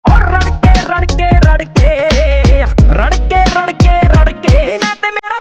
और रड़ के ना ते मेरा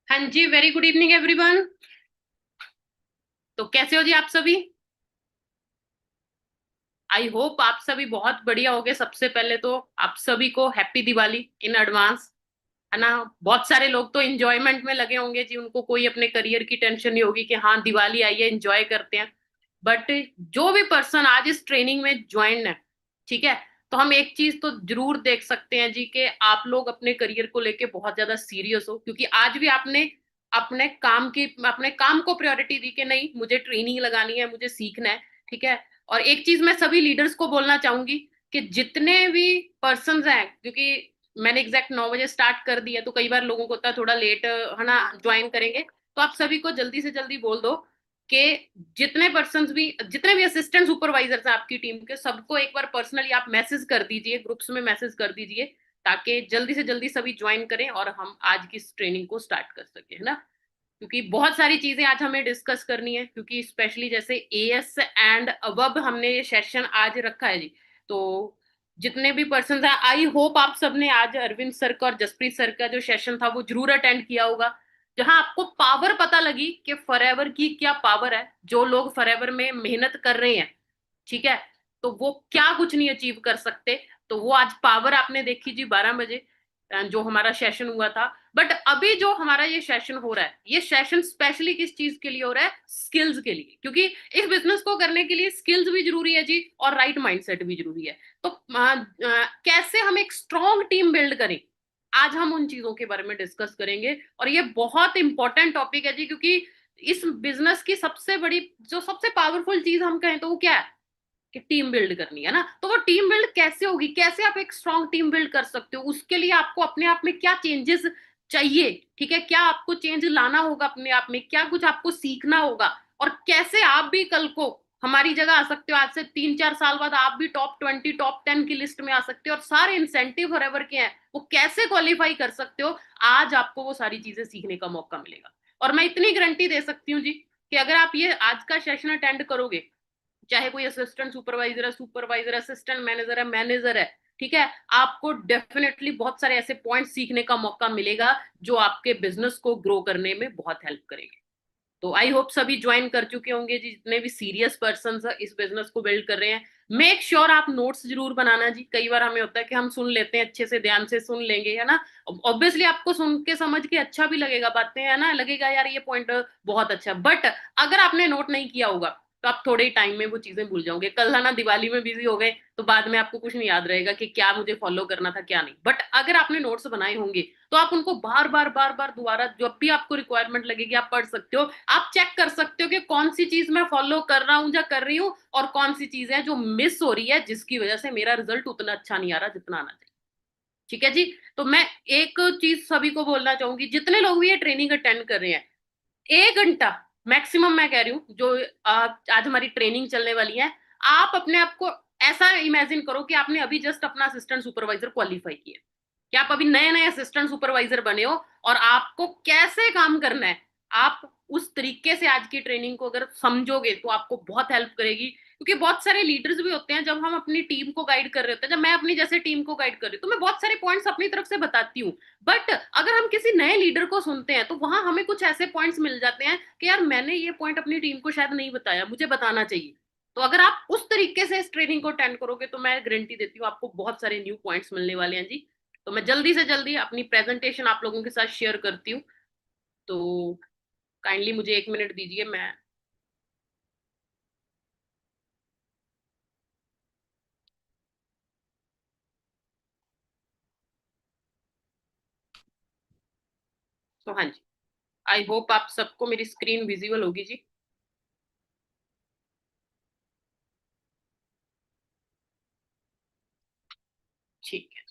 हाँ जी, वेरी गुड इवनिंग एवरीवन। तो कैसे हो जी आप सभी? आई होप आप सभी बहुत बढ़िया होगे। सबसे पहले तो आप सभी को हैप्पी दिवाली इन एडवांस, है ना। बहुत सारे लोग तो एंजॉयमेंट में लगे होंगे जी, उनको कोई अपने करियर की टेंशन नहीं होगी कि हाँ दिवाली आई है एंजॉय करते हैं। बट जो भी पर्सन आज इस ट्रेनिंग में ज्वाइन है, ठीक है, तो हम एक चीज तो जरूर देख सकते हैं जी कि आप लोग अपने करियर को लेके बहुत ज्यादा सीरियस हो, क्योंकि आज भी आपने अपने काम को प्रायोरिटी दी कि नहीं मुझे ट्रेनिंग लगानी है, मुझे सीखना है, ठीक है। और एक चीज मैं सभी लीडर्स को बोलना चाहूंगी कि जितने भी पर्सन हैं, क्योंकि मैंने एग्जैक्ट 9 बजे स्टार्ट कर दिया, तो कई बार लोगों को होता है थोड़ा लेट, है ना, ज्वाइन करेंगे। तो आप सभी को जल्दी से जल्दी बोल दो कि जितने भी असिस्टेंट सुपरवाइजर्स हैं आपकी टीम के, सबको एक बार पर्सनली आप मैसेज कर दीजिए, ग्रुप्स में मैसेज कर दीजिए, ताकि जल्दी से जल्दी सभी ज्वाइन करें और हम आज की इस ट्रेनिंग को स्टार्ट कर सके, है ना। क्योंकि बहुत सारी चीजें आज हमें डिस्कस करनी है, क्योंकि स्पेशली जैसे एएस एंड अबव हमने ये सेशन आज रखा है जी। तो जितने भी पर्सन हैं, आई होप आप सबने आज अरविंद सर का और जसप्रीत सर का जो सेशन था वो जरूर अटेंड किया होगा, जहां आपको पावर पता लगी कि फॉरएवर की क्या पावर है। जो लोग फॉरएवर में मेहनत कर रहे हैं, ठीक है, तो वो क्या कुछ नहीं अचीव कर सकते। तो वो आज पावर आपने देखी जी 12 बजे जो हमारा सेशन हुआ था। बट अभी जो हमारा ये सेशन हो रहा है, ये सेशन स्पेशली किस चीज के लिए हो रहा है? स्किल्स के लिए, क्योंकि इस बिजनेस को करने के लिए स्किल्स भी जरूरी है जी और राइट माइंडसेट भी जरूरी है। तो कैसे हम एक स्ट्रॉन्ग टीम बिल्ड करें, आज हम उन चीजों के बारे में डिस्कस करेंगे। और ये बहुत इंपॉर्टेंट टॉपिक है जी, क्योंकि इस बिजनेस की सबसे बड़ी, जो सबसे पावरफुल चीज हम कहें तो वो क्या है? कि टीम बिल्ड करनी है ना। तो वो टीम बिल्ड कैसे होगी, कैसे आप एक स्ट्रॉन्ग टीम बिल्ड कर सकते हो, उसके लिए आपको अपने आप में क्या चेंजेस चाहिए, ठीक है, क्या आपको चेंज लाना होगा अपने आप में, क्या कुछ आपको सीखना होगा, और कैसे आप भी कल को हमारी जगह आ सकते हो। आज से 3-4 साल बाद आप भी टॉप 20 टॉप 10 की लिस्ट में आ सकते हो, और सारे इंसेंटिव फॉरएवर के हैं, वो कैसे क्वालिफाई कर सकते हो। आज आपको वो सारी चीजें सीखने का मौका मिलेगा। और मैं इतनी गारंटी दे सकती हूँ जी कि अगर आप ये आज का सेशन अटेंड करोगे, चाहे कोई असिस्टेंट सुपरवाइजर है, सुपरवाइजर, असिस्टेंट मैनेजर है, मैनेजर है, ठीक है, आपको डेफिनेटली बहुत सारे ऐसे पॉइंट सीखने का मौका मिलेगा जो आपके बिजनेस को ग्रो करने में बहुत हेल्प करेंगे। तो आई होप सभी ज्वाइन कर चुके होंगे जी, जितने भी सीरियस पर्सन इस बिजनेस को बिल्ड कर रहे हैं। मेक श्योर आप नोट्स जरूर बनाना जी। कई बार हमें होता है कि हम सुन लेते हैं, अच्छे से ध्यान से सुन लेंगे, है ना। ऑब्वियसली आपको सुन के समझ के अच्छा भी लगेगा, बातें, है ना, लगेगा यार ये पॉइंट बहुत अच्छा। बट अगर आपने नोट नहीं किया होगा तो आप थोड़े ही टाइम में वो चीजें भूल जाओगे। कल, है ना, दिवाली में बिजी हो गए तो बाद में आपको कुछ नहीं याद रहेगा कि क्या मुझे फॉलो करना था क्या नहीं। बट अगर आपने नोट्स बनाए होंगे तो आप उनको बार बार दोबारा जब भी आपको रिक्वायरमेंट लगेगी आप पढ़ सकते हो। आप चेक कर सकते हो कि कौन सी चीज मैं फॉलो कर रहा हूँ या कर रही हूँ, और कौन सी चीज है जो मिस हो रही है, जिसकी वजह से मेरा रिजल्ट उतना अच्छा नहीं आ रहा जितना आना चाहिए। ठीक है जी। तो मैं एक चीज सभी को बोलना चाहूंगी, जितने लोग भी ये ट्रेनिंग अटेंड कर रहे हैं, 1 घंटा मैक्सिमम मैं कह रही हूँ जो आज हमारी ट्रेनिंग चलने वाली है, आप अपने आप को ऐसा इमेजिन करो कि आपने अभी जस्ट अपना असिस्टेंट सुपरवाइजर क्वालिफाई किया, कि आप अभी नए नए असिस्टेंट सुपरवाइजर बने हो और आपको कैसे काम करना है। आप उस तरीके से आज की ट्रेनिंग को अगर समझोगे तो आपको बहुत हेल्प करेगी, क्योंकि बहुत सारे लीडर्स भी होते हैं, जब हम अपनी टीम को गाइड कर रहे होते हैं, जब मैं अपनी जैसे टीम को गाइड कर रही हूँ तो मैं बहुत सारे पॉइंट्स अपनी तरफ से बताती हूँ। बट अगर हम किसी नए लीडर को सुनते हैं तो वहां हमें कुछ ऐसे पॉइंट्स मिल जाते हैं कि यार मैंने ये पॉइंट अपनी टीम को शायद नहीं बताया, मुझे बताना चाहिए। तो अगर आप उस तरीके से इस ट्रेनिंग को अटेंड करोगे तो मैं गारंटी देती हूँ आपको बहुत सारे न्यू पॉइंट्स मिलने वाले हैं जी। तो मैं जल्दी से जल्दी अपनी प्रेजेंटेशन आप लोगों के साथ शेयर करती हूँ। तो काइंडली मुझे 1 मिनट दीजिए। मैं तो हाँ जी, आई होप आप सबको मेरी स्क्रीन विजिबल होगी जी। ठीक है।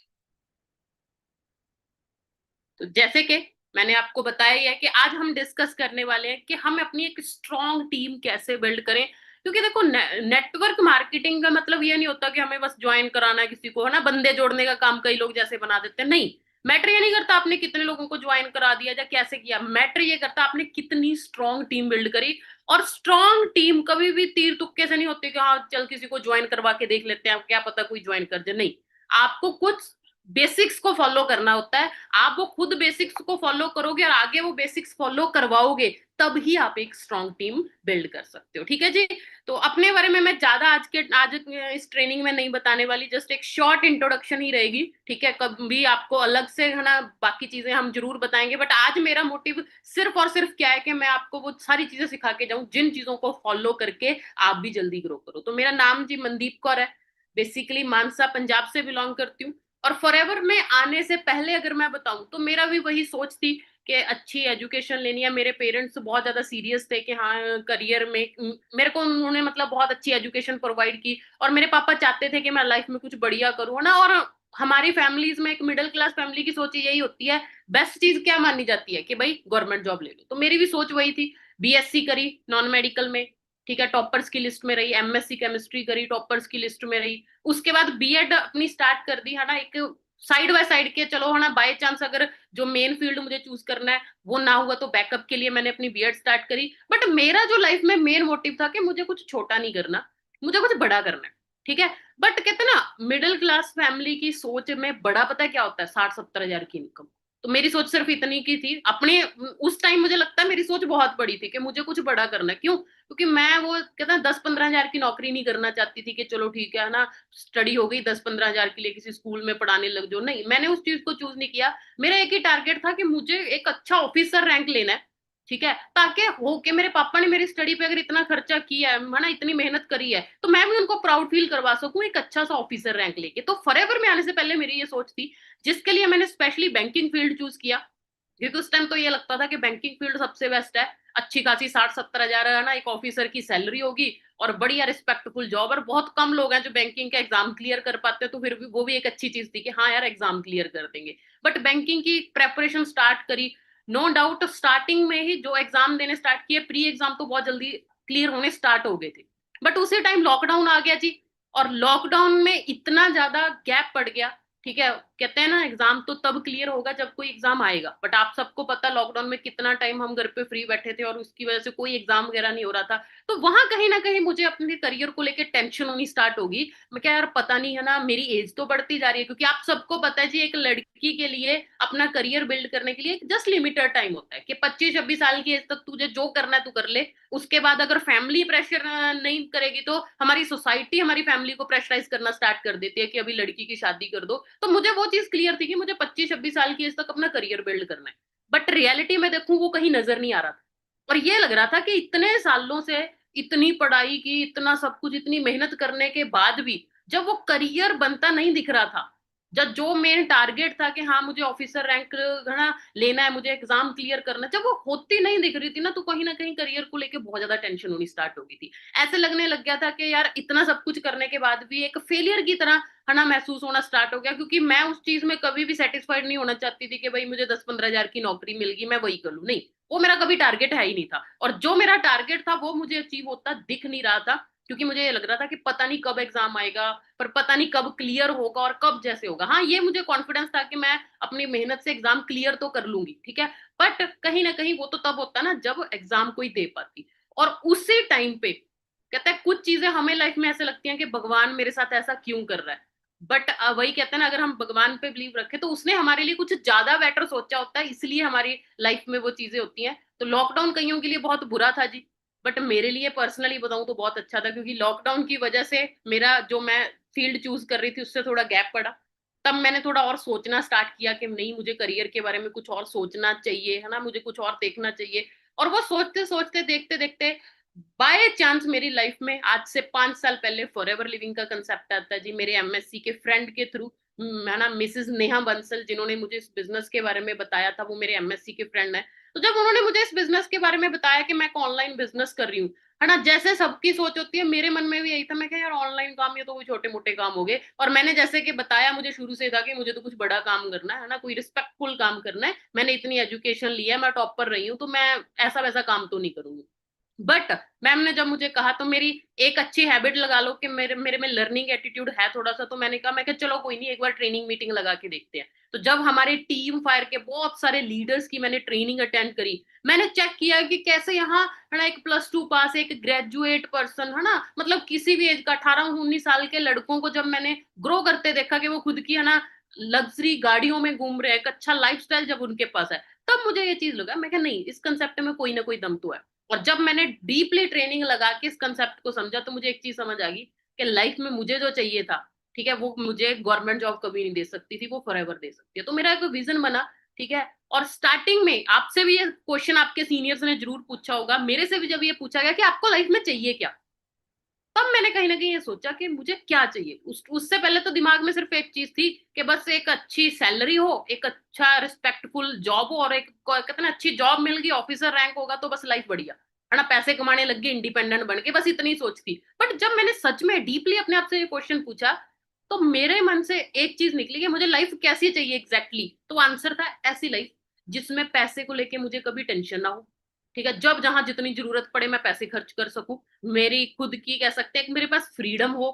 तो जैसे कि मैंने आपको बताया ही है कि आज हम डिस्कस करने वाले हैं कि हम अपनी एक स्ट्रॉन्ग टीम कैसे बिल्ड करें। क्योंकि देखो नेटवर्क मार्केटिंग का मतलब ये नहीं होता कि हमें बस ज्वाइन कराना है किसी को, है ना, बंदे जोड़ने का काम कई लोग जैसे बना देते हैं। नहीं, मैटर ये नहीं करता आपने कितने लोगों को ज्वाइन करा दिया या कैसे किया, मैटर ये करता आपने कितनी स्ट्रॉन्ग टीम बिल्ड करी। और स्ट्रॉन्ग टीम कभी भी तीर तुक्के से नहीं होती कि हाँ चल किसी को ज्वाइन करवा के देख लेते हैं, क्या पता कोई ज्वाइन कर जाए। नहीं, आपको कुछ बेसिक्स को फॉलो करना होता है। आप वो खुद बेसिक्स को फॉलो करोगे और आगे वो बेसिक्स फॉलो करवाओगे, तब ही आप एक स्ट्रॉन्ग टीम बिल्ड कर सकते हो। ठीक है जी। तो अपने बारे में मैं ज्यादा आज इस ट्रेनिंग में नहीं बताने वाली, जस्ट एक शॉर्ट इंट्रोडक्शन ही रहेगी। ठीक है, कभी आपको अलग से, है ना, बाकी चीजें हम जरूर बताएंगे। बट आज मेरा मोटिव सिर्फ और सिर्फ क्या है कि मैं आपको वो सारी चीजें सिखा के जाऊं जिन चीजों को फॉलो करके आप भी जल्दी ग्रो करो। तो मेरा नाम जी मनदीप कौर है। बेसिकली मानसा पंजाब से बिलोंग करती हूँ। और फॉरएवर में आने से पहले अगर मैं बताऊं तो मेरा भी वही सोच थी कि अच्छी एजुकेशन लेनी है। मेरे पेरेंट्स बहुत ज्यादा सीरियस थे कि हाँ करियर में मेरे को उन्होंने मतलब बहुत अच्छी एजुकेशन प्रोवाइड की। और मेरे पापा चाहते थे कि मैं लाइफ में कुछ बढ़िया करूँ, है ना। और हमारी फैमिलीज में, एक मिडिल क्लास फैमिली की सोच यही होती है, बेस्ट चीज क्या मानी जाती है कि भाई गवर्नमेंट जॉब ले लो। तो मेरी भी सोच वही थी। बीएससी करी नॉन मेडिकल में, ठीक है, टॉपर्स की लिस्ट में रही। एमएससी केमिस्ट्री करी, टॉपर्स की लिस्ट में रही। उसके बाद बीएड अपनी स्टार्ट कर दी, है ना, एक साइड बाय साइड के, चलो, है ना, बाय चांस अगर जो मेन फील्ड मुझे चूज करना है वो ना हुआ तो बैकअप के लिए मैंने अपनी बीएड स्टार्ट करी। बट मेरा जो लाइफ में मेन मोटिव था कि मुझे कुछ छोटा नहीं करना, मुझे कुछ बड़ा करना है। ठीक है। बट कहते हैं ना, मिडिल क्लास फैमिली की सोच में बड़ा पता है क्या होता है? 60-70 हजार की इनकम। तो मेरी सोच सिर्फ इतनी की थी अपने। उस टाइम मुझे लगता है मेरी सोच बहुत बड़ी थी कि मुझे कुछ बड़ा करना है। क्यों? क्योंकि मैं वो कहता है 10-15 हजार की नौकरी नहीं करना चाहती थी कि चलो ठीक है ना, स्टडी हो गई, 10-15 हजार के लिए किसी स्कूल में पढ़ाने लग जाओ। नहीं, मैंने उस चीज को चूज नहीं किया। मेरा एक ही टारगेट था कि मुझे एक अच्छा ऑफिसर रैंक लेना है। ठीक है, ताकि हो के मेरे पापा ने मेरी स्टडी पे अगर इतना खर्चा किया है ना, इतनी मेहनत करी है, तो मैं भी उनको प्राउड फील करवा सकूं एक अच्छा सा ऑफिसर रैंक लेके। तो फॉरएवर में आने से पहले मेरी ये सोच थी, जिसके लिए मैंने स्पेशली बैंकिंग फील्ड चूज किया। क्योंकि उस टाइम तो ये लगता था कि बैंकिंग फील्ड सबसे बेस्ट है। अच्छी खासी 60-70 हजार, है ना, एक ऑफिसर की सैलरी होगी और बढ़िया रिस्पेक्टफुल जॉब। और बहुत कम लोग हैं जो बैंकिंग का एग्जाम क्लियर कर पाते हैं, तो फिर भी वो भी एक अच्छी चीज थी कि हाँ यार एग्जाम क्लियर कर देंगे। बट बैंकिंग की प्रेपरेशन स्टार्ट करी। नो डाउट स्टार्टिंग में ही जो एग्जाम देने स्टार्ट किए, प्री एग्जाम तो बहुत जल्दी क्लियर होने स्टार्ट हो गए थे। बट उसी टाइम लॉकडाउन आ गया जी। और लॉकडाउन में इतना ज्यादा गैप पड़ गया। ठीक है, कहते हैं ना एग्जाम तो तब क्लियर होगा जब कोई एग्जाम आएगा। बट आप सबको पता लॉकडाउन में कितना टाइम हम घर पे फ्री बैठे थे और उसकी वजह से कोई एग्जाम वगैरह नहीं हो रहा था। तो वहां कहीं ना कहीं मुझे अपने करियर को लेकर टेंशन होनी स्टार्ट होगी। मैं क्या यार, पता नहीं, है ना, मेरी एज तो बढ़ती जा रही है। क्योंकि आप सबको पता है जी, एक लड़की के लिए अपना करियर बिल्ड करने के लिए जस्ट लिमिटेड टाइम होता है कि 25-26 साल की एज तक तुझे जो करना है तू कर ले। उसके बाद अगर फैमिली प्रेशर नहीं करेगी तो हमारी सोसाइटी हमारी फैमिली को प्रेशराइज करना स्टार्ट कर देती है कि अभी लड़की की शादी कर दो। तो मुझे वो चीज क्लियर थी कि मुझे 25-26 साल की एज तक अपना करियर बिल्ड करना है। बट रियलिटी में देखूं वो कहीं नजर नहीं आ रहा था। और ये लग रहा था कि इतने सालों से इतनी पढ़ाई की, इतना सब कुछ, इतनी मेहनत करने के बाद भी जब वो करियर बनता नहीं दिख रहा था, जब जो मेन टारगेट था कि हाँ मुझे ऑफिसर रैंक, है ना, लेना है, मुझे एग्जाम क्लियर करना है, जब वो होती नहीं दिख रही थी ना, तो कहीं ना कहीं करियर को लेके बहुत ज्यादा टेंशन होनी स्टार्ट हो गई थी। ऐसे लगने लग गया था कि यार इतना सब कुछ करने के बाद भी एक फेलियर की तरह, है ना, महसूस होना स्टार्ट हो गया। क्योंकि मैं उस चीज में कभी भी सेटिस्फाइड नहीं होना चाहती थी कि भाई मुझे 10-15 हजार की नौकरी मिल गई मैं वही कर लूं। नहीं, वो मेरा कभी टारगेट है ही नहीं था। और जो मेरा टारगेट था वो मुझे अचीव होता दिख नहीं रहा था। क्योंकि मुझे ये लग रहा था कि पता नहीं कब एग्जाम आएगा, पर पता नहीं कब क्लियर होगा और कब जैसे होगा। हाँ, ये मुझे कॉन्फिडेंस था कि मैं अपनी मेहनत से एग्जाम क्लियर तो कर लूंगी। ठीक है। बट कहीं ना कहीं वो तो तब होता ना जब एग्जाम कोई दे पाती। और उसी टाइम पे कहता है कुछ चीजें हमें लाइफ में ऐसे लगती हैं कि भगवान मेरे साथ ऐसा क्यों कर रहा है। बट वही कहते हैं ना, अगर हम भगवान पे बिलीव रखें तो उसने हमारे लिए कुछ ज्यादा बेटर सोचा होता है, इसलिए हमारी लाइफ में वो चीजें होती हैं। तो लॉकडाउन कईयों के लिए बहुत बुरा था जी। बट मेरे लिए पर्सनली बताऊं तो बहुत अच्छा था, क्योंकि लॉकडाउन की वजह से मेरा जो मैं फील्ड चूज कर रही थी उससे थोड़ा गैप पड़ा। तब मैंने थोड़ा और सोचना स्टार्ट किया कि नहीं, मुझे करियर के बारे में कुछ और सोचना चाहिए, है ना, मुझे कुछ और देखना चाहिए। और वो सोचते सोचते देखते देखते बाय चांस मेरी लाइफ में आज से 5 साल पहले फॉरएवर लिविंग का कंसेप्ट आता है जी, मेरे एमएससी के फ्रेंड के थ्रू। है ना, मिसेस नेहा बंसल जिन्होंने मुझे इस बिजनेस के बारे में बताया था, वो मेरे एमएससी के फ्रेंड है। तो जब उन्होंने मुझे इस बिजनेस के बारे में बताया कि मैं ऑनलाइन बिजनेस कर रही हूँ, है ना, जैसे सबकी सोच होती है, मेरे मन में भी यही था। मैं कहा यार ऑनलाइन काम, ये तो कोई छोटे मोटे काम हो गए। और मैंने जैसे कि बताया, मुझे शुरू से था कि मुझे तो कुछ बड़ा काम करना है ना, कोई रिस्पेक्टफुल काम करना है। मैंने इतनी एजुकेशन ली है, मैं टॉप पर रही हूँ, तो मैं ऐसा वैसा काम तो नहीं करूंगी। बट मैम ने जब मुझे कहा, तो मेरी एक अच्छी हैबिट लगा लो कि मेरे मेरे में लर्निंग एटीट्यूड है थोड़ा सा, तो मैंने कहा, मैं चलो कोई नहीं, एक बार ट्रेनिंग मीटिंग लगा के देखते हैं। तो जब हमारे टीम फायर के बहुत सारे लीडर्स की मैंने ट्रेनिंग अटेंड करी, मैंने चेक किया कि कैसे यहाँ, है ना, एक +2 पास, एक ग्रेजुएट पर्सन, है ना, मतलब किसी भी एज का 18-19 साल के लड़कों को जब मैंने ग्रो करते देखा कि वो खुद की, है ना, लग्जरी गाड़ियों में घूम रहे हैं, एक अच्छा लाइफस्टाइल जब उनके पास है, तब मुझे ये चीज लगा। मैं कहा नहीं, इस कंसेप्ट में कोई ना कोई दम तो है। और जब मैंने डीपली ट्रेनिंग लगा के इस कंसेप्ट को समझा, तो मुझे एक चीज समझ आ गई कि लाइफ में मुझे जो चाहिए था, ठीक है, वो मुझे गवर्नमेंट जॉब कभी नहीं दे सकती थी, वो फॉरएवर दे सकती है। तो मेरा एक विजन बना, ठीक है। और स्टार्टिंग में आपसे भी ये क्वेश्चन आपके सीनियर्स ने जरूर पूछा होगा, मेरे से भी जब ये पूछा गया कि आपको लाइफ में चाहिए क्या, तब मैंने कहीं ना कहीं ये सोचा कि मुझे क्या चाहिए। उससे पहले तो दिमाग में सिर्फ एक चीज थी कि बस एक अच्छी सैलरी हो, एक अच्छा रिस्पेक्टफुल जॉब हो, और एक कहते हैं ना, अच्छी जॉब मिल गई, ऑफिसर रैंक होगा तो बस लाइफ बढ़िया, है ना, पैसे कमाने लग गए, इंडिपेंडेंट बन के, बस इतनी सोच थी। बट जब मैंने सच में डीपली अपने आप से ये क्वेश्चन पूछा, तो मेरे मन से एक चीज निकली कि मुझे लाइफ कैसी चाहिए एग्जैक्टली। तो आंसर था ऐसी लाइफ जिसमें पैसे को लेके मुझे कभी टेंशन ना हो, ठीक है, जब जहां जितनी जरूरत पड़े मैं पैसे खर्च कर सकूं, मेरी खुद की कह सकते हैं कि मेरे पास फ्रीडम हो।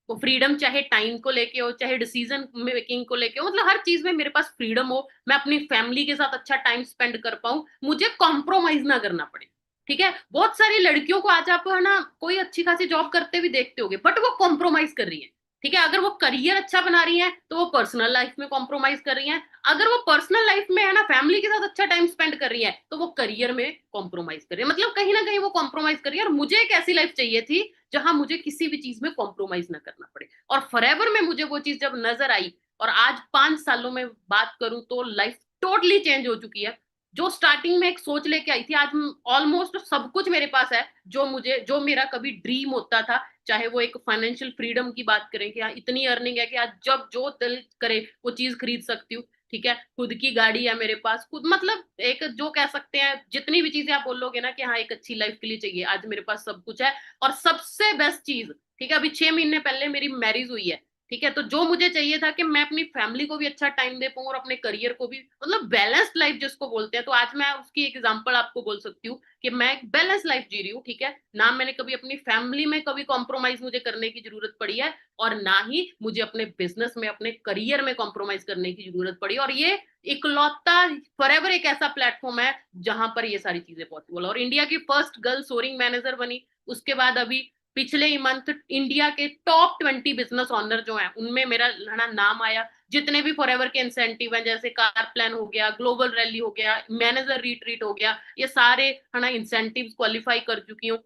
वो फ्रीडम चाहे टाइम को लेके हो, चाहे डिसीजन मेकिंग को लेके हो, मतलब हर चीज में मेरे पास फ्रीडम हो, मैं अपनी फैमिली के साथ अच्छा टाइम स्पेंड कर पाऊं, मुझे कॉम्प्रोमाइज ना करना पड़े। ठीक है, बहुत सारी लड़कियों को आज आप, है ना, कोई अच्छी खासी जॉब करते भी देखते होगे, बट वो कॉम्प्रोमाइज कर रही है। ठीक है, अगर वो करियर अच्छा बना रही है तो वो पर्सनल लाइफ में कॉम्प्रोमाइज कर रही है। अगर वो पर्सनल लाइफ में, है ना, फैमिली के साथ अच्छा टाइम स्पेंड कर रही है, तो वो करियर में कॉम्प्रोमाइज कर रही है। मतलब कहीं ना कहीं वो कॉम्प्रोमाइज कर रही है। और मुझे एक ऐसी लाइफ चाहिए थी जहां मुझे किसी भी चीज में कॉम्प्रोमाइज ना करना पड़े। और फॉरएवर में मुझे वो चीज जब नजर आई, और आज 5 सालों में बात करूं तो लाइफ टोटली चेंज हो चुकी है। जो स्टार्टिंग में एक सोच लेके आई थी, आज ऑलमोस्ट सब कुछ मेरे पास है, जो मेरा कभी ड्रीम होता था। चाहे वो एक फाइनेंशियल फ्रीडम की बात करें कि हाँ, इतनी अर्निंग है कि आज जब जो दिल करे वो चीज खरीद सकती हूँ। ठीक है, खुद की गाड़ी है मेरे पास, खुद, मतलब एक जो कह सकते हैं, जितनी भी चीजें आप बोलोगे ना कि हाँ एक अच्छी लाइफ के लिए चाहिए, आज मेरे पास सब कुछ है। और सबसे बेस्ट चीज, ठीक है, अभी 6 महीने पहले मेरी मैरिज हुई है। ठीक है, तो जो मुझे चाहिए था कि मैं अपनी फैमिली को भी अच्छा टाइम दे पाऊँ और अपने करियर को भी, मतलब बैलेंस्ड लाइफ जिसको बोलते हैं, तो आज मैं उसकी एग्जांपल आपको बोल सकती हूँ कि मैं एक बैलेंस लाइफ जी रही हूँ। ठीक है, ना मैंने कभी अपनी फैमिली में कभी कॉम्प्रोमाइज मुझे करने की जरूरत पड़ी है, और ना ही मुझे अपने बिजनेस में, अपने करियर में कॉम्प्रोमाइज करने की जरूरत पड़ी। और ये इकलौता फॉरएवर एक ऐसा प्लेटफॉर्म है जहां पर ये सारी चीजें पॉसिबल है। और इंडिया की फर्स्ट गर्ल सोरिंग मैनेजर बनी। उसके बाद अभी पिछले ही मंथ इंडिया के टॉप 20 बिजनेस ऑनर जो हैं उनमें मेरा, है ना, नाम आया। जितने भी फॉरएवर के इंसेंटिव हैं, जैसे कार प्लान हो गया, ग्लोबल रैली हो गया, मैनेजर रिट्रीट हो गया, ये सारे, है ना, इंसेंटिव क्वालिफाई कर चुकी हूँ।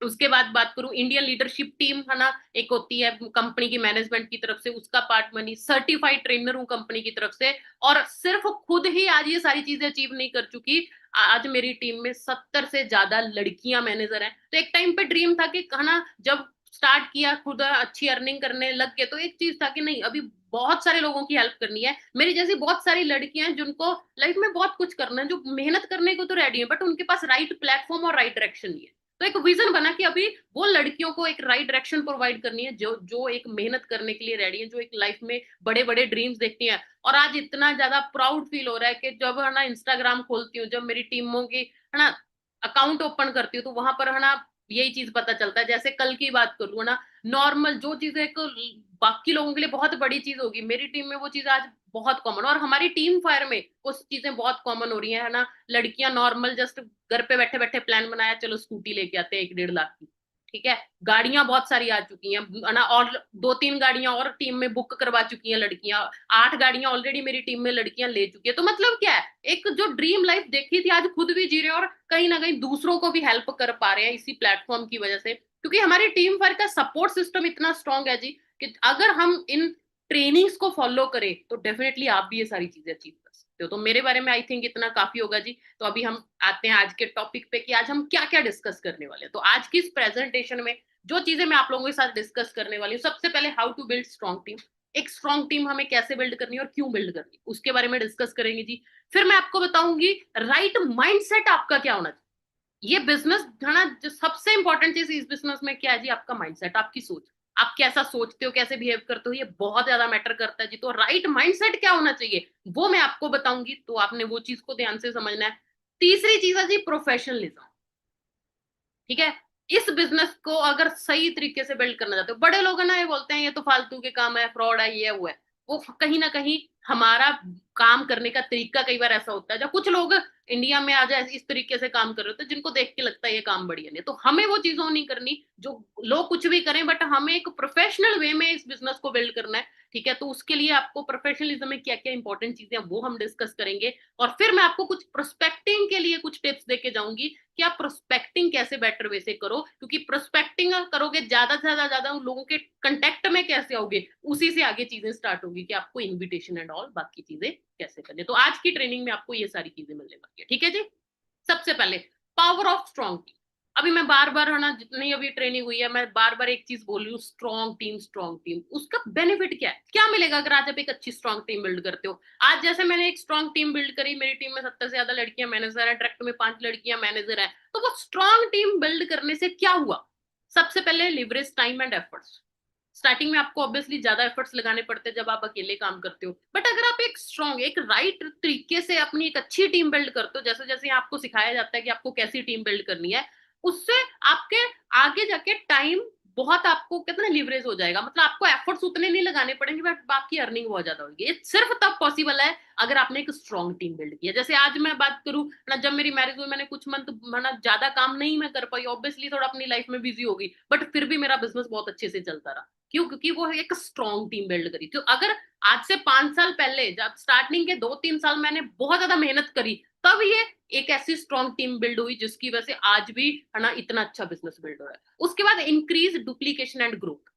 उसके बाद बात करूं, इंडियन लीडरशिप टीम, है ना, एक होती है कंपनी की मैनेजमेंट की तरफ से, उसका पार्ट बनी, सर्टिफाइड ट्रेनर हूं कंपनी की तरफ से। और सिर्फ खुद ही आज ये सारी चीजें अचीव नहीं कर चुकी, आज मेरी टीम में 70 से ज्यादा लड़कियां मैनेजर हैं। तो एक टाइम पे ड्रीम था कि, है ना, जब स्टार्ट किया, खुद अच्छी अर्निंग करने लग गए, तो एक चीज था कि नहीं, अभी बहुत सारे लोगों की हेल्प करनी है। मेरी जैसी बहुत सारी लड़कियां हैं जिनको लाइफ में बहुत कुछ करना है, जो मेहनत करने को तो रेडी है, बट उनके पास राइट प्लेटफॉर्म और राइट डायरेक्शन नहीं है। तो एक विजन बना कि अभी वो लड़कियों को एक राइट डायरेक्शन प्रोवाइड करनी है, जो जो एक मेहनत करने के लिए रेडी है, जो एक लाइफ में बड़े बड़े ड्रीम्स देखती हैं। और आज इतना ज्यादा प्राउड फील हो रहा है कि जब, है ना, इंस्टाग्राम खोलती हूँ, जब मेरी टीमों की, है ना, अकाउंट ओपन करती हूँ, तो वहां पर, है ना, यही चीज पता चलता है। जैसे कल की बात करूँ, है ना, नॉर्मल जो चीजें एक बाकी लोगों के लिए बहुत बड़ी चीज होगी, मेरी टीम में वो चीज आज बहुत कॉमन। और हमारी टीम फायर में वो चीजें बहुत कॉमन हो रही है ना। लड़कियां नॉर्मल जस्ट घर पे बैठे बैठे प्लान बनाया, चलो स्कूटी लेके आते हैं 1-1.5 लाख की। ठीक है, गाड़ियां बहुत सारी आ चुकी हैं है ना, और 2-3 गाड़ियां और टीम में बुक करवा चुकी हैं लड़कियां, 8 गाड़ियां ऑलरेडी मेरी टीम में लड़कियां ले चुकी है। तो मतलब क्या है, एक जो ड्रीम लाइफ देखी थी आज खुद भी जी रहे हैं, और कहीं ना कहीं दूसरों को भी हेल्प कर पा रहे हैं इसी प्लेटफॉर्म की वजह से, क्योंकि हमारी टीम वर्क का सपोर्ट सिस्टम इतना स्ट्रांग है जी कि अगर हम इन ट्रेनिंग्स को फॉलो करें तो डेफिनेटली आप भी ये सारी चीजें अचीव कर सकते हो। तो मेरे बारे में आई थिंक इतना काफी होगा जी। तो अभी हम आते हैं आज के टॉपिक पे कि आज हम क्या क्या डिस्कस करने वाले हैं। तो आज की इस प्रेजेंटेशन में जो चीजें मैं आप लोगों के साथ डिस्कस करने वाली हूँ, सबसे पहले how to build strong team, एक स्ट्रॉन्ग टीम हमें कैसे बिल्ड करनी है और क्यों बिल्ड करनी है, उसके बारे में डिस्कस करेंगे जी। फिर मैं आपको बताऊंगी राइट माइंडसेट आपका क्या होना चाहिए। ये बिजनेस है ना, जो सबसे इंपॉर्टेंट चीज इस बिजनेस में क्या है जी, आपका माइंडसेट, आपकी सोच, आप कैसा सोचते हो, कैसे बिहेव करते हो, ये बहुत ज्यादा मैटर करता है जी। तो राइट माइंडसेट क्या होना चाहिए वो मैं आपको बताऊंगी, तो आपने वो चीज को ध्यान से समझना है। तीसरी चीज है जी प्रोफेशनलिज्म, ठीक है। इस बिजनेस को अगर सही तरीके से बिल्ड करना चाहते हो, बड़े लोग है ना ये बोलते हैं ये तो फालतू के काम है, फ्रॉड है, ये वो है, वो कहीं ना कहीं हमारा काम करने का तरीका कई बार ऐसा होता है, जब कुछ लोग इंडिया में आ जाए इस तरीके से काम कर रहे होते हैं जिनको देख के लगता है ये काम बढ़िया नहीं, तो हमें वो चीजों नहीं करनी जो लोग कुछ भी करें, बट हमें एक प्रोफेशनल वे में इस बिजनेस को बिल्ड करना है, ठीक है। तो उसके लिए आपको प्रोफेशनलिज्म में क्या क्या इंपॉर्टेंट चीजें वो हम डिस्कस करेंगे, और फिर मैं आपको कुछ प्रोस्पेक्टिंग के लिए कुछ टिप्स देके जाऊंगी कि आप प्रोस्पेक्टिंग कैसे बेटर वे से करो, क्योंकि प्रोस्पेक्टिंग करोगे ज्यादा से ज्यादा उन लोगों के कंटेक्ट में कैसे आओगे, उसी से आगे चीजें स्टार्ट होगी कि आपको इनविटेशन एंड ऑल बाकी चीजें कैसे करनी। तो आज की ट्रेनिंग में आपको ये सारी चीजें मिलने वाली है, ठीक है जी। सबसे पहले पावर ऑफ स्ट्रॉन्ग टीम। अभी मैं बार बार है ना, जितनी अभी ट्रेनिंग हुई है मैं बार बार एक चीज बोल रही हूँ, स्ट्रॉन्ग टीम, स्ट्रॉन्ग टीम। उसका बेनिफिट क्या है, क्या मिलेगा अगर आज आप एक अच्छी स्ट्रॉन्ग टीम बिल्ड करते हो। आज जैसे मैंने एक स्ट्रॉन्ग टीम बिल्ड करी, मेरी टीम में 70 से ज्यादा लड़कियां मैनेजर है, डायरेक्ट में 5 लड़कियां मैनेजर है, तो वो स्ट्रॉन्ग टीम बिल्ड करने से क्या हुआ, सबसे पहले leverage time and efforts. Starting में आपको ऑब्वियसली ज्यादा एफर्ट्स लगाने पड़ते हैं जब आप अकेले काम करते हो, बट अगर आप एक स्ट्रॉन्ग, एक राइट तरीके से अपनी एक अच्छी टीम बिल्ड करते हो, जैसे जैसे आपको सिखाया जाता है कि आपको कैसी टीम बिल्ड करनी है, उससे आपके आगे जाके टाइम बहुत आपको कितना लिवरेज हो जाएगा, मतलब आपको एफर्ट्स उतने नहीं लगाने पड़ेंगे, बट आपकी अर्निंग बहुत ज्यादा होगी। ये सिर्फ तब पॉसिबल है अगर आपने एक स्ट्रॉन्ग टीम बिल्ड किया। जैसे आज मैं बात करूं ना, जब मेरी मैरिज हुई मैंने कुछ मंथ ना ज्यादा काम नहीं मैं कर पाई, ऑब्वियसली थोड़ा अपनी लाइफ में बिजी हो गई, बट फिर भी मेरा बिजनेस बहुत अच्छे से चलता रहा। क्यों, क्योंकि वो एक स्ट्रॉन्ग टीम बिल्ड करी। तो अगर आज से 5 साल पहले जब स्टार्टिंग के 2-3 साल मैंने बहुत ज्यादा मेहनत करी, तब ये एक ऐसी स्ट्रॉन्ग टीम बिल्ड हुई जिसकी वजह से आज भी है ना इतना अच्छा बिजनेस बिल्ड हो रहा है। उसके बाद इंक्रीज डुप्लीकेशन एंड ग्रोथ।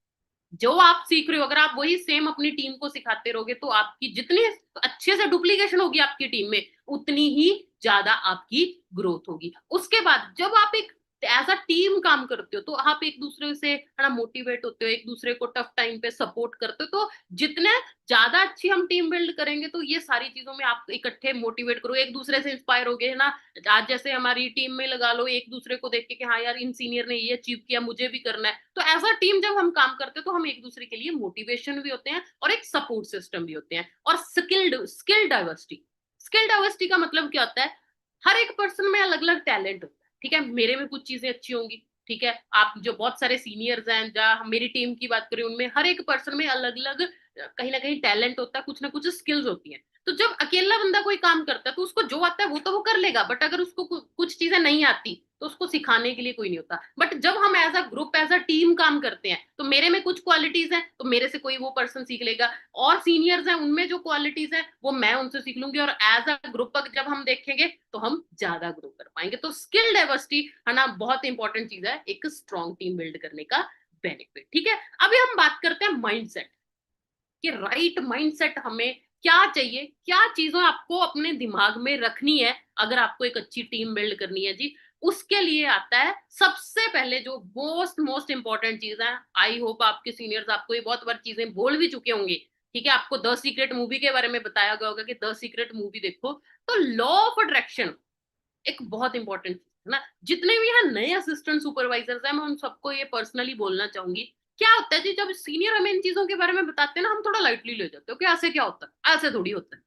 जो आप सीख रहे हो अगर आप वही सेम अपनी टीम को सिखाते रहोगे, तो आपकी जितनी अच्छे से डुप्लीकेशन होगी आपकी टीम में, उतनी ही ज्यादा आपकी ग्रोथ होगी। उसके बाद जब आप एक एज अ टीम काम करते हो, तो आप एक दूसरे से है ना मोटिवेट होते हो, एक दूसरे को टफ टाइम पे सपोर्ट करते हो, तो जितने ज्यादा अच्छी हम टीम बिल्ड करेंगे, तो ये सारी चीजों में आप इकट्ठे मोटिवेट करो, एक दूसरे से इंस्पायर हो गए है ना। आज जैसे हमारी टीम में लगा लो, एक दूसरे को देख के कि हाँ यार इन सीनियर ने ये अचीव किया, मुझे भी करना है। तो एज अ टीम जब हम काम करते हैं तो हम एक दूसरे के लिए मोटिवेशन भी होते हैं और एक सपोर्ट सिस्टम भी होते हैं। और स्किल डाइवर्सिटी, स्किल डाइवर्सिटी का मतलब क्या होता है, हर एक पर्सन में अलग अलग टैलेंट होता है, ठीक है। मेरे में कुछ चीजें अच्छी होंगी, ठीक है, आप जो बहुत सारे सीनियर्स हैं, जहाँ मेरी टीम की बात करें, उनमें हर एक पर्सन में अलग अलग कहीं ना कहीं टैलेंट होता है, कुछ ना कुछ स्किल्स होती हैं। तो जब अकेला बंदा कोई काम करता है तो उसको जो आता है वो तो वो कर लेगा, बट अगर उसको कुछ चीजें नहीं आती तो उसको सिखाने के लिए कोई नहीं होता। बट जब हम as a group, as a team काम करते हैं, तो मेरे में कुछ क्वालिटीज हैं तो मेरे से कोई वो पर्सन सीख लेगा, और सीनियर्स हैं उनमें जो क्वालिटीज हैं वो मैं उनसे सीख लूंगी, और एज अ ग्रुप जब हम देखेंगे तो हम ज्यादा ग्रो कर पाएंगे। तो स्किल डाइवर्सिटी है ना बहुत इंपॉर्टेंट चीज है एक स्ट्रॉन्ग टीम बिल्ड करने का बेनिफिट, ठीक है। अभी हम बात करते हैं माइंडसेट, कि राइट माइंडसेट हमें क्या चाहिए, क्या चीजें आपको अपने दिमाग में रखनी है अगर आपको एक अच्छी टीम बिल्ड करनी है जी। उसके लिए आता है सबसे पहले जो मोस्ट मोस्ट इंपॉर्टेंट चीज है, आई होप आपके सीनियर्स आपको ये बहुत बार चीजें बोल भी चुके होंगे, ठीक है। आपको द सीक्रेट मूवी के बारे में बताया गया होगा कि द सीक्रेट मूवी देखो, तो लॉ ऑफ अट्रैक्शन एक बहुत इंपॉर्टेंट है ना। जितने भी यहाँ नए असिस्टेंट सुपरवाइजर्स हैं, मैं उन सबको ये पर्सनली बोलना चाहूंगी, क्या होता है जी जब सीनियर हमें इन चीजों के बारे में बताते हैं ना, हम थोड़ा लाइटली ले जाते हो कि ऐसे क्या होता है, ऐसे थोड़ी होता है,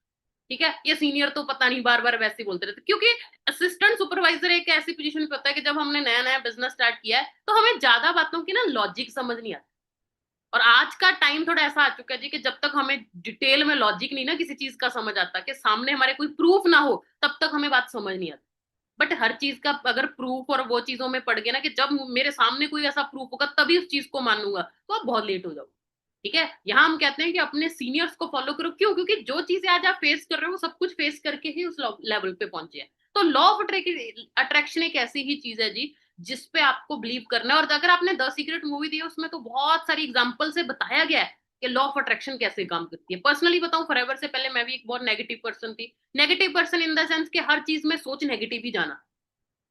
ठीक है, ये सीनियर तो पता नहीं बार बार वैसे ही बोलते रहते, क्योंकि असिस्टेंट सुपरवाइजर एक ऐसी पोजीशन पे होता है कि जब हमने नया नया बिजनेस स्टार्ट किया है तो हमें ज्यादा बातों की ना लॉजिक समझ नहीं आती। और आज का टाइम थोड़ा ऐसा आ चुका है जी कि जब तक हमें डिटेल में लॉजिक नहीं ना किसी चीज का समझ आता, कि सामने हमारे कोई प्रूफ ना हो, तब तक हमें बात समझ नहीं आती। बट हर चीज का अगर प्रूफ और वो चीजों में पड़ गया ना कि जब मेरे सामने कोई ऐसा प्रूफ होगा तभी उस चीज को मानूंगा, तो आप बहुत लेट हो जाओ। ठीक है, यहाँ हम कहते हैं कि अपने सीनियर्स को फॉलो करो। क्यों? क्योंकि जो चीजें आज आप फेस कर रहे हो वो सब कुछ फेस करके ही उस लेवल पे पहुंचे हैं। तो लॉ ऑफ अट्रैक्शन एक ऐसी ही चीज है जी, जिसपे आपको बिलीव करना है। और अगर आपने द सीक्रेट मूवी दी है, उसमें तो बहुत सारी एग्जांपल से बताया गया है कि लॉ ऑफ अट्रैक्शन कैसे काम करती है। पर्सनली बताऊं, फॉरएवर से पहले मैं भी एक बहुत नेगेटिव पर्सन थी। Negative person in the sense कि हर चीज में सोच नेगेटिव ही जाना।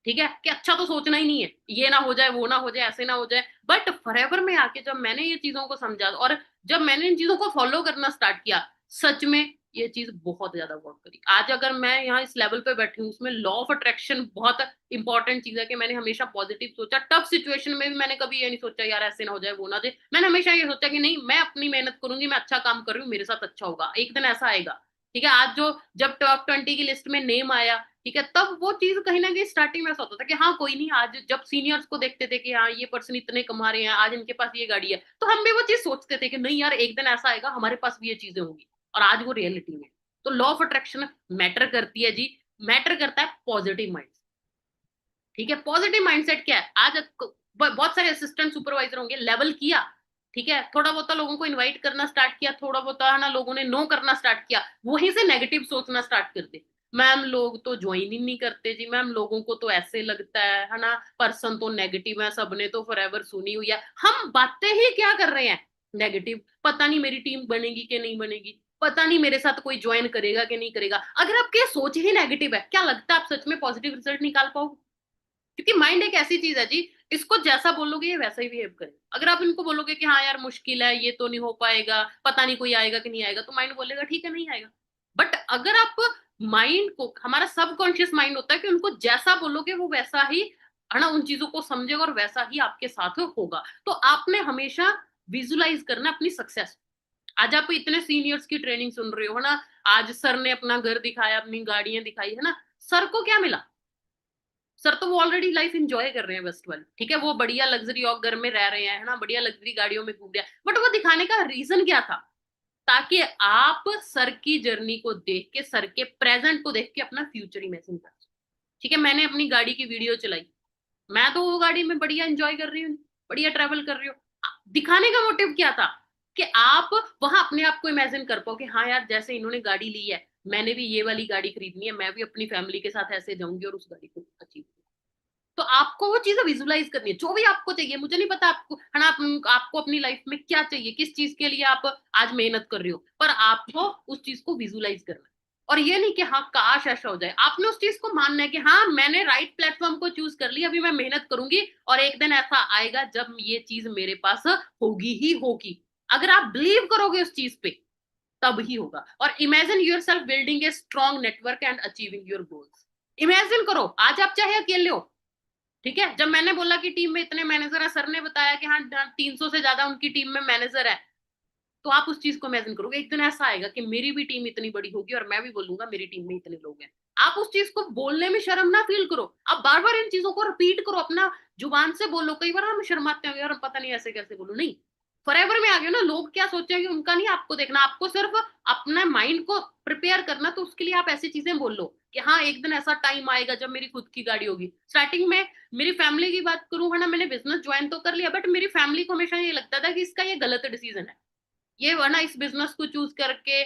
ठीक है, कि अच्छा तो सोचना ही नहीं है, ये ना हो जाए, वो ना हो जाए, ऐसे ना हो जाए। बट फॉरएवर में आके जब मैंने ये चीजों को समझा और जब मैंने इन चीजों को फॉलो करना स्टार्ट किया, सच में ये चीज बहुत ज्यादा वर्क करी। आज अगर मैं यहाँ इस लेवल पे बैठी हूँ, उसमें लॉ ऑफ अट्रैक्शन बहुत इंपॉर्टेंट चीज है कि मैंने हमेशा पॉजिटिव सोचा। टफ सिचुएशन में भी मैंने कभी ये नहीं सोचा यार ऐसे ना हो जाए, वो ना हो जाए। मैंने हमेशा ये सोचा कि नहीं, मैं अपनी मेहनत करूंगी, मैं अच्छा काम कर रही हूँ, मेरे साथ अच्छा होगा, एक दिन ऐसा आएगा। ठीक है, आज जो जब टॉप 20 की लिस्ट में नेम आया, ठीक है, तब वो चीज कहीं ना कहीं स्टार्टिंग में ऐसा होता था कि हाँ कोई नहीं, आज जब सीनियर्स को देखते थे कि हाँ ये पर्सन इतने कमा रहे हैं, आज इनके पास ये गाड़ी है, तो हम भी वो चीज सोचते थे कि नहीं यार एक दिन ऐसा आएगा हमारे पास भी ये चीजें होंगी। और आज वो रियलिटी में। तो लॉ ऑफ अट्रैक्शन मैटर करती है जी। मैटर करता है पॉजिटिव माइंड। ठीक है, पॉजिटिव माइंडसेट क्या है? आज बहुत सारे असिस्टेंट सुपरवाइजर होंगे, लेवल किया, ठीक है, थोड़ा बहुत लोगों को इनवाइट करना स्टार्ट किया, थोड़ा बहुत है ना लोगों ने नो करना स्टार्ट किया, वहीं से नेगेटिव सोचना स्टार्ट कर दे। मैम लोग तो ज्वाइन ही नहीं करते जी, मैम लोगों को तो ऐसे लगता है ना, पर्सन तो नेगेटिव है, सबने तो फॉरएवर सुनी हुई है। हम बातें ही क्या कर रहे हैं? नेगेटिव। पता नहीं मेरी टीम बनेगी कि नहीं बनेगी, पता नहीं मेरे साथ कोई ज्वाइन करेगा कि नहीं करेगा। अगर आपकी सोच ही नेगेटिव है, क्या लगता है आप सच में पॉजिटिव रिजल्ट निकाल पाओगे? क्योंकि माइंड एक ऐसी चीज है जी, इसको जैसा बोलोगे ये वैसा ही बिहेव करेगा। अगर आप इनको बोलोगे कि हाँ यार मुश्किल है, ये तो नहीं हो पाएगा, पता नहीं कोई आएगा कि नहीं आएगा, तो माइंड बोलेगा ठीक है नहीं आएगा। बट अगर आप माइंड को, हमारा सबकॉन्शियस माइंड होता है कि उनको जैसा बोलोगे वो वैसा ही है ना उन चीजों को समझेगा और वैसा ही आपके साथ होगा। तो आपने हमेशा विजुलाइज करना अपनी सक्सेस। आज आप इतने सीनियर्स की ट्रेनिंग सुन रहे हो है ना, आज सर ने अपना घर दिखाया, अपनी गाड़ियां दिखाई है ना, सर को क्या मिला? सर तो वो ऑलरेडी लाइफ एंजॉय कर रहे हैं बेस्ट वाली। ठीक है, वो बढ़िया लग्जरी और घर में रह रहे हैं है ना, बढ़िया लग्जरी गाड़ियों में घूम रहे हैं। बट वो दिखाने का रीजन क्या था? ताकि आप सर की जर्नी को देख के, सर के प्रेजेंट को देख के अपना फ्यूचर इमेजिन कर सको। ठीक है, मैंने अपनी गाड़ी की वीडियो चलाई, मैं तो वो गाड़ी में बढ़िया एंजॉय कर रही हूँ, बढ़िया ट्रेवल कर रही हूँ। दिखाने का मोटिव क्या था? कि आप वहां अपने आप को इमेजिन कर पाओ कि हाँ यार जैसे इन्होंने गाड़ी ली है, मैंने भी ये वाली गाड़ी खरीदनी है, मैं भी अपनी फैमिली के साथ ऐसे जाऊंगी और उस गाड़ी को अचीव। तो आपको वो चीजें विजुलाइज करनी है, जो भी आपको चाहिए। मुझे नहीं पता आपको है ना, आपको अपनी लाइफ में क्या चाहिए, किस चीज के लिए आप आज मेहनत कर रहे हो, पर आपको उस चीज को विजुलाइज करना है। और ये नहीं कि हाँ काश ऐसा हो जाए, आपने उस चीज को मानना है कि हाँ मैंने राइट प्लेटफॉर्म को चूज कर लिया, अभी मैं मेहनत करूंगी और एक दिन ऐसा आएगा जब ये चीज मेरे पास होगी ही होगी। अगर आप बिलीव करोगे उस चीज पे, तब ही होगा। और imagine your self building a strong network and achieving your goals. Imagine करो आज आप चाहे अकेले हो। ठीक है, जब मैंने बोला कि टीम में इतने मैनेजर है, सर ने बताया कि हाँ 300 से ज्यादा उनकी टीम में मैनेजर है, तो आप उस चीज को इमेजिन करोगे एक दिन ऐसा आएगा कि मेरी भी टीम इतनी बड़ी होगी और मैं भी बोलूंगा मेरी टीम में इतने लोग हैं। आप उस चीज को बोलने में शर्म ना फील करो, आप बार बार इन चीजों को रिपीट करो, अपना जुबान से बोलो। कई बार हम शर्माते हैं यार, पता नहीं ऐसे कैसे बोलूं। नहीं, फॉरएवर में आ गए ना, लोग क्या सोचेंगे उनका नहीं आपको देखना, आपको सिर्फ अपना माइंड को प्रिपेयर करना। तो उसके लिए आप ऐसी चीजें बोल लो कि हाँ एक दिन ऐसा टाइम आएगा जब मेरी खुद की गाड़ी होगी। स्टार्टिंग में मेरी फैमिली की बात करूं है ना, मैंने बिजनेस ज्वाइन तो कर लिया, बट मेरी फैमिली को हमेशा ये लगता था कि इसका ये गलत डिसीजन है, ये वरना इस बिजनेस को चूज करके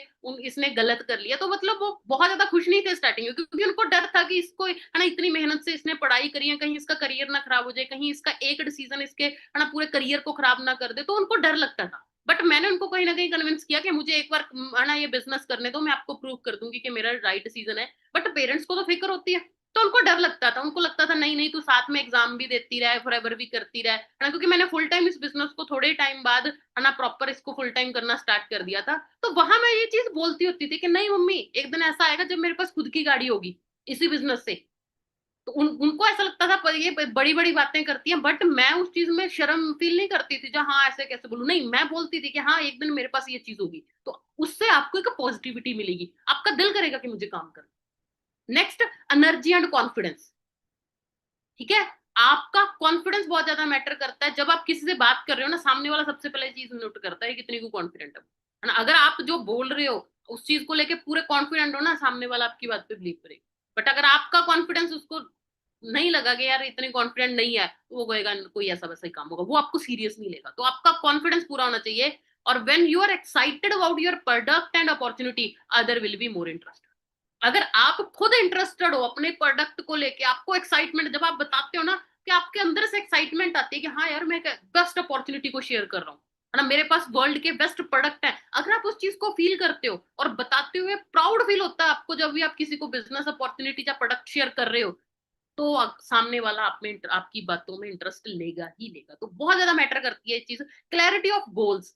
इसने गलत कर लिया। तो मतलब वो बहुत ज्यादा खुश नहीं थे स्टार्टिंग में, क्योंकि उनको डर था कि इसको है ना इतनी मेहनत से इसने पढ़ाई करी है, कहीं इसका करियर ना खराब हो जाए, कहीं इसका एक डिसीजन इसके है ना पूरे करियर को खराब ना कर दे, तो उनको डर लगता था। बट मैंने उनको कहीं ना कहीं कन्विंस किया कि मुझे एक बार है ना ये बिजनेस करने दो, मैं आपको प्रूव कर दूंगी कि मेरा राइट डिसीजन है। बट पेरेंट्स को तो फिक्र होती है, तो उनको डर लगता था, उनको लगता था नहीं नहीं तू साथ में एग्जाम भी देती रहे, फॉरएवर भी करती रहे है ना। क्योंकि मैंने फुल टाइम इस बिजनेस को थोड़े टाइम बाद है ना प्रॉपर इसको फुल टाइम करना स्टार्ट कर दिया था। तो वहां मैं ये चीज बोलती होती थी कि नहीं मम्मी, एक दिन ऐसा आएगा जब मेरे पास खुद की गाड़ी होगी इसी बिजनेस से। तो उनको ऐसा लगता था पर ये बड़ी बड़ी बातें करती हैं, बट मैं उस चीज में शर्म फील नहीं करती थी, जहाँ हाँ ऐसे कैसे बोलूं। नहीं, मैं बोलती थी कि हाँ एक दिन मेरे पास ये चीज होगी, तो उससे आपको एक पॉजिटिविटी मिलेगी, आपका दिल करेगा कि मुझे काम करना। Next, energy and confidence. ठीक है, आपका कॉन्फिडेंस बहुत ज्यादा मैटर करता है। जब आप किसी से बात कर रहे हो ना, सामने वाला सबसे पहले चीज नोट करता है कितनी को कॉन्फिडेंट है ना। अगर आप जो बोल रहे हो उस चीज को लेके पूरे कॉन्फिडेंट हो ना, सामने वाला आपकी बात पे बिलीव करेगा। बट अगर आपका कॉन्फिडेंस उसको नहीं लगा कि यार इतने कॉन्फिडेंट नहीं है, तो वो कहेगा कोई ऐसा वैसा ही काम होगा, वो आपको सीरियस नहीं लेगा। तो आपका कॉन्फिडेंस पूरा होना चाहिए। और when you are excited about your product and opportunity, other will be more interested. अगर आप खुद इंटरेस्टेड हो अपने प्रोडक्ट को लेके, आपको एक्साइटमेंट, जब आप बताते हो ना कि आपके अंदर से एक्साइटमेंट आती है कि हाँ यार मैं बेस्ट अपॉर्चुनिटी को शेयर कर रहा हूँ, है ना, मेरे पास वर्ल्ड के बेस्ट प्रोडक्ट है, अगर आप उस चीज को फील करते हो और बताते हुए प्राउड फील होता है आपको जब भी आप किसी को बिजनेस अपॉर्चुनिटी या प्रोडक्ट शेयर कर रहे हो, तो सामने वाला आप में आपकी बातों में इंटरेस्ट लेगा ही लेगा। तो बहुत ज्यादा मैटर करती है ये चीज, क्लैरिटी ऑफ गोल्स।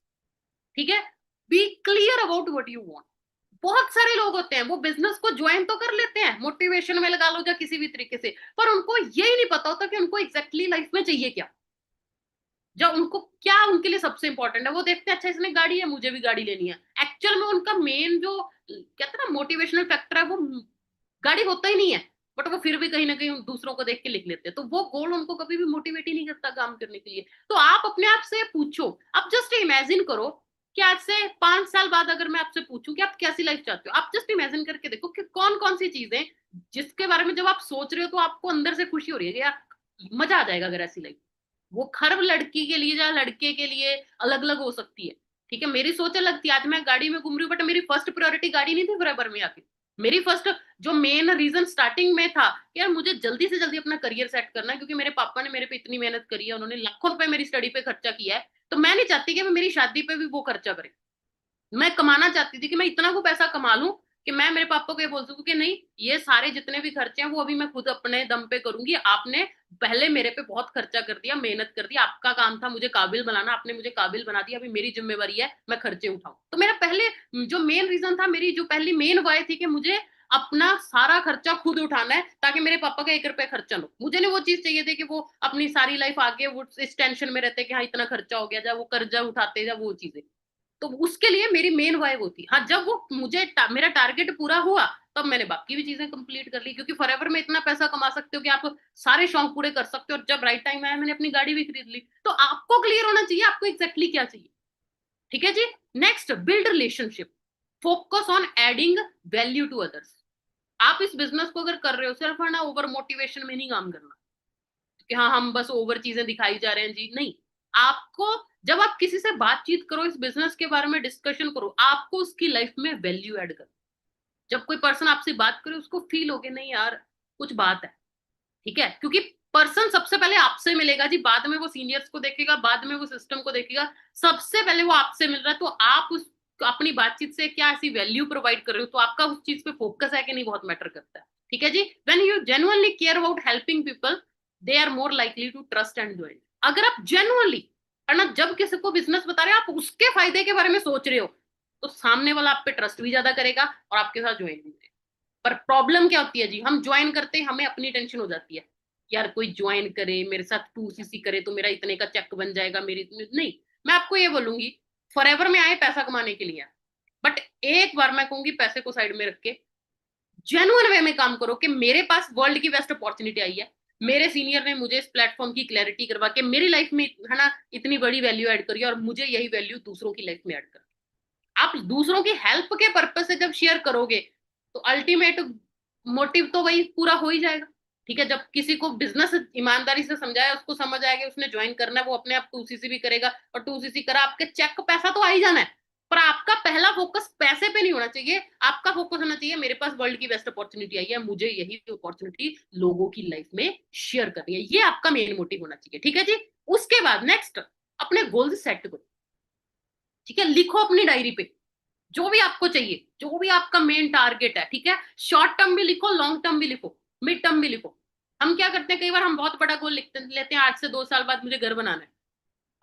ठीक है, be clear about what you want. बहुत सारे लोग होते हैं वो बिजनेस को ज्वाइन तो कर लेते हैं, मोटिवेशन में लगा लो या किसी भी तरीके से, पर उनको यही नहीं पता होता कि उनको एग्जैक्टली लाइफ में चाहिए क्या, जब उनको क्या उनके लिए सबसे इंपॉर्टेंट है। वो देखते हैं अच्छा इसने गाड़ी है, मुझे भी गाड़ी लेनी है। एक्चुअल में उनका मेन जो कहते हैं ना मोटिवेशनल फैक्टर है, वो गाड़ी होता ही नहीं है, बट वो फिर भी कहीं ना कहीं दूसरों को देख के लिख लेते हैं। तो वो गोल उनको कभी भी मोटिवेट ही नहीं करता काम करने के लिए। तो आप अपने आप से पूछो, आप जस्ट इमेजिन करो कि आज से 5 साल बाद अगर मैं आपसे पूछूं कि आप कैसी लाइफ चाहते हो, आप जस्ट इमेजिन करके देखो कि कौन कौन सी चीजें जिसके बारे में जब आप सोच रहे हो तो आपको अंदर से खुशी हो रही है कि यार मजा आ जाएगा अगर ऐसी लाइफ। वो हर लड़की के लिए या लड़के के लिए अलग अलग हो सकती है। ठीक है, मेरी सोच अलग थी, आज मैं गाड़ी में घूम रही हूँ, बट मेरी फर्स्ट प्रायोरिटी गाड़ी नहीं थी फॉरएवर में आके। मेरी फर्स्ट जो मेन रीजन स्टार्टिंग में था कि यार मुझे जल्दी से जल्दी अपना करियर सेट करना है, क्योंकि मेरे पापा ने मेरे पे इतनी मेहनत करी है, उन्होंने लाखों रुपए मेरी स्टडी पे खर्चा किया है, तो मैं नहीं चाहती कि मैं मेरी शादी पे भी वो खर्चा करे। मैं कमाना चाहती थी कि मैं इतना को पैसा कमा लूं कि मैं मेरे पापा को ये बोल सकूं कि नहीं, ये सारे जितने भी खर्चे हैं वो अभी मैं खुद अपने दम पे करूंगी, आपने पहले मेरे पे बहुत खर्चा कर दिया, मेहनत कर दी, आपका काम था मुझे काबिल बनाना, आपने मुझे काबिल बना दिया, अभी मेरी जिम्मेवारी है मैं खर्चे उठाऊं। तो मेरा पहले जो मेन रीजन था, मेरी जो पहली मेन वाय थी कि मुझे अपना सारा खर्चा खुद उठाना है, ताकि मेरे पापा का 1 रुपया खर्चा लो। मुझे नहीं वो चीज चाहिए थी कि वो अपनी सारी लाइफ आगे वो इस टेंशन में रहते कि हाँ इतना खर्चा हो गया, जब वो कर्जा उठाते जब वो चीजें। तो उसके लिए मेरी मेन वाय वो थी। हाँ, जब वो मुझे मेरा टारगेट पूरा हुआ तब मैंने बाकी भी चीजें कंप्लीट कर ली, क्योंकि फॉरएवर में इतना पैसा कमा सकते हो कि आप सारे शौक पूरे कर सकते हो। और जब राइट टाइम आया मैंने अपनी गाड़ी भी खरीद ली। तो आपको क्लियर होना चाहिए आपको एग्जैक्टली क्या चाहिए। ठीक है जी। Next, build relationship, focus on adding value to others. आप इस बिजनेस को अगर कर रहे हो सिर्फ है ना ओवर मोटिवेशन में नहीं काम करना कि हाँ हम बस ओवर चीजें दिखाई जा रहे हैं जी, नहीं। आपको जब आप किसी से बातचीत करो, इस बिजनेस के बारे में डिस्कशन करो, आपको उसकी लाइफ में वैल्यू ऐड करो। जब कोई पर्सन आपसे बात करे उसको फील हो कि नहीं यार कुछ बात है। ठीक है, क्योंकि पर्सन सबसे पहले आपसे मिलेगा जी, बाद में वो सीनियर्स को देखेगा, बाद में वो सिस्टम को देखेगा, सबसे पहले वो आपसे मिल रहा है। तो आप उस अपनी बातचीत से क्या ऐसी वैल्यू प्रोवाइड कर रहे हो, तो आपका उस चीज पे फोकस है कि नहीं, बहुत मैटर करता है। ठीक है जी। When you genuinely care about helping people, they are more likely to trust and join. अगर आप जेन्युइनली है ना जब किसी को बिजनेस बता रहे हो, आप उसके फायदे के बारे में सोच रहे हो, तो सामने वाला आप पे ट्रस्ट भी ज्यादा करेगा और आपके साथ ज्वाइन भी करेगा। पर प्रॉब्लम क्या होती है जी, हम ज्वाइन करते हैं हमें अपनी टेंशन हो जाती है, यार कोई ज्वाइन करे मेरे साथ 2cc करे तो मेरा इतने का चेक बन जाएगा मेरी नहीं। मैं आपको ये बोलूंगी, फॉरएवर में आए पैसा कमाने के लिए, बट एक बार मैं कहूंगी पैसे को साइड में रख के जेन्युइन वे में काम करो कि मेरे पास वर्ल्ड की बेस्ट अपॉर्चुनिटी आई है, मेरे सीनियर ने मुझे इस प्लेटफॉर्म की क्लैरिटी करवा के मेरी लाइफ में है ना इतनी बड़ी वैल्यू ऐड करी है, और मुझे यही वैल्यू दूसरों की लाइफ में ऐड कर। आप दूसरों की हेल्प के पर्पज से जब शेयर करोगे तो अल्टीमेट मोटिव तो वही पूरा हो ही जाएगा। ठीक है, जब किसी को बिजनेस ईमानदारी से समझाया, उसको समझ आएगा उसने ज्वाइन करना है, वो अपने आप 2cc भी करेगा, और 2cc करा आपके चेक का पैसा तो आ ही जाना है। पर आपका पहला फोकस पैसे पे नहीं होना चाहिए, आपका फोकस होना चाहिए मेरे पास वर्ल्ड की बेस्ट अपॉर्चुनिटी आई है, मुझे यही अपॉर्चुनिटी लोगों की लाइफ में शेयर करनी है, ये आपका मेन मोटिव होना चाहिए। ठीक है जी। उसके बाद नेक्स्ट, अपने गोल्स सेट करो। ठीक है, लिखो अपनी डायरी पे जो भी आपको चाहिए, जो भी आपका मेन टारगेट है। ठीक है, शॉर्ट टर्म भी लिखो, लॉन्ग टर्म भी लिखो, मिड टर्म भी लिखो। हम क्या करते हैं, कई बार हम बहुत बड़ा गोल लिखते लेते हैं, आज से 2 साल बाद मुझे घर बनाना है,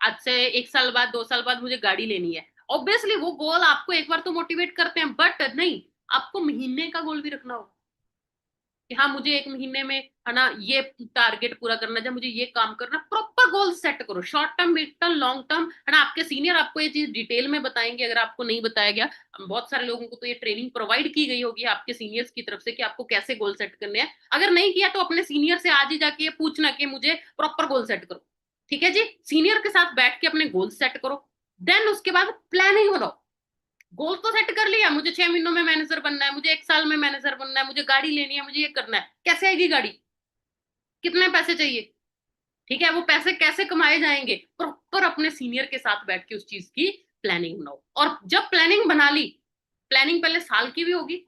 आज से 1 साल बाद 2 साल बाद मुझे गाड़ी लेनी है। ऑब्वियसली वो गोल आपको एक बार तो मोटिवेट करते हैं, बट नहीं, आपको महीने का गोल भी रखना होगा कि हाँ मुझे 1 महीने में है ना ये टारगेट पूरा करना है, मुझे ये काम करना। प्रॉपर गोल सेट करो, short term, mid term, long term, है ना। आपके सीनियर आपको ये चीज डिटेल में बताएंगे, अगर आपको नहीं बताया गया। बहुत सारे लोगों को तो ये ट्रेनिंग प्रोवाइड की गई होगी आपके सीनियर्स की तरफ से कि आपको कैसे गोल सेट करने हैं। अगर नहीं किया तो अपने सीनियर से आज ही जाके ये पूछना कि मुझे प्रॉपर गोल सेट करो। ठीक है जी, सीनियर के साथ बैठ के अपने गोल सेट करो। देन उसके बाद प्लानिंग बनाओ। गोल तो सेट कर लिया, मुझे 6 महीनों में मैनेजर बनना है, मुझे 1 साल में मैनेजर बनना है, मुझे गाड़ी लेनी है, मुझे ये करना है, कैसे आएगी गाड़ी? कितने पैसे चाहिए, ठीक है, वो पैसे कैसे कमाए जाएंगे, प्रॉपर अपने सीनियर के साथ बैठ के उस चीज की प्लानिंग बनाओ। और जब प्लानिंग बना ली, प्लानिंग पहले साल की भी होगी,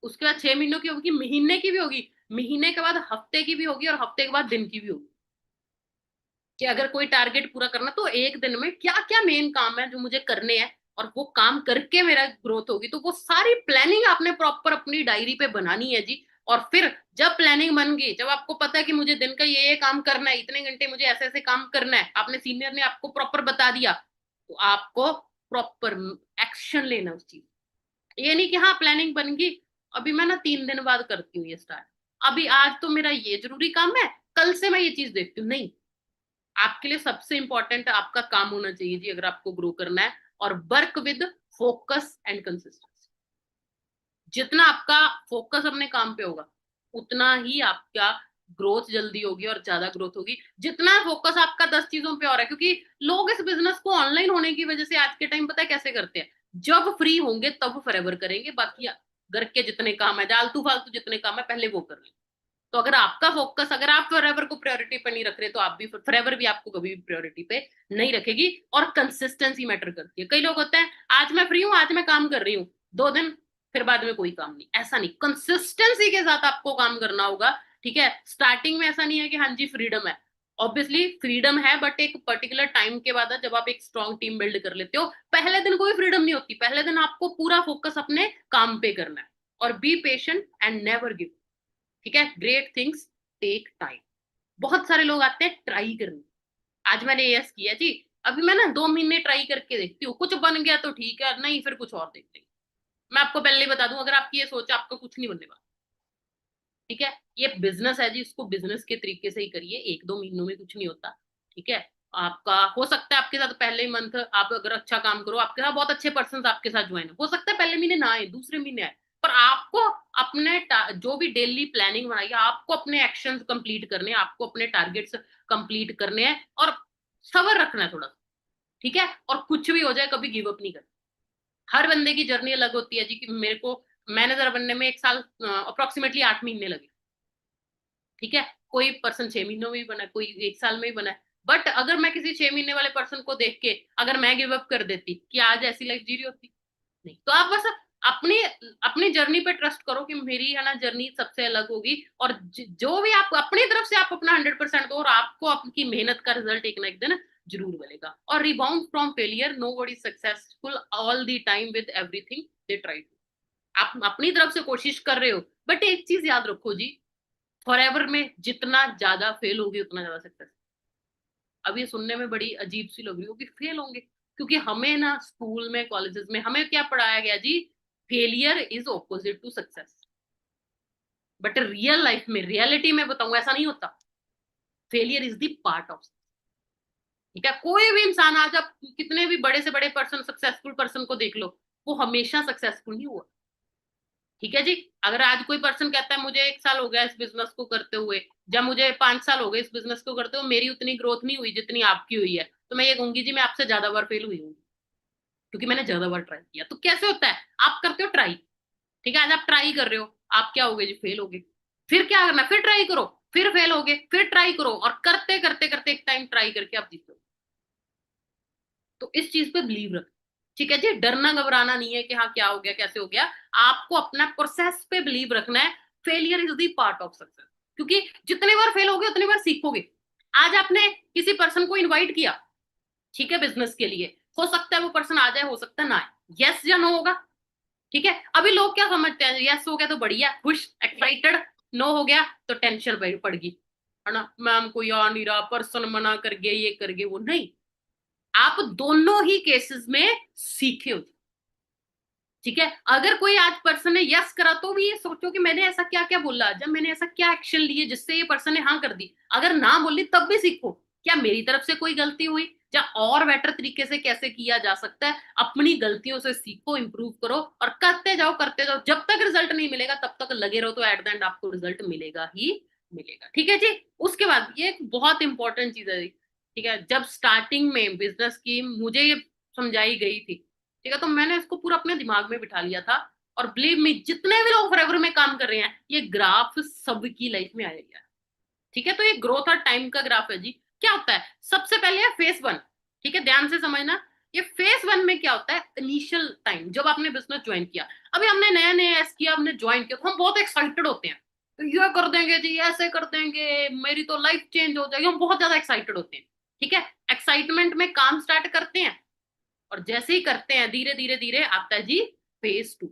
उसके बाद 6 महीनों की होगी, महीने की भी होगी, महीने के बाद हफ्ते की भी होगी, और हफ्ते के बाद दिन की भी होगी, कि अगर कोई टारगेट पूरा करना तो एक दिन में क्या क्या मेन काम है जो मुझे करने हैं, और वो काम करके मेरा ग्रोथ होगी। तो वो सारी प्लानिंग आपने प्रॉपर अपनी डायरी पे बनानी है जी। और फिर जब प्लानिंग बन गई, जब आपको पता है कि मुझे दिन का ये काम करना है, इतने घंटे मुझे ऐसे ऐसे काम करना है, आपने सीनियर ने आपको प्रॉपर बता दिया, तो आपको प्रॉपर एक्शन लेना उस चीज। ये नहीं कि हाँ प्लानिंग बन गई, अभी मैं ना 3 दिन बाद करती हूँ ये स्टार्ट, अभी आज तो मेरा ये जरूरी काम है, कल से मैं ये चीज देखती हूँ, नहीं। आपके लिए सबसे इंपॉर्टेंट आपका काम होना चाहिए जी, अगर आपको ग्रो करना है, और work with focus and consistency. जितना आपका फोकस अपने काम पे होगा, उतना ही आपका ग्रोथ जल्दी होगी और ज्यादा ग्रोथ होगी। जितना फोकस आपका 10 चीजों पे हो रहा है, क्योंकि लोग इस बिजनेस को ऑनलाइन होने की वजह से आज के टाइम पता है कैसे करते हैं, जब फ्री होंगे तब फॉरएवर करेंगे, बाकी घर के जितने काम है, आलतू फालतू जितने काम है पहले वो कर लें। तो अगर आपका फोकस, अगर आप फॉरएवर को प्रायोरिटी पे नहीं रख रहे, तो आप भी फॉरएवर भी आपको कभी भी प्रायोरिटी पे नहीं रखेगी। और कंसिस्टेंसी मैटर करती है। कई लोग होते हैं, आज मैं फ्री हूं, आज मैं काम कर रही हूँ 2 दिन, फिर बाद में कोई काम नहीं, ऐसा नहीं, कंसिस्टेंसी के साथ आपको काम करना होगा। ठीक है, स्टार्टिंग में ऐसा नहीं है कि हाँ जी फ्रीडम है, ऑब्वियसली फ्रीडम है, बट एक पर्टिकुलर टाइम के बाद जब आप एक स्ट्रॉन्ग टीम बिल्ड कर लेते हो, पहले दिन कोई फ्रीडम नहीं होती, पहले दिन आपको पूरा फोकस अपने काम पे करना है। और be patient and never give. ठीक है, ग्रेट थिंग्स टेक टाइम। बहुत सारे लोग आते हैं ट्राई करने, आज मैंने यस किया जी, अभी मैं ना 2 महीने ट्राई करके देखती हूँ, कुछ बन गया तो ठीक है, नहीं फिर कुछ और देखते हैं। मैं आपको पहले ही बता दूं, अगर आपकी ये सोच है, आपका कुछ नहीं बनने वाला। ठीक है, ये बिजनेस है जी, इसको बिजनेस के तरीके से ही करिए, 1-2 महीनों में कुछ नहीं होता। ठीक है, आपका हो सकता है आपके साथ पहले ही मंथ आप अगर अच्छा काम करो, आपके साथ बहुत अच्छे पर्सन आपके साथ ज्वाइन हो सकता है पहले महीने ना आए, दूसरे महीने आए, पर आपको अपने जो भी डेली प्लानिंग बनाई है, आपको अपने एक्शंस कंप्लीट करने हैं, आपको अपने टारगेट्स कंप्लीट करने हैं, और सबर रखना है थोड़ा सा। ठीक है, और कुछ भी हो जाए कभी गिव अप नहीं करना। हर बंदे की जर्नी अलग होती है जी, कि मेरे को मैनेजर बनने में 1 साल अप्रोक्सीमेटली 8 महीने लगे। ठीक है, कोई पर्सन 6 महीनों में भी बना, कोई 1 साल में भी बना है। बट अगर मैं किसी 6 महीने वाले पर्सन को देख के अगर मैं गिव अप कर देती, कि आज ऐसी लाइफ जी रही होती, नहीं। तो आप बस अपनी अपनी जर्नी पे ट्रस्ट करो कि मेरी है ना जर्नी सबसे अलग होगी, और जो भी आप अपनी तरफ से आप अपना 100% दो, और आपको आपकी मेहनत का रिजल्ट एक ना एक दिन जरूर मिलेगा। और rebound from failure, nobody successful all the time with everything they try. आप अपनी तरफ से कोशिश कर रहे हो, बट एक चीज याद रखो जी, फॉरएवर में जितना ज्यादा फेल होगी उतना ज्यादा सक्सेस। अब ये सुनने में बड़ी अजीब सी लग रही होगी, फेल होंगे, क्योंकि हमें ना स्कूल में कॉलेजेस में हमें क्या पढ़ाया गया जी, failure is opposite to success. But real life में, रियलिटी में बताऊं, ऐसा नहीं होता। Failure is the part of. ठीक है, कोई भी इंसान, आज आप कितने भी बड़े से बड़े पर्सन, सक्सेसफुल पर्सन को देख लो, वो हमेशा सक्सेसफुल नहीं हुआ। ठीक है जी, अगर आज कोई पर्सन कहता है मुझे 1 साल हो गया इस बिजनेस को करते हुए, या मुझे 5 साल हो गए इस बिजनेस को करते हुए, मेरी उतनी ग्रोथ नहीं हुई जितनी आपकी हुई है, तो मैं ये कहूंगी जी मैं आपसे ज्यादा बार फेल हुई हूँ, क्योंकि मैंने ज्यादा बार ट्राई किया। तो कैसे होता है, आप करते हो ट्राई, ठीक है, आज आप ट्राई कर रहे हो, आप क्या हो गए जी, फेल हो गए। फिर क्या करना, फिर ट्राई करो, फिर फेल हो गए, फिर ट्राई करो, और करते करते करते एक टाइम ट्राई करके आप जीतो। तो इस चीज पे बिलीव रख। ठीक है जी, डरना घबराना नहीं है कि हाँ क्या हो गया कैसे हो गया, आपको अपना प्रोसेस पे बिलीव रखना है। Failure is the part of success, क्योंकि जितने बार फेल होगे उतनी बार सीखोगे। आज आपने किसी पर्सन को इनवाइट किया, ठीक है, बिजनेस के लिए, हो सकता है वो पर्सन आ जाए, हो सकता है ना आए, यस या नो होगा। ठीक है, अभी लोग क्या समझते हैं, यस हो गया तो बढ़िया, खुश एक्साइटेड, नो हो गया तो टेंशन पड़ गई, है ना, मैम कोई आ नहीं रहा, पर्सन मना कर गए, ये कर गए, वो नहीं। आप दोनों ही केसेस में सीखे हो। ठीक है, अगर कोई आज पर्सन ने यस करा, तो भी ये सोचो कि मैंने ऐसा क्या क्या बोला, जब मैंने ऐसा क्या एक्शन लिए जिससे ये पर्सन ने हाँ कर दी। अगर ना बोली तब भी सीखो, क्या मेरी तरफ से कोई गलती हुई, या और बेटर तरीके से कैसे किया जा सकता है। अपनी गलतियों से सीखो, इंप्रूव करो, और करते जाओ करते जाओ, जब तक रिजल्ट नहीं मिलेगा तब तक लगे रहो, तो एट द एंड आपको रिजल्ट मिलेगा ही मिलेगा। ठीक है जी, उसके बाद ये एक बहुत इंपॉर्टेंट चीज है। ठीक है, जब स्टार्टिंग में बिजनेस की मुझे ये समझाई गई थी, ठीक है, तो मैंने इसको पूरा अपने दिमाग में बिठा लिया था। और बिलीव मी, जितने भी लोग फॉरएवर में काम कर रहे हैं, ये ग्राफ सबकी लाइफ में आएगा। ठीक है, तो ये ग्रोथ और टाइम का ग्राफ है जी। क्या होता है, सबसे पहले है फेस वन। ठीक है, ध्यान से समझना। ये फेस वन में क्या होता है, इनिशियल टाइम जब आपने बिजनेस ज्वाइन किया, अभी हमने नया नया एस किया, हमने ज्वाइन किया, तो हम बहुत एक्साइटेड होते हैं, तो ये कर देंगे जी, ऐसे कर देंगे, मेरी तो लाइफ चेंज हो जाएगी, हम बहुत ज्यादा एक्साइटेड होते हैं। ठीक है, एक्साइटमेंट में काम स्टार्ट करते हैं, और जैसे ही करते हैं धीरे धीरे धीरे आता है जी फेज टू।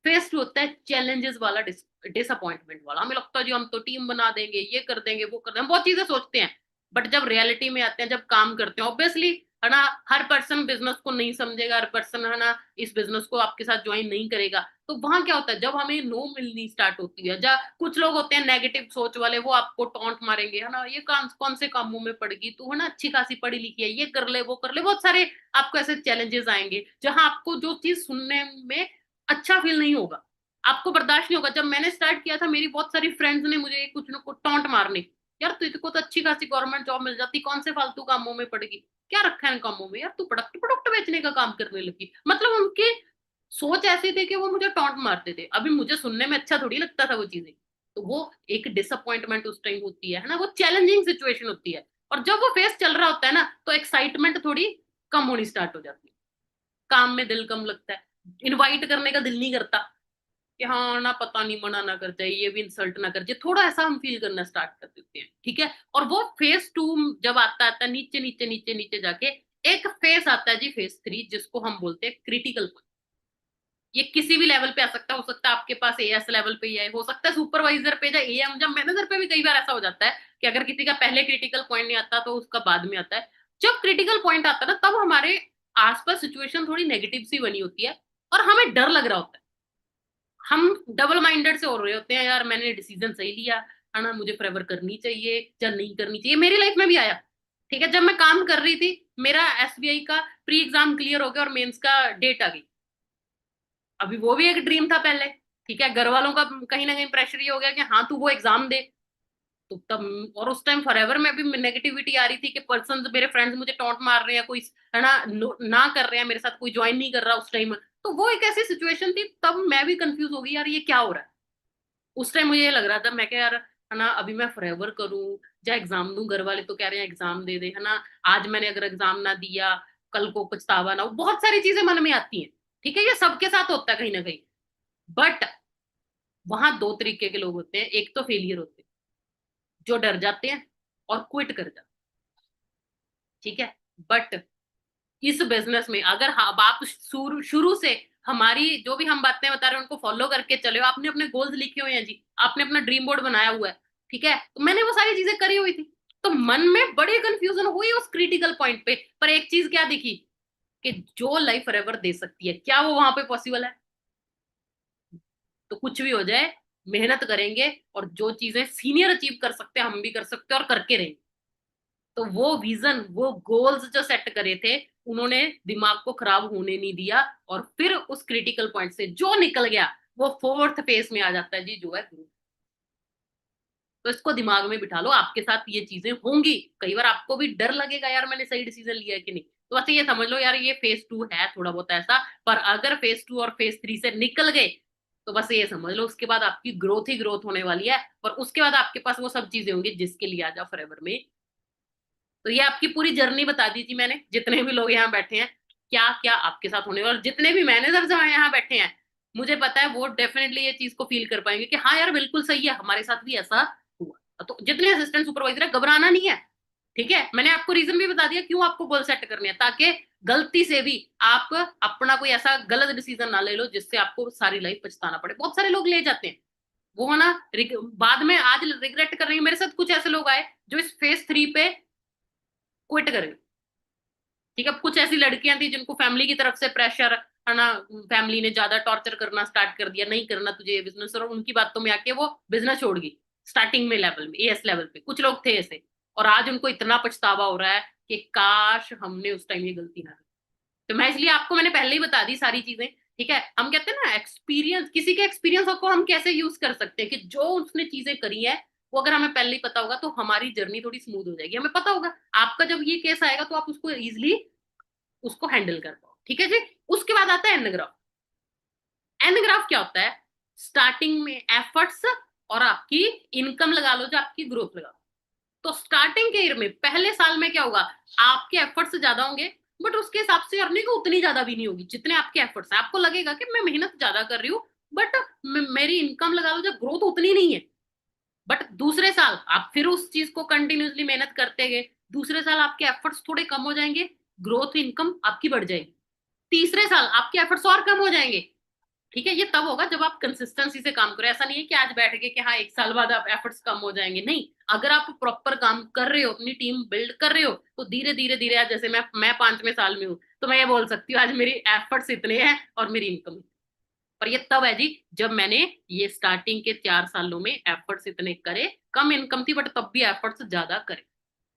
फेज टू होता है चैलेंजेस वाला, डिसअपॉइंटमेंट वाला। हमें लगता है जी हम तो टीम बना देंगे, ये कर देंगे, वो कर देंगे, हम बहुत चीजें सोचते हैं, बट जब रियलिटी में आते हैं, जब काम करते हैं, ऑब्वियसली है ना, हर पर्सन बिजनेस को नहीं समझेगा, हर पर्सन है ना इस बिजनेस को आपके साथ ज्वाइन नहीं करेगा। तो वहां क्या होता है, जब हमें नो मिलनी स्टार्ट होती है, जब कुछ लोग होते हैं नेगेटिव सोच वाले, वो आपको टॉन्ट मारेंगे, है ना, ये काम कौन से कामों में पड़ेगी तू, है ना, अच्छी खासी पढ़ी लिखी है, ये कर ले, वो कर ले, बहुत सारे आपको ऐसे चैलेंजेस आएंगे जहां आपको जो चीज सुनने में अच्छा फील नहीं होगा, आपको बर्दाश्त नहीं होगा। जब मैंने स्टार्ट किया था, मेरी बहुत सारी फ्रेंड्स ने मुझे कुछ न कुछ टॉन्ट मारने, यार तुझको तो अच्छी खासी गवर्नमेंट जॉब मिल जाती, कौन से फालतू कामों में पड़ेगी, क्या रखा है इन कामों में, यार तू प्रोडक्ट प्रोडक्ट बेचने का काम करने लगी। मतलब उनकी सोच ऐसी थी कि वो मुझे टॉन्ट मारते थे, अभी मुझे सुनने में अच्छा थोड़ी लगता था वो चीजें। तो वो एक डिसअपॉइंटमेंट उस टाइम होती है ना, वो चैलेंजिंग सिचुएशन होती है। और जब वो फेस चल रहा होता है ना, तो एक्साइटमेंट थोड़ी कम होनी स्टार्ट हो जाती है, काम में दिल कम लगता है, इनवाइट करने का दिल नहीं करता, कि हाँ ना, पता नहीं, मना ना कर जाए, ये भी इंसल्ट ना कर जाए, थोड़ा ऐसा हम फील करना स्टार्ट कर देते हैं। ठीक है, और वो फेज टू जब आता आता है, नीचे नीचे नीचे नीचे जाके एक फेज आता है जी, फेज थ्री, जिसको हम बोलते हैं क्रिटिकल पॉइंट। ये किसी भी लेवल पे आ सकता है, हो सकता है आपके पास एएस लेवल पे ही है, हो सकता है सुपरवाइजर पे या एएम, जब मैनेजर पे भी कई बार ऐसा हो जाता है कि अगर किसी का पहले क्रिटिकल पॉइंट नहीं आता तो उसका बाद में आता है। जब क्रिटिकल पॉइंट आता है ना, तब हमारे आसपास सिचुएशन थोड़ी नेगेटिव सी बनी होती है, और हमें डर लग रहा होता है, हम डबल माइंडेड से हो रहे होते हैं, यार मैंने डिसीजन सही लिया, है ना, मुझे फॉरएवर करनी चाहिए या नहीं करनी चाहिए। मेरी लाइफ में भी आया। ठीक है, जब मैं काम कर रही थी, मेरा एसबीआई का प्री एग्जाम क्लियर हो गया और मेंस का डेट आ गई। अभी वो भी एक ड्रीम था पहले। ठीक है, घर वालों का कहीं ना कहीं प्रेशर ये हो गया कि हाँ तू वो एग्जाम दे। तो तब, और उस टाइम फॉरएवर में भी नेगेटिविटी आ रही थी कि पर्सन, मेरे फ्रेंड्स मुझे टॉन्ट मार रहे हैं, कोई है ना ना कर रहे हैं मेरे साथ, कोई ज्वाइन नहीं कर रहा उस टाइम। तो वो एक ऐसी सिचुएशन थी, तब मैं भी कंफ्यूज हो गई, यार ये क्या हो रहा है। उस टाइम मुझे ये लग रहा था, मैं क्या यार, है ना, अभी मैं फॉरएवर करूं या एग्जाम दूं, घर वाले तो कह रहे हैं एग्जाम दे दे, है ना, आज मैंने अगर एग्जाम ना दिया, कल को पछतावा ना हो, बहुत सारी चीजें मन में आती हैं। ठीक है, ये सबके साथ होता है कहीं ना कहीं। बट वहां दो तरीके के लोग होते हैं, एक तो फेलियर होते हैं जो डर जाते हैं और क्विट कर जाते हैं। ठीक है, बट इस बिजनेस में अगर अब आप शुरू शुरू से हमारी जो भी हम बातें बता रहे हैं उनको फॉलो करके चले हो, आपने अपने गोल्स लिखे हुए हैं जी, आपने अपना ड्रीम बोर्ड बनाया हुआ है, ठीक है, तो मैंने वो सारी चीजें करी हुई थी, तो मन में बड़ी कंफ्यूजन हुई उस क्रिटिकल पॉइंट पे, पर एक चीज क्या दिखी, कि जो लाइफ फॉरएवर दे सकती है, क्या वो वहां पे पॉसिबल है। तो कुछ भी हो जाए, मेहनत करेंगे, और जो चीजें सीनियर अचीव कर सकते हैं हम भी कर सकते हैं, और करके रहेंगे। तो वो विजन, वो गोल्स जो सेट करे थे, उन्होंने दिमाग को खराब होने नहीं दिया, और फिर उस क्रिटिकल पॉइंट से जो निकल गया, वो फोर्थ फेज में आ जाता है जी, जो है ग्रोथ। तो इसको दिमाग में बिठा लो, आपके साथ ये चीजें होंगी, कई बार आपको भी डर लगेगा, यार मैंने सही डिसीजन लिया है कि नहीं। तो बस ये समझ लो यार, ये फेज टू है थोड़ा बहुत ऐसा, पर अगर फेज टू और फेज थ्री से निकल गए, तो बस ये समझ लो उसके बाद आपकी ग्रोथ ही ग्रोथ होने वाली है, और उसके बाद आपके पास वो सब चीजें होंगी जिसके लिए आज आप फॉरएवर में। तो ये आपकी पूरी जर्नी बता दी थी मैंने, जितने भी लोग यहाँ बैठे हैं, क्या क्या आपके साथ होने वाला, जितने भी मैनेजर यहाँ बैठे हैं, मुझे पता है वो डेफिनेटली ये चीज को फील कर पाएंगे कि हाँ यार बिल्कुल सही है, हमारे साथ भी ऐसा हुआ। तो जितने असिस्टेंट सुपरवाइजर है, घबराना नहीं है। ठीक है, मैंने आपको रीजन भी बता दिया क्यों आपको गोल सेट करने हैं, ताकि गलती से भी आप अपना कोई ऐसा गलत डिसीजन ना ले लो जिससे आपको सारी लाइफ पछताना पड़े। बहुत सारे लोग ले जाते हैं वो, है ना, बाद में आज रिग्रेट कर रही है। मेरे साथ कुछ ऐसे लोग आए जो इस फेज थ्री पे क्विट करें। ठीक है, कुछ ऐसी लड़कियां थी जिनको फैमिली की तरफ से प्रेशर, है ना, फैमिली ने ज्यादा टॉर्चर करना स्टार्ट कर दिया, नहीं करना तुझे ये बिजनेस, और उनकी बातों में आके वो बिजनेस छोड़ गई स्टार्टिंग में लेवल में, एएस लेवल पे कुछ लोग थे ऐसे। और आज उनको इतना पछतावा हो रहा है कि काश हमने उस टाइम ये गलती ना की। तो मैं इसलिए आपको मैंने पहले ही बता दी सारी चीजें। ठीक है, हम कहते हैं ना, एक्सपीरियंस, किसी के एक्सपीरियंस को हम कैसे यूज कर सकते हैं, कि जो उसने चीजें करी है वो अगर हमें पहले ही पता होगा, तो हमारी जर्नी थोड़ी स्मूथ हो जाएगी, हमें पता होगा। आपका जब ये केस आएगा तो आप उसको इजिली उसको हैंडल कर पाओ। ठीक है जी। उसके बाद आता है एन ग्राफ। एन ग्राफ क्या होता है, स्टार्टिंग में एफर्ट्स और आपकी इनकम लगा लो, जो आपकी ग्रोथ लगा लो। तो स्टार्टिंग के ईयर में पहले साल में क्या होगा, आपके एफर्ट्स ज्यादा होंगे, बट उसके हिसाब से अर्निंग उतनी ज्यादा भी नहीं होगी जितने आपके एफर्ट्स हैं। आपको लगेगा कि मैं मेहनत ज्यादा कर रही हूँ, बट मेरी इनकम लगा लो, जब ग्रोथ उतनी नहीं है। बट दूसरे साल आप फिर उस चीज को कंटिन्यूसली मेहनत करते गए, दूसरे साल आपके एफर्ट्स थोड़े कम हो जाएंगे, ग्रोथ इनकम आपकी बढ़ जाएगी। तीसरे साल आपके एफर्ट्स और कम हो जाएंगे। ठीक है, ये तब होगा जब आप कंसिस्टेंसी से काम करो। ऐसा नहीं है कि आज बैठ के कि हाँ एक साल बाद आप एफर्ट्स कम हो जाएंगे, नहीं। अगर आप प्रॉपर काम कर रहे हो, अपनी टीम बिल्ड कर रहे हो, तो धीरे धीरे धीरे आज जैसे मैं 5वें साल में हूँ, तो मैं ये बोल सकती हूँ आज मेरी एफर्ट्स इतने हैं और मेरी इनकम। पर ये तब है जी जब मैंने ये स्टार्टिंग के 4 सालों में एफर्ट्स इतने करे, कम इनकम थी बट तब भी एफर्ट्स ज्यादा करे,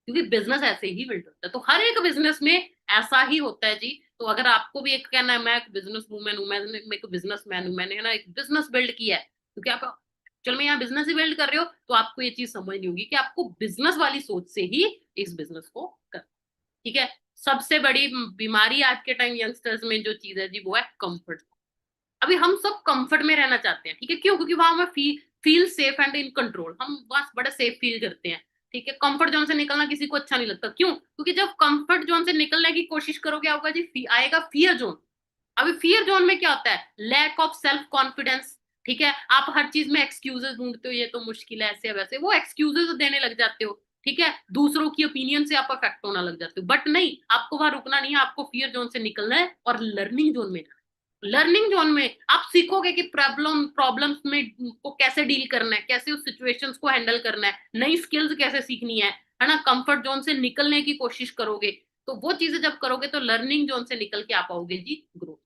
क्योंकि बिजनेस ऐसे ही बिल्ड होता है। तो हर एक बिजनेस में ऐसा ही होता है जी। तो अगर आपको भी एक कहना है मैं एक बिजनेस वूमेन हूँ, मैं एक बिजनेस मैन हूँ, मैंने ना एक बिजनेस बिल्ड किया है, क्योंकि आप चल मैं यहाँ बिजनेस ही बिल्ड कर रहे हो, तो आपको ये चीज समझनी होगी कि आपको बिजनेस वाली सोच से ही इस बिजनेस को कर। ठीक है। सबसे बड़ी बीमारी आज के टाइम यंगस्टर्स में जो चीज है जी, वो है कंफर्ट। अभी हम सब कंफर्ट में रहना चाहते हैं, ठीक है, क्यों? क्योंकि वहां हमें feel safe and in control, हम बस बड़ा सेफ फील करते हैं। ठीक है, कंफर्ट जोन से निकलना किसी को अच्छा नहीं लगता, क्यों? क्योंकि जब कंफर्ट जोन से निकलने की कोशिश करोगे, क्या होगा जी, आएगा फियर जोन। अभी फियर जोन में क्या होता है, लैक ऑफ सेल्फ कॉन्फिडेंस। ठीक है, आप हर चीज में एक्सक्यूजेस ढूंढते हो, ये तो मुश्किल है, ऐसे वैसे, वो एक्सक्यूजेस देने लग जाते हो। ठीक है, दूसरों की ओपिनियन से आप अफेक्ट होना लग जाते हो। बट नहीं, आपको वहां रुकना नहीं है, आपको फियर जोन से निकलना है और लर्निंग जोन में। लर्निंग जोन में आप सीखोगे कि प्रॉब्लम्स में को कैसे डील करना है, कैसे उस सिचुएशंस को हैंडल करना है, नई स्किल्स कैसे सीखनी है ना। कंफर्ट जोन से निकलने की कोशिश करोगे, तो वो चीजें जब करोगे तो लर्निंग जोन से निकल के आप आओगे जी ग्रोथ,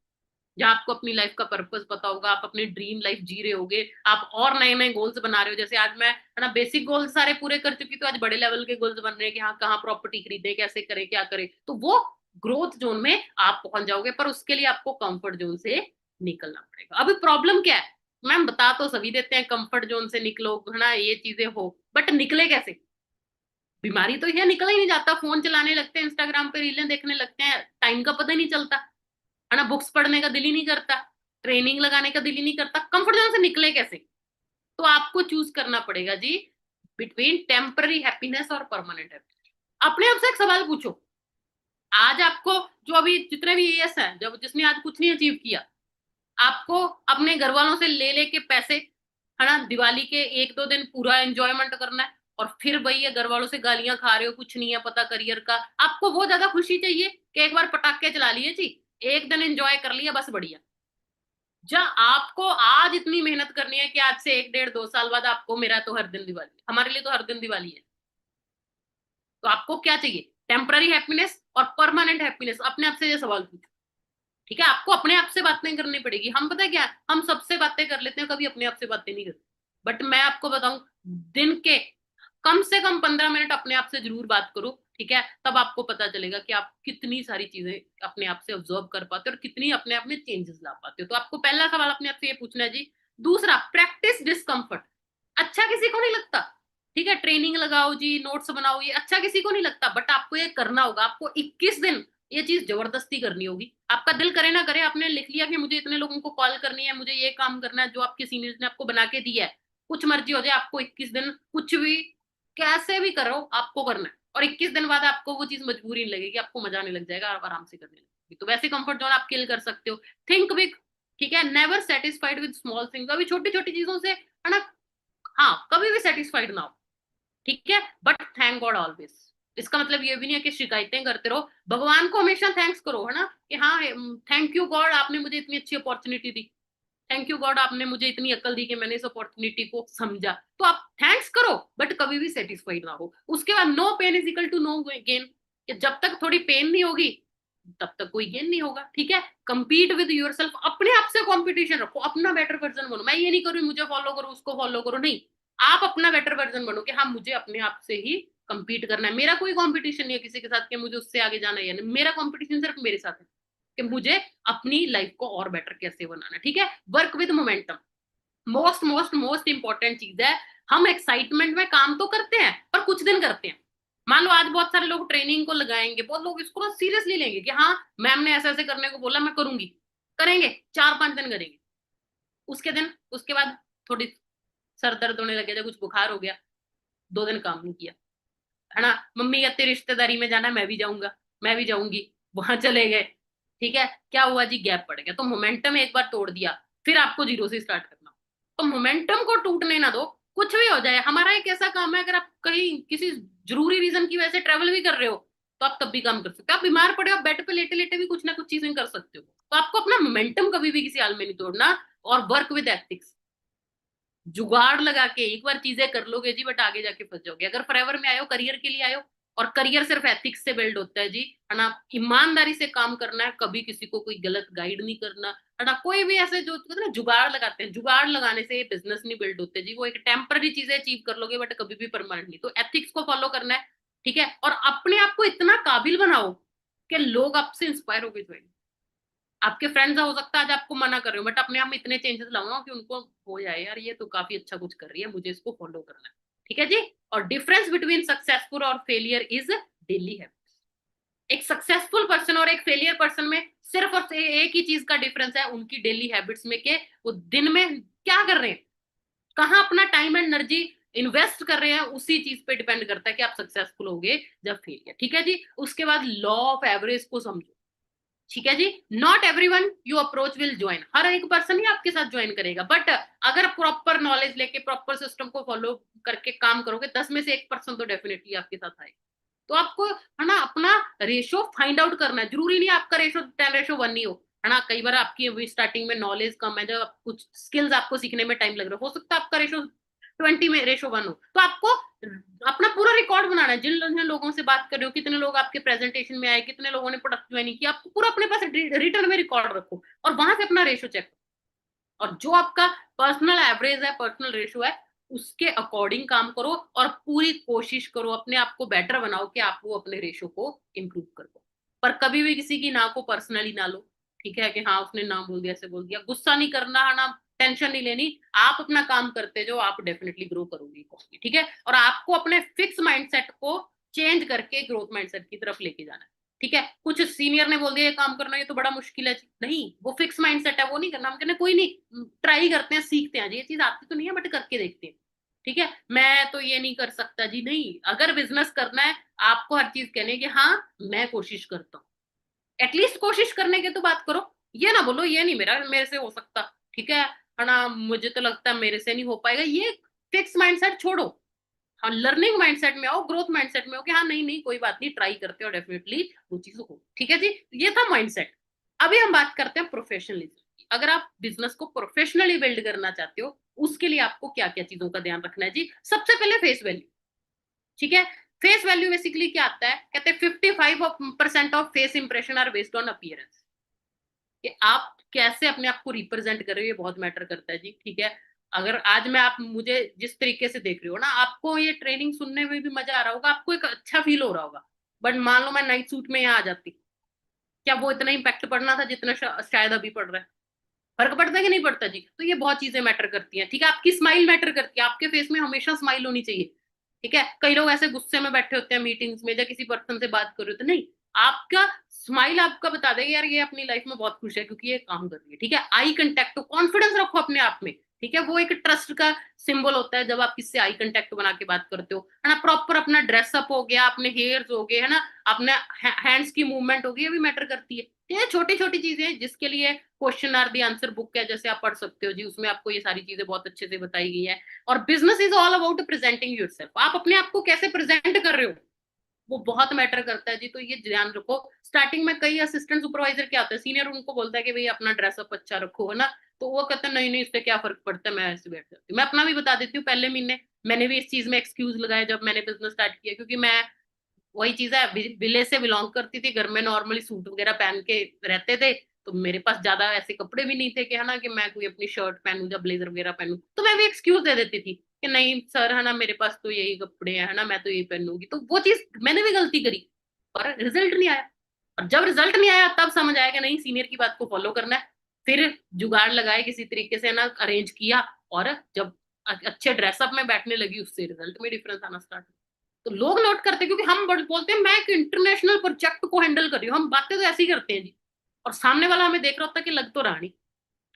जहाँ आपको अपनी लाइफ का पर्पस पता होगा, आप अपनी ड्रीम लाइफ जी रहे होगे, आप और नए नए गोल्स बना रहे हो। जैसे आज मैं है ना बेसिक गोल्स सारे पूरे कर चुकी, तो आज बड़े लेवल के गोल्स बन रहे हैं कि हाँ कहाँ प्रॉपर्टी खरीदे, कैसे करें, क्या करें, तो वो ग्रोथ जोन में आप पहुंच जाओगे। पर उसके लिए आपको कंफर्ट जोन से निकलना पड़ेगा। अभी प्रॉब्लम क्या है, मैम बता तो सभी देते हैं कंफर्ट जोन से निकलो, है ना, ये चीजें हो, बट निकले कैसे? बीमारी तो यह निकला ही नहीं जाता, फोन चलाने लगते हैं, इंस्टाग्राम पे रीलें देखने लगते हैं, टाइम का पता ही नहीं चलता, है ना, बुक्स पढ़ने का दिल ही नहीं करता, ट्रेनिंग लगाने का दिल ही नहीं करता, कंफर्ट जोन से निकले कैसे? तो आपको चूज करना पड़ेगा जी बिटवीन टेम्पररी हैप्पीनेस और परमानेंट हैप्पीनेस। अपने आप से एक सवाल पूछो, आज आपको, जो अभी जितने भी ईएस हैं, जब जिसने आज कुछ नहीं अचीव किया, आपको अपने घर वालों से ले लेके पैसे, है ना, दिवाली के 1-2 दिन पूरा एंजॉयमेंट करना है, और फिर वही है घर वालों से गालियां खा रहे हो, कुछ नहीं है पता करियर का। आपको वो ज्यादा खुशी चाहिए कि एक बार पटाखे चला लिए जी, एक दिन एंजॉय कर लिया, बस बढ़िया? जब आपको आज इतनी मेहनत करनी है कि आज से 1, 1.5, 2 साल बाद आपको, मेरा तो हर दिन दिवाली है, हमारे लिए तो हर दिन दिवाली है, तो आपको क्या चाहिए, टेम्पररी हैप्पीनेस और परमानेंट हैप्पीनेस? अपने आप से ये सवाल पूछो। ठीक है, आपको अपने आप से बातें करनी पड़ेगी। हम पता है क्या, हम सबसे बातें कर लेते हैं, कभी अपने आप से बातें नहीं करते। बट मैं आपको बताऊं, दिन के कम से कम 15 मिनट अपने आप से जरूर बात करो। ठीक है, तब आपको पता चलेगा कि आप कितनी सारी चीजें अपने आप से ऑब्जर्व कर पाते हो और कितनी अपने आप में चेंजेस ला पाते हो। तो आपको पहला सवाल अपने आप से ये पूछना है जी। दूसरा, प्रैक्टिस डिस्कम्फर्ट। अच्छा किसी को नहीं लगता, ठीक है, ट्रेनिंग लगाओ जी, नोट्स बनाओ, ये अच्छा किसी को नहीं लगता, बट आपको ये करना होगा। आपको 21 दिन ये चीज जबरदस्ती करनी होगी। आपका दिल करे ना करे, आपने लिख लिया कि मुझे इतने लोगों को कॉल करनी है, मुझे ये काम करना है जो आपके सीनियर्स ने आपको बना के दिया है, कुछ मर्जी हो जाए, आपको 21 दिन कुछ भी कैसे भी करो आपको करना है। और 21 दिन बाद आपको वो चीज मजबूरी नहीं लगेगी, आपको मजा आने लग जाएगा, आप आराम से करने लगेगी। तो वैसे कंफर्ट जोन आप किल कर सकते हो। Think big. ठीक है, never satisfied with small things. अभी छोटी छोटी चीजों से, है ना, हाँ कभी भी सेटिस्फाइड ना हो। ठीक है, बट थैंक गॉड ऑलवेज। इसका मतलब ये भी नहीं है कि शिकायतें करते रहो, भगवान को हमेशा थैंक्स करो, है ना, कि हाँ थैंक यू गॉड, आपने मुझे इतनी अच्छी opportunity the, thank you God आपने मुझे इतनी अक्ल दी कि मैंने इस अपॉर्चुनिटी को समझा। तो आप थैंक्स करो, बट कभी भी सेटिस्फाइड ना हो। उसके बाद no pain is equal to no gain, कि जब तक थोड़ी पेन नहीं होगी तब तक कोई गेन नहीं होगा। ठीक है, compete विद योर सेल्फ, अपने आप से कंपटीशन रखो, अपना बेटर वर्जन बनो। मैं ये नहीं करूँ मुझे फॉलो करो, उसको फॉलो करो, नहीं, आप अपना बेटर वर्जन बनो कि हाँ मुझे अपने आप से ही compete करना है। मेरा कोई कंपटीशन नहीं है किसी के साथ कि मुझे उससे आगे जाना है या नहीं, मेरा कंपटीशन सिर्फ मेरे साथ है कि मुझे अपनी लाइफ को और बेटर कैसे बनाना है। ठीक है, work with momentum, most most most important चीज है। हम एक्साइटमेंट में काम तो करते हैं पर कुछ दिन करते हैं। मान लो आज बहुत सारे लोग ट्रेनिंग को लगाएंगे, बहुत लोग इसको ना सीरियसली लेंगे कि हाँ मैम ने ऐसे ऐसे करने को बोला, मैं करूंगी, करेंगे, 4-5 दिन करेंगे, उसके बाद थोड़ी सर दर्द होने लग गया, जब कुछ बुखार हो गया, 2 दिन काम नहीं किया, है ना। मम्मी कहते रिश्तेदारी में जाना, मैं भी जाऊंगा, मैं भी जाऊंगी, वहां चले गए, ठीक है। क्या हुआ जी, गैप पड़ गया। तो मोमेंटम एक बार तोड़ दिया, फिर आपको जीरो से स्टार्ट करना। तो मोमेंटम को टूटने ना दो, कुछ भी हो जाए। हमारा एक ऐसा काम है, अगर आप कहीं किसी जरूरी रीजन की वजह से ट्रेवल भी कर रहे हो, तो आप तब भी काम कर सकते हो। आप बीमार पड़े हो, आप बेड पे लेटे लेटे भी कुछ ना कुछ चीजें कर सकते हो। तो आपको अपना मोमेंटम कभी भी किसी हाल में नहीं तोड़ना। और वर्क विद एथिक्स, जुगाड़ लगा के एक बार चीजें कर लोगे जी, बट आगे जाके फंस जाओगे। अगर फॉरएवर में आयो, करियर के लिए आयो, और करियर सिर्फ एथिक्स से बिल्ड होता है जी, है ना। ईमानदारी से काम करना है, कभी किसी को कोई गलत गाइड नहीं करना, है ना। कोई भी ऐसे जो कहते हैं ना जुगाड़ लगाते हैं, जुगाड़ लगाने से बिजनेस नहीं बिल्ड होते जी। वो एक टेम्पररी चीजें अचीव कर लोगे, बट कभी भी परमानेंट नहीं। तो एथिक्स को फॉलो करना है, ठीक है। और अपने आप को इतना काबिल बनाओ कि लोग आपसे इंस्पायर होके ज्वाइन। आपके फ्रेंड्स हो सकता है आज आपको मना कर रहे हो, बट अपने आप में इतने चेंजेस लाओ कि उनको हो जाए, यार ये तो काफी अच्छा कुछ कर रही है, मुझे इसको फॉलो करना है, ठीक है जी। और डिफरेंस बिटवीन सक्सेसफुल और फेलियर इज डेली हैबिट्स। एक सक्सेसफुल पर्सन और एक फेलियर पर्सन में सिर्फ और एक ही चीज का डिफरेंस है, उनकी डेली हैबिट्स में, के वो दिन में क्या कर रहे हैं, कहाँ अपना टाइम एंड एनर्जी इन्वेस्ट कर रहे हैं, उसी चीज पे डिपेंड करता है कि आप सक्सेसफुल होगे जब फेलियर, ठीक है जी। उसके बाद लॉ ऑफ एवरेज को समझो, ठीक है जी। Not everyone you approach will join, हर एक पर्सन ही आपके साथ ज्वाइन करेगा, बट अगर प्रॉपर नॉलेज लेके प्रॉपर सिस्टम को फॉलो करके काम करोगे, 10 में से 1 पर्सन तो डेफिनेटली आपके साथ आएगा। तो आपको, है ना, अपना रेशो फाइंड आउट करना है। जरूरी नहीं आपका रेशो 10:1 ही हो, है ना। कई बार आपकी अभी स्टार्टिंग में नॉलेज कम है, जब कुछ स्किल्स आपको सीखने में टाइम लग रहा हो सकता है आपका रेशो 20 में रेशो 1 हो। तो आपको अपना पूरा रिकॉर्ड बनाना है, जिन जिन लोगों से बात कर रहे हो, कितने लोग आपके प्रेजेंटेशन में आए, कितने लोगों ने प्रोडक्ट ज्वाइन किया, आपको पूरा अपने पास रिटर्न में रिकॉर्ड रखो, और वहां से अपना रेशो चेक करो। और जो आपका पर्सनल एवरेज है, पर्सनल रेशो है, उसके अकॉर्डिंग काम करो, और पूरी कोशिश करो अपने आप को बेटर बनाओ कि आप वो अपने रेशो को इम्प्रूव करो। पर कभी भी किसी की ना को पर्सनली ना लो, ठीक है, कि हाँ उसने ना बोल दिया, ऐसे बोल दिया, गुस्सा नहीं करना, है ना, टेंशन नहीं लेनी। आप अपना काम करते जो, आप डेफिनेटली ग्रो करोगे, ठीक है। और आपको अपने फिक्स माइंडसेट को चेंज करके ग्रोथ माइंडसेट की तरफ लेके जाना है, ठीक है। कुछ सीनियर ने बोल दिया ये काम करना, ये तो बड़ा मुश्किल है जी, नहीं, वो फिक्स माइंडसेट है, वो नहीं करना। हम कहते कोई नहीं, ट्राई करते हैं, सीखते हैं जी, ये चीज आती तो नहीं है बट करके देखते हैं, ठीक है। मैं तो ये नहीं कर सकता जी, नहीं। अगर बिजनेस करना है, आपको हर चीज कहने की हाँ मैं कोशिश करता हूँ, एटलीस्ट कोशिश करने की तो बात करो। ये ना बोलो ये नहीं मेरे से हो सकता, ठीक है ना, मुझे तो लगता है मेरे से नहीं हो पाएगा। ये फिक्स माइंडसेट छोड़ो, हाँ लर्निंग माइंडसेट में आओ, ग्रोथ माइंडसेट में हो कि हाँ नहीं नहीं कोई बात नहीं, ट्राई करते हो, डेफिनेटली वो चीज हो, ठीक है जी। ये था माइंडसेट। अभी हम बात करते हैं प्रोफेशनलिज्म की। अगर आप बिजनेस को प्रोफेशनली बिल्ड करना चाहते हो, उसके लिए आपको क्या क्या चीजों का ध्यान रखना है जी। सबसे पहले फेस वैल्यू, ठीक है। फेस वैल्यू बेसिकली क्या आता है, कहते हैं 55% of face impression are based on appearance, कि आप कैसे अपने आप को रिप्रेजेंट कर रहे हो, ये बहुत मैटर करता है जी, ठीक है। अगर आज मैं आप मुझे जिस तरीके से देख रहे हो ना, आपको ये ट्रेनिंग सुनने में भी मजा आ रहा होगा, आपको एक अच्छा फील हो रहा होगा, बट मान लो मैं नाइट सूट में यहाँ आ जाती, क्या वो इतना इम्पैक्ट पड़ना था जितना शायद अभी पड़ रहा है? फर्क पड़ता है कि नहीं पड़ता जी? तो ये बहुत चीजें मैटर करती हैं, ठीक है। आपकी स्माइल मैटर करती है, आपके फेस में हमेशा स्माइल होनी चाहिए, ठीक है। कई लोग ऐसे गुस्से में बैठे होते हैं मीटिंग्स में, या किसी पर्सन से बात कर रहे होते, नहीं, आपका स्माइल आपका बता देगा यार ये अपनी लाइफ में बहुत खुश है क्योंकि ये काम कर रही है, ठीक है। आई कंटेक्ट, कॉन्फिडेंस रखो अपने आप में, ठीक है। वो एक ट्रस्ट का सिंबल होता है जब आप किससे आई कंटेक्ट बना के बात करते हो, है ना। प्रॉपर अपना ड्रेसअप हो गया, अपने हेयर्स हो गए, है ना, अपने हैंड्स की मूवमेंट होगी, ये भी मैटर करती है। ये छोटी छोटी चीजें हैं जिसके लिए question are the answer book है, जैसे आप पढ़ सकते हो जी, उसमें आपको ये सारी चीजें बहुत अच्छे से बताई गई है। और business is all about presenting yourself, आप अपने आप को कैसे प्रेजेंट कर रहे हो, वो बहुत मैटर करता है जी। तो ये ध्यान रखो। स्टार्टिंग में कई असिस्टेंट सुपरवाइजर क्या होता है, सीनियर उनको बोलता है कि भाई अपना ड्रेसअप अच्छा रखो, है ना, तो वो कहते हैं नहीं नहीं इससे क्या फर्क पड़ता है, मैं ऐसे बैठ जाती हूँ। मैं अपना भी बता देती हूँ, पहले महीने मैंने भी इस चीज में एक्सक्यूज लगाया जब मैंने बिजनेस स्टार्ट किया, क्योंकि मैं, वही चीज है, विलेज से बिलोंग करती थी, घर में नॉर्मली सूट वगैरह पहन के रहते थे, तो मेरे पास ज्यादा ऐसे कपड़े भी नहीं थे कि, है ना, कि मैं कोई अपनी शर्ट पहनूं या ब्लेजर वगैरह पहनूं, तो मैं भी एक्सक्यूज दे देती थी कि नहीं सर, है ना, मेरे पास तो यही कपड़े हैं, है ना, मैं तो यही पहनूंगी। तो वो चीज मैंने भी गलती करी, पर रिजल्ट नहीं आया। और जब रिजल्ट नहीं आया तब समझ आया कि नहीं, सीनियर की बात को फॉलो करना है। फिर जुगाड़ लगाए किसी तरीके से, ना, अरेंज किया, और जब अच्छे ड्रेसअप में बैठने लगी, उससे रिजल्ट में डिफरेंस आना स्टार्ट। तो लोग नोट करते हैं, क्योंकि हम बोलते हैं मैं एक इंटरनेशनल प्रोजेक्ट को हैंडल कर रही हूँ, हम बातें तो ऐसी करते हैं जी, और सामने वाला हमें देख रहा होता है कि लग तो रहा नहीं।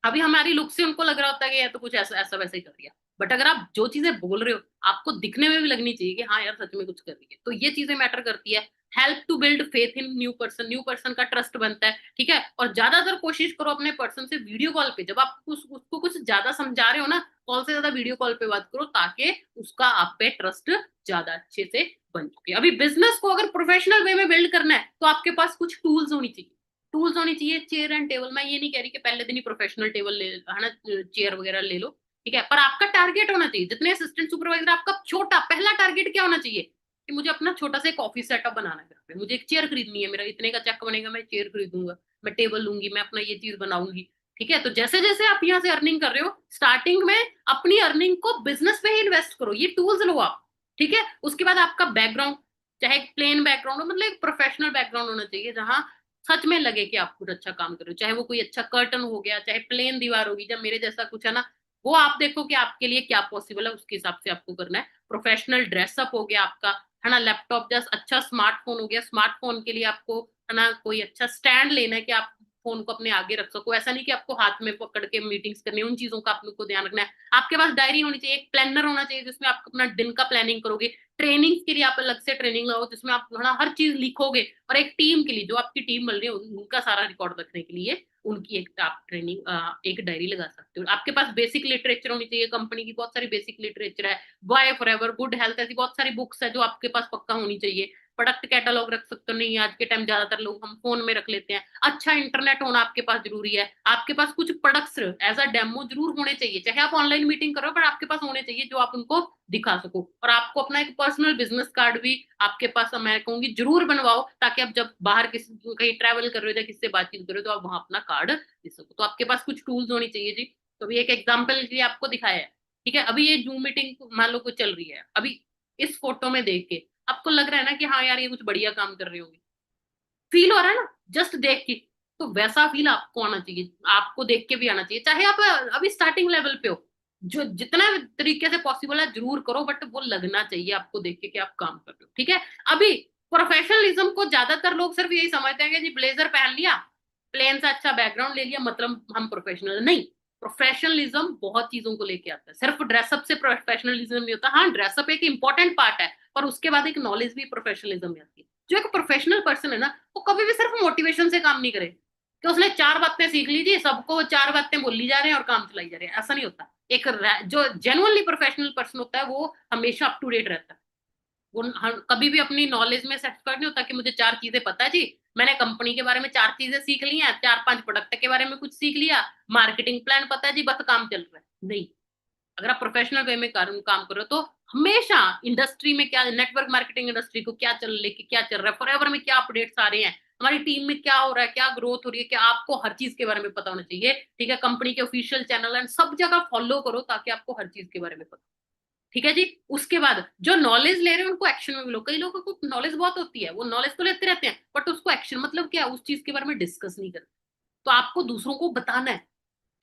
अभी हमारी लुक से उनको लग रहा होता है कि ये तो कुछ ऐसा ऐसा वैसे ही कर दिया, बट अगर आप जो चीजें बोल रहे हो आपको दिखने में भी लगनी चाहिए कि हाँ यार सच में कुछ कर रही है, तो ये चीजें मैटर करती है। Help to build faith in new person का ट्रस्ट बनता है, ठीक है। और ज्यादातर कोशिश करो अपने पर्सन से वीडियो कॉल पे, जब आप उसको कुछ ज्यादा समझा रहे हो ना, कॉल से ज्यादा वीडियो कॉल पे बात करो, ताकि उसका आप पे ट्रस्ट ज्यादा अच्छे से बन चुके। अभी बिजनेस को अगर प्रोफेशनल वे में बिल्ड करना है तो आपके पास कुछ टूल्स होनी चाहिए। टूल्स होनी चाहिए, चेयर एंड टेबल। मैं ये नहीं कह रही कि पहले दिन ही प्रोफेशनल टेबल ले, है ना, चेयर वगैरह ले लो, ठीक है। पर आपका टारगेट होना चाहिए, जितने असिस्टेंट सुपरवाइजर, आपका छोटा पहला टारगेट क्या होना चाहिए कि मुझे अपना छोटा सा एक ऑफिस सेटअप बनाना है घर पे, मुझे एक चेयर खरीदनी है, मेरा इतने का चेक बनेगा, मैं चेयर खरीदूंगा, मैं टेबल लूंगी, मैं अपना ये चीज बनाऊंगी, ठीक है। तो जैसे जैसे आप यहाँ से अर्निंग कर रहे हो, स्टार्टिंग में अपनी अर्निंग को बिजनेस पे ही इन्वेस्ट करो, ये टूल्स लो आप, ठीक है। उसके बाद आपका बैकग्राउंड, चाहे प्लेन बैकग्राउंड हो, मतलब एक प्रोफेशनल बैकग्राउंड होना चाहिए जहां सच में लगे कि आप कुछ अच्छा काम कर रहे हो, चाहे वो कोई अच्छा कर्टन हो गया, चाहे प्लेन दीवार होगी, जब मेरे जैसा कुछ है ना, वो आप देखो कि आपके लिए क्या पॉसिबल है, उसके हिसाब से आपको करना है। प्रोफेशनल ड्रेसअप हो गया आपका, है ना, लैपटॉप जस्ट अच्छा स्मार्टफोन हो गया, स्मार्टफोन के लिए आपको, है ना, कोई अच्छा स्टैंड लेना है कि आप फोन को अपने आगे रख सको, ऐसा नहीं कि आपको हाथ में पकड़ के मीटिंग्स करनी है, उन चीजों का आपको ध्यान रखना है। आपके पास डायरी होनी चाहिए, एक प्लानर होना चाहिए जिसमें आप अपना दिन का प्लानिंग करोगे। ट्रेनिंग्स के लिए आप अलग से ट्रेनिंग लगाओ जिसमें आप थोड़ा हर चीज लिखोगे। और एक टीम के लिए, जो आपकी टीम बन रही है, उनका सारा रिकॉर्ड रखने के लिए उनकी एक आप ट्रेनिंग, एक डायरी लगा सकते हो। आपके पास बेसिक लिटरेचर होनी चाहिए, कंपनी की बहुत सारी बेसिक लिटरेचर है, वाई फॉरएवर, गुड हेल्थ, ऐसी बहुत सारी बुक्स है जो आपके पास पक्का होनी चाहिए। प्रोडक्ट कैटलॉग रख सकते हो, नहीं आज के टाइम ज्यादातर लोग हम फोन में रख लेते हैं। अच्छा इंटरनेट होना आपके पास जरूरी है। आपके पास कुछ प्रोडक्ट्स एज अ डेमो जरूर होने चाहिए, चाहे आप ऑनलाइन मीटिंग करो, पर आपके पास होने चाहिए जो आप उनको दिखा सको। और आपको अपना एक पर्सनल बिजनेस कार्ड भी आपके पास, मैं कहूंगी, जरूर बनवाओ, ताकि आप जब बाहर किसी कहीं ट्रैवल कर रहे हो या किससे बातचीत कर रहे हो तो आप वहां अपना कार्ड दे सको। तो आपके पास कुछ टूल्स होनी चाहिए जी। तो अभी एक एग्जाम्पल के लिए आपको दिखाया है, ठीक है। अभी ये जूम मीटिंग मान लो कुछ चल रही है, अभी इस फोटो में देख के आपको लग रहा है ना कि हाँ यार ये कुछ बढ़िया काम कर रहे होंगे, फील हो रहा है ना जस्ट देख के। तो वैसा फील आपको आना चाहिए, आपको देख के भी आना चाहिए, चाहे आप अभी स्टार्टिंग लेवल पे हो। जो जितना तरीके से पॉसिबल है जरूर करो, बट वो लगना चाहिए आपको देख के कि आप काम कर रहे हो, ठीक है। अभी प्रोफेशनलिज्म को ज्यादातर लोग सिर्फ यही समझते हैं कि जी ब्लेजर पहन लिया, प्लेन सा अच्छा बैकग्राउंड ले लिया, मतलब हम प्रोफेशनल नहीं। प्रोफेशनलिज्म बहुत चीजों को लेके आता है, सिर्फ ड्रेसअप से प्रोफेशनलिज्म नहीं होता। हाँ, ड्रेसअप एक इंपॉर्टेंट पार्ट है, पर उसके बाद एक नॉलेज भी प्रोफेशनलिज्म में आती है। जो एक प्रोफेशनल पर्सन है ना, वो कभी भी सिर्फ मोटिवेशन से काम नहीं करे कि उसने चार बातें सीख लीजिए, सबको चार बातें बोली जा रहे हैं और काम चलाई जा रहे हैं, ऐसा नहीं होता। एक जो जेनुअनली प्रोफेशनल पर्सन होता है वो हमेशा अप टू डेट रहता है। वो कभी भी अपनी नॉलेज में सेटिस्फाइड नहीं होता कि मुझे चार चीजें पता है जी, मैंने कंपनी के बारे में चार चीजें सीख ली हैं, चार पांच प्रोडक्ट के बारे में कुछ सीख लिया, मार्केटिंग प्लान पता है जी, बस काम चल रहा है, नहीं। अगर आप प्रोफेशनल वे में काम करो तो हमेशा इंडस्ट्री में क्या, नेटवर्क मार्केटिंग इंडस्ट्री को क्या क्या चल रहा है, फॉरएवर में क्या अपडेट्स आ रहे हैं, हमारी टीम में क्या हो रहा है, क्या ग्रोथ हो रही है, क्या, आपको हर चीज के बारे में पता होना चाहिए, ठीक है। कंपनी के ऑफिशियल चैनल एंड सब जगह फॉलो करो ताकि आपको हर चीज के बारे में पता, ठीक है जी। उसके बाद जो नॉलेज ले रहे हैं उनको एक्शन में भी लो। कई लोगों को नॉलेज बहुत होती है, वो नॉलेज तो लेते रहते हैं, बट उसको एक्शन मतलब क्या, उस चीज के बारे में डिस्कस नहीं करते। तो आपको दूसरों को बताना है,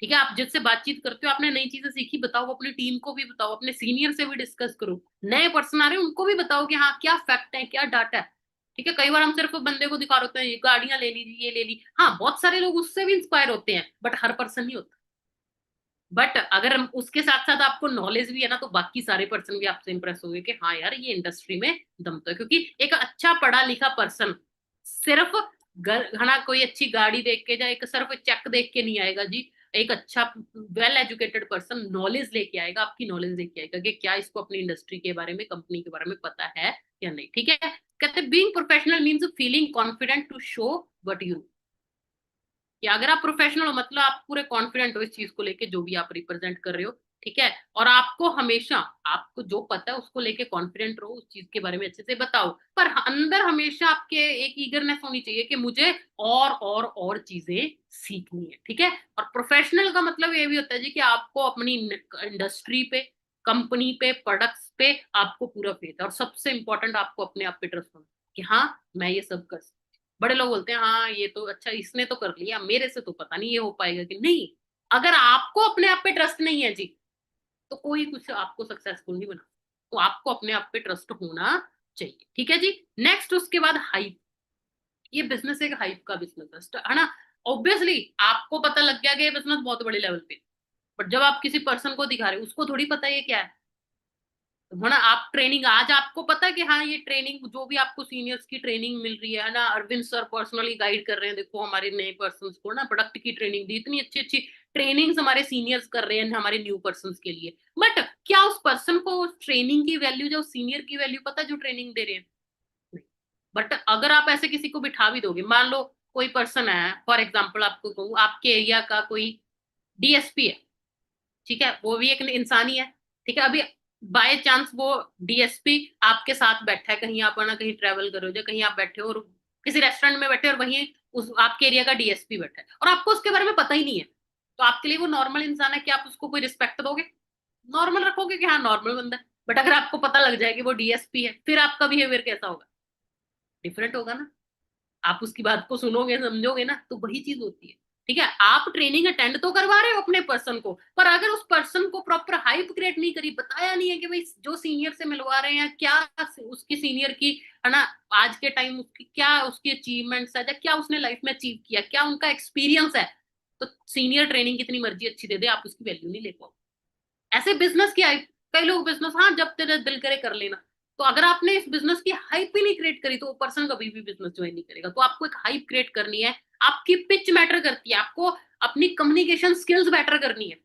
ठीक है। आप जिससे बातचीत करते हो, आपने नई चीजें सीखी, बताओ, अपनी टीम को भी बताओ, अपने सीनियर से भी डिस्कस करो, नए पर्सन आ रहे हैं उनको भी बताओ कि हाँ क्या फैक्ट है, क्या डाटा है, ठीक है। कई बार हम सिर्फ बंदे को दिखा रहे होते हैं, ये गाड़ियां ले ली, ये ले ली, हाँ बहुत सारे लोग उससे भी इंस्पायर होते हैं, बट हर पर्सन नहीं होता। बट अगर हम उसके साथ साथ आपको नॉलेज भी है ना, तो बाकी सारे पर्सन भी आपसे इंप्रेस होंगे कि हाँ यार ये इंडस्ट्री में दम तो है। क्योंकि एक अच्छा पढ़ा लिखा पर्सन सिर्फ है ना, कोई अच्छी गाड़ी देख के या एक सिर्फ चेक देख के नहीं आएगा जी। एक अच्छा वेल एजुकेटेड पर्सन नॉलेज लेके आएगा, आपकी नॉलेज लेके आएगा कि क्या इसको अपनी इंडस्ट्री के बारे में, कंपनी के बारे में पता है या नहीं, ठीक है। कहते हैं being professional means feeling confident to show what you, कि अगर आप प्रोफेशनल हो मतलब आप पूरे कॉन्फिडेंट हो इस चीज को लेके जो भी आप रिप्रेजेंट कर रहे हो, ठीक है। और आपको हमेशा, आपको जो पता है उसको लेके कॉन्फिडेंट रहो, उस चीज के बारे में अच्छे से बताओ, पर अंदर हमेशा आपके एक ईगरनेस होनी चाहिए कि मुझे और चीजें सीखनी है, ठीक है। और प्रोफेशनल का मतलब ये भी होता है जी कि आपको अपनी इंडस्ट्री पे, कंपनी पे, प्रोडक्ट्स पे आपको पूरा फेथ है, और सबसे इंपॉर्टेंट आपको अपने आप पे ट्रस्ट होना कि हाँ मैं ये सब कर सकती। बड़े लोग बोलते हैं हाँ ये तो अच्छा इसने तो कर लिया, मेरे से तो पता नहीं ये हो पाएगा कि नहीं। अगर आपको अपने आप पे ट्रस्ट नहीं है जी, तो कोई कुछ आपको सक्सेसफुल नहीं बना। तो आपको अपने आप पे ट्रस्ट होना चाहिए, ठीक है जी। नेक्स्ट उसके बाद हाइप। ये बिजनेस एक हाइप का बिजनेस है ना। ऑब्वियसली आपको पता लग गया कि ये बिजनेस बहुत बड़े लेवल पे, बट जब आप किसी पर्सन को दिखा रहे हो उसको थोड़ी पता है ये क्या है। तो ना आप ट्रेनिंग, आज आपको पता है कि हाँ ये ट्रेनिंग जो भी आपको सीनियर्स की ट्रेनिंग मिल रही है ना, अरविंद सर पर्सनली गाइड कर रहे हैं, देखो हमारे नए पर्सन को ना प्रोडक्ट की ट्रेनिंग दी, इतनी अच्छी अच्छी ट्रेनिंग्स हमारे सीनियर्स कर रहे हैं हमारे न्यू पर्सन के लिए। बट क्या उस पर्सन को ट्रेनिंग की वैल्यू, जो सीनियर की वैल्यू पता है जो ट्रेनिंग दे रहे हैं? नहीं। बट अगर आप ऐसे किसी को बिठा भी दोगे, मान लो कोई पर्सन है, फॉर एग्जाम्पल आपको कहूँ, आपके एरिया का कोई डीएसपी है, ठीक है, वो भी एक इंसान ही है, ठीक है, अभी बाय चांस वो डीएसपी आपके साथ बैठा है, कहीं आप ना कहीं ट्रेवल करो, जो कहीं आप बैठे हो और किसी रेस्टोरेंट में बैठे हो और वहीं उस आपके एरिया का डीएसपी बैठा है और आपको उसके बारे में पता ही नहीं है, तो आपके लिए वो नॉर्मल इंसान है कि आप उसको कोई रिस्पेक्ट दोगे? नॉर्मल रखोगे कि हाँ नॉर्मल बंदा है। बट अगर आपको पता लग जाए कि वो डीएसपी है, फिर आपका बिहेवियर कैसा होगा? डिफरेंट होगा ना। आप उसकी बात को सुनोगे समझोगे ना, तो वही चीज होती है। ठीक है, आप ट्रेनिंग अटेंड तो करवा रहे हो अपने पर्सन को, पर अगर उस पर्सन को प्रॉपर हाइप क्रिएट नहीं करी, बताया नहीं है कि भाई जो सीनियर से मिलवा रहे हैं क्या उसकी सीनियर की, है ना, आज के टाइम उसकी क्या उसकी अचीवमेंट्स है, या क्या उसने लाइफ में अचीव किया, क्या उनका एक्सपीरियंस है, तो सीनियर ट्रेनिंग कितनी मर्जी अच्छी दे दे आप उसकी वैल्यू नहीं ले पाओ। ऐसे बिजनेस की हाइप, कई लोग बिजनेस, हाँ जब तेरा दिल करे कर लेना, तो अगर आपने इस बिजनेस की हाइप ही नहीं क्रिएट करी तो वो पर्सन कभी भी बिजनेस ज्वाइन नहीं करेगा। तो आपको एक हाइप क्रिएट करनी है, आपकी पिच मैटर करती है, आपको अपनी कम्युनिकेशन स्किल्स बेटर करनी है।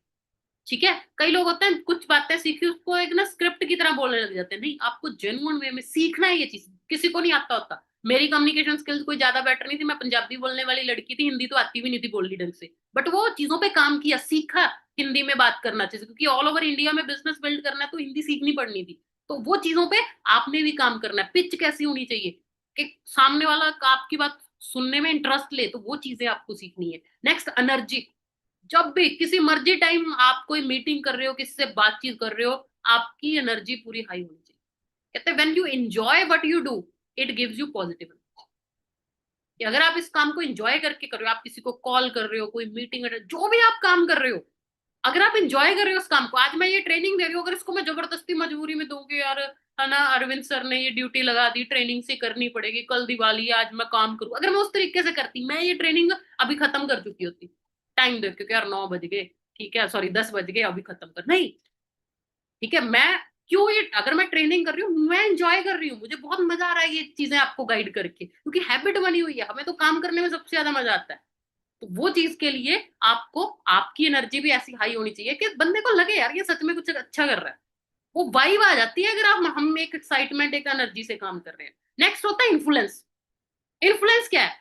ठीक है, कई लोग होते हैं कुछ बातें सीखी उसको एक ना स्क्रिप्ट की तरह बोलने लग जाते हैं, नहीं आपको जेन्युइन वे में सीखना है, ये चीज किसी को नहीं आता होता। मेरी कम्युनिकेशन स्किल्स कोई ज्यादा बेटर नहीं थी, मैं पंजाबी बोलने वाली लड़की थी, हिंदी तो आती भी नहीं थी बोलनी ढंग से, बट वो चीजों पे काम किया, सीखा हिंदी में बात करना चाहिए, क्योंकि ऑल ओवर इंडिया में बिजनेस बिल्ड करना है तो हिंदी सीखनी पड़नी थी। तो वो चीजों पे आपने भी काम करना है, पिच कैसी होनी चाहिए कि सामने वाला आपकी बात सुनने में इंटरेस्ट ले, तो वो चीजें आपको सीखनी है। Next, energy. जब भी किसी मर्जी टाइम आप कोई मीटिंग कर रहे हो, किसी से बातचीत कर रहे हो, आपकी एनर्जी पूरी हाई होनी चाहिए। कहते हैं when you enjoy what you do, it gives you positive. कि अगर आप इस काम को एंजॉय करके कर रहे हो, आप किसी को कॉल कर रहे हो, कोई मीटिंग, जो भी आप काम कर रहे हो, अगर आप एंजॉय कर रहे हो उस काम को, आज मैं ये ट्रेनिंग दे रही हूँ, अगर इसको मैं जबरदस्ती मजबूरी में दूंगी यार, है ना, अरविंद सर ने ये ड्यूटी लगा दी, ट्रेनिंग से करनी पड़ेगी, कल दिवाली है, आज मैं काम करूँ, अगर मैं उस तरीके से करती, मैं ये ट्रेनिंग अभी खत्म कर चुकी होती, टाइम देख के यार 9 बज गए, ठीक है, सॉरी 10 बज गए, अभी खत्म कर नहीं। ठीक है, मैं क्यों ये, अगर मैं ट्रेनिंग कर रही हूँ मैं एंजॉय कर रही हूँ, मुझे बहुत मजा आ रहा है ये चीजें आपको गाइड करके, क्योंकि हैबिट बनी हुई है, हमें तो काम करने में सबसे ज्यादा मजा आता है। तो वो चीज के लिए आपको आपकी एनर्जी भी ऐसी हाई होनी चाहिए कि बंदे को लगे यार ये सच में कुछ अच्छा कर रहा है, वो वाइब आ जाती है अगर आप हम एक एक्साइटमेंट एक एनर्जी से काम कर रहे हैं। नेक्स्ट होता है इन्फ्लुएंस। इन्फ्लुएंस क्या है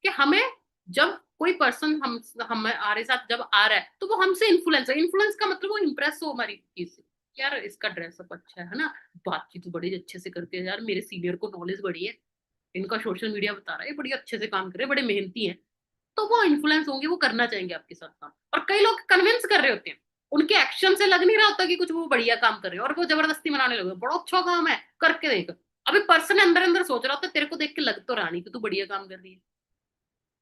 कि हमें जब कोई पर्सन हम हमारे साथ जब आ रहा है तो वो हमसे इन्फ्लुएंस है, इन्फ्लुएंस का मतलब वो इंप्रेस हो हमारी चीज से, यार इसका ड्रेसअप अच्छा है ना, बातचीत बड़ी अच्छे से करते हैं यार, मेरे सीनियर को नॉलेज बड़ी है, इनका सोशल मीडिया बता रहा है, बड़ी अच्छे से काम कर रहे हैं, बड़े मेहनती हैं, तो वो इन्फ्लुएंस होंगे, वो करना चाहेंगे आपके साथ काम। और कई लोग कन्विंस कर रहे होते हैं, उनके एक्शन से लग नहीं रहा होता कि कुछ वो बढ़िया काम कर रहे हैं, और वो जबरदस्ती बनाने लगे, बड़ा अच्छा काम है करके देख, अभी पर्सन अंदर अंदर सोच रहा होता है तेरे को देख के लग तो रहा नहीं कि तू बढ़िया काम कर रही है।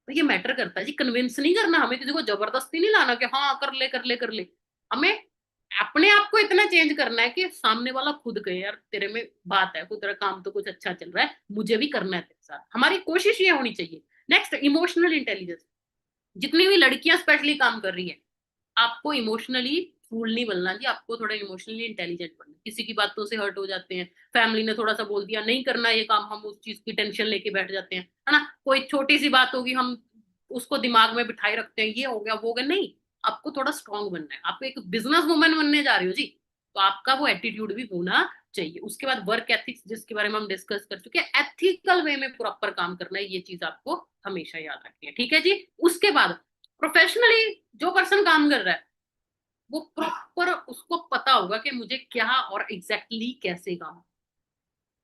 तो ये मैटर करता है जी, कन्विंस नहीं करना, हमें किसी को जबरदस्ती नहीं लाना कि हाँ कर ले कर ले कर ले, हमें अपने आप को इतना चेंज करना है कि सामने वाला खुद कहे यार तेरे में बात है, तेरा काम तो कुछ अच्छा चल रहा है, मुझे भी करना है तेरे साथ, हमारी कोशिश ये होनी चाहिए। Next, emotional intelligence. जितनी भी लड़कियां स्पेशली काम कर रही है, आपको इमोशनली फूल नहीं बनना जी, आपको थोड़ा इमोशनली इंटेलिजेंट बनना। किसी की बातों से हर्ट हो जाते हैं, फैमिली ने थोड़ा सा बोल दिया नहीं करना ये काम, हम उस चीज की टेंशन लेके बैठ जाते हैं, है ना, कोई छोटी सी बात होगी हम उसको दिमाग में बिठाए रखते हैं, ये हो गया वो हो गया, नहीं, आपको थोड़ा स्ट्रांग बनना है, आप एक बिजनेस वुमन बनने जा रही हो जी, तो आपका वो एटीट्यूड भी होना चाहिए। उसके बाद वर्क एथिक्स, जिसके बारे में हम डिस्कस कर चुके हैं, एथिकल वे में प्रॉपर काम करना है, ये चीज आपको हमेशा याद रखनी है, ठीक है जी। उसके बाद प्रोफेशनली जो पर्सन काम कर रहा है, वो प्रॉपर उसको पता होगा कि मुझे क्या और एग्जैक्टली exactly कैसे काम,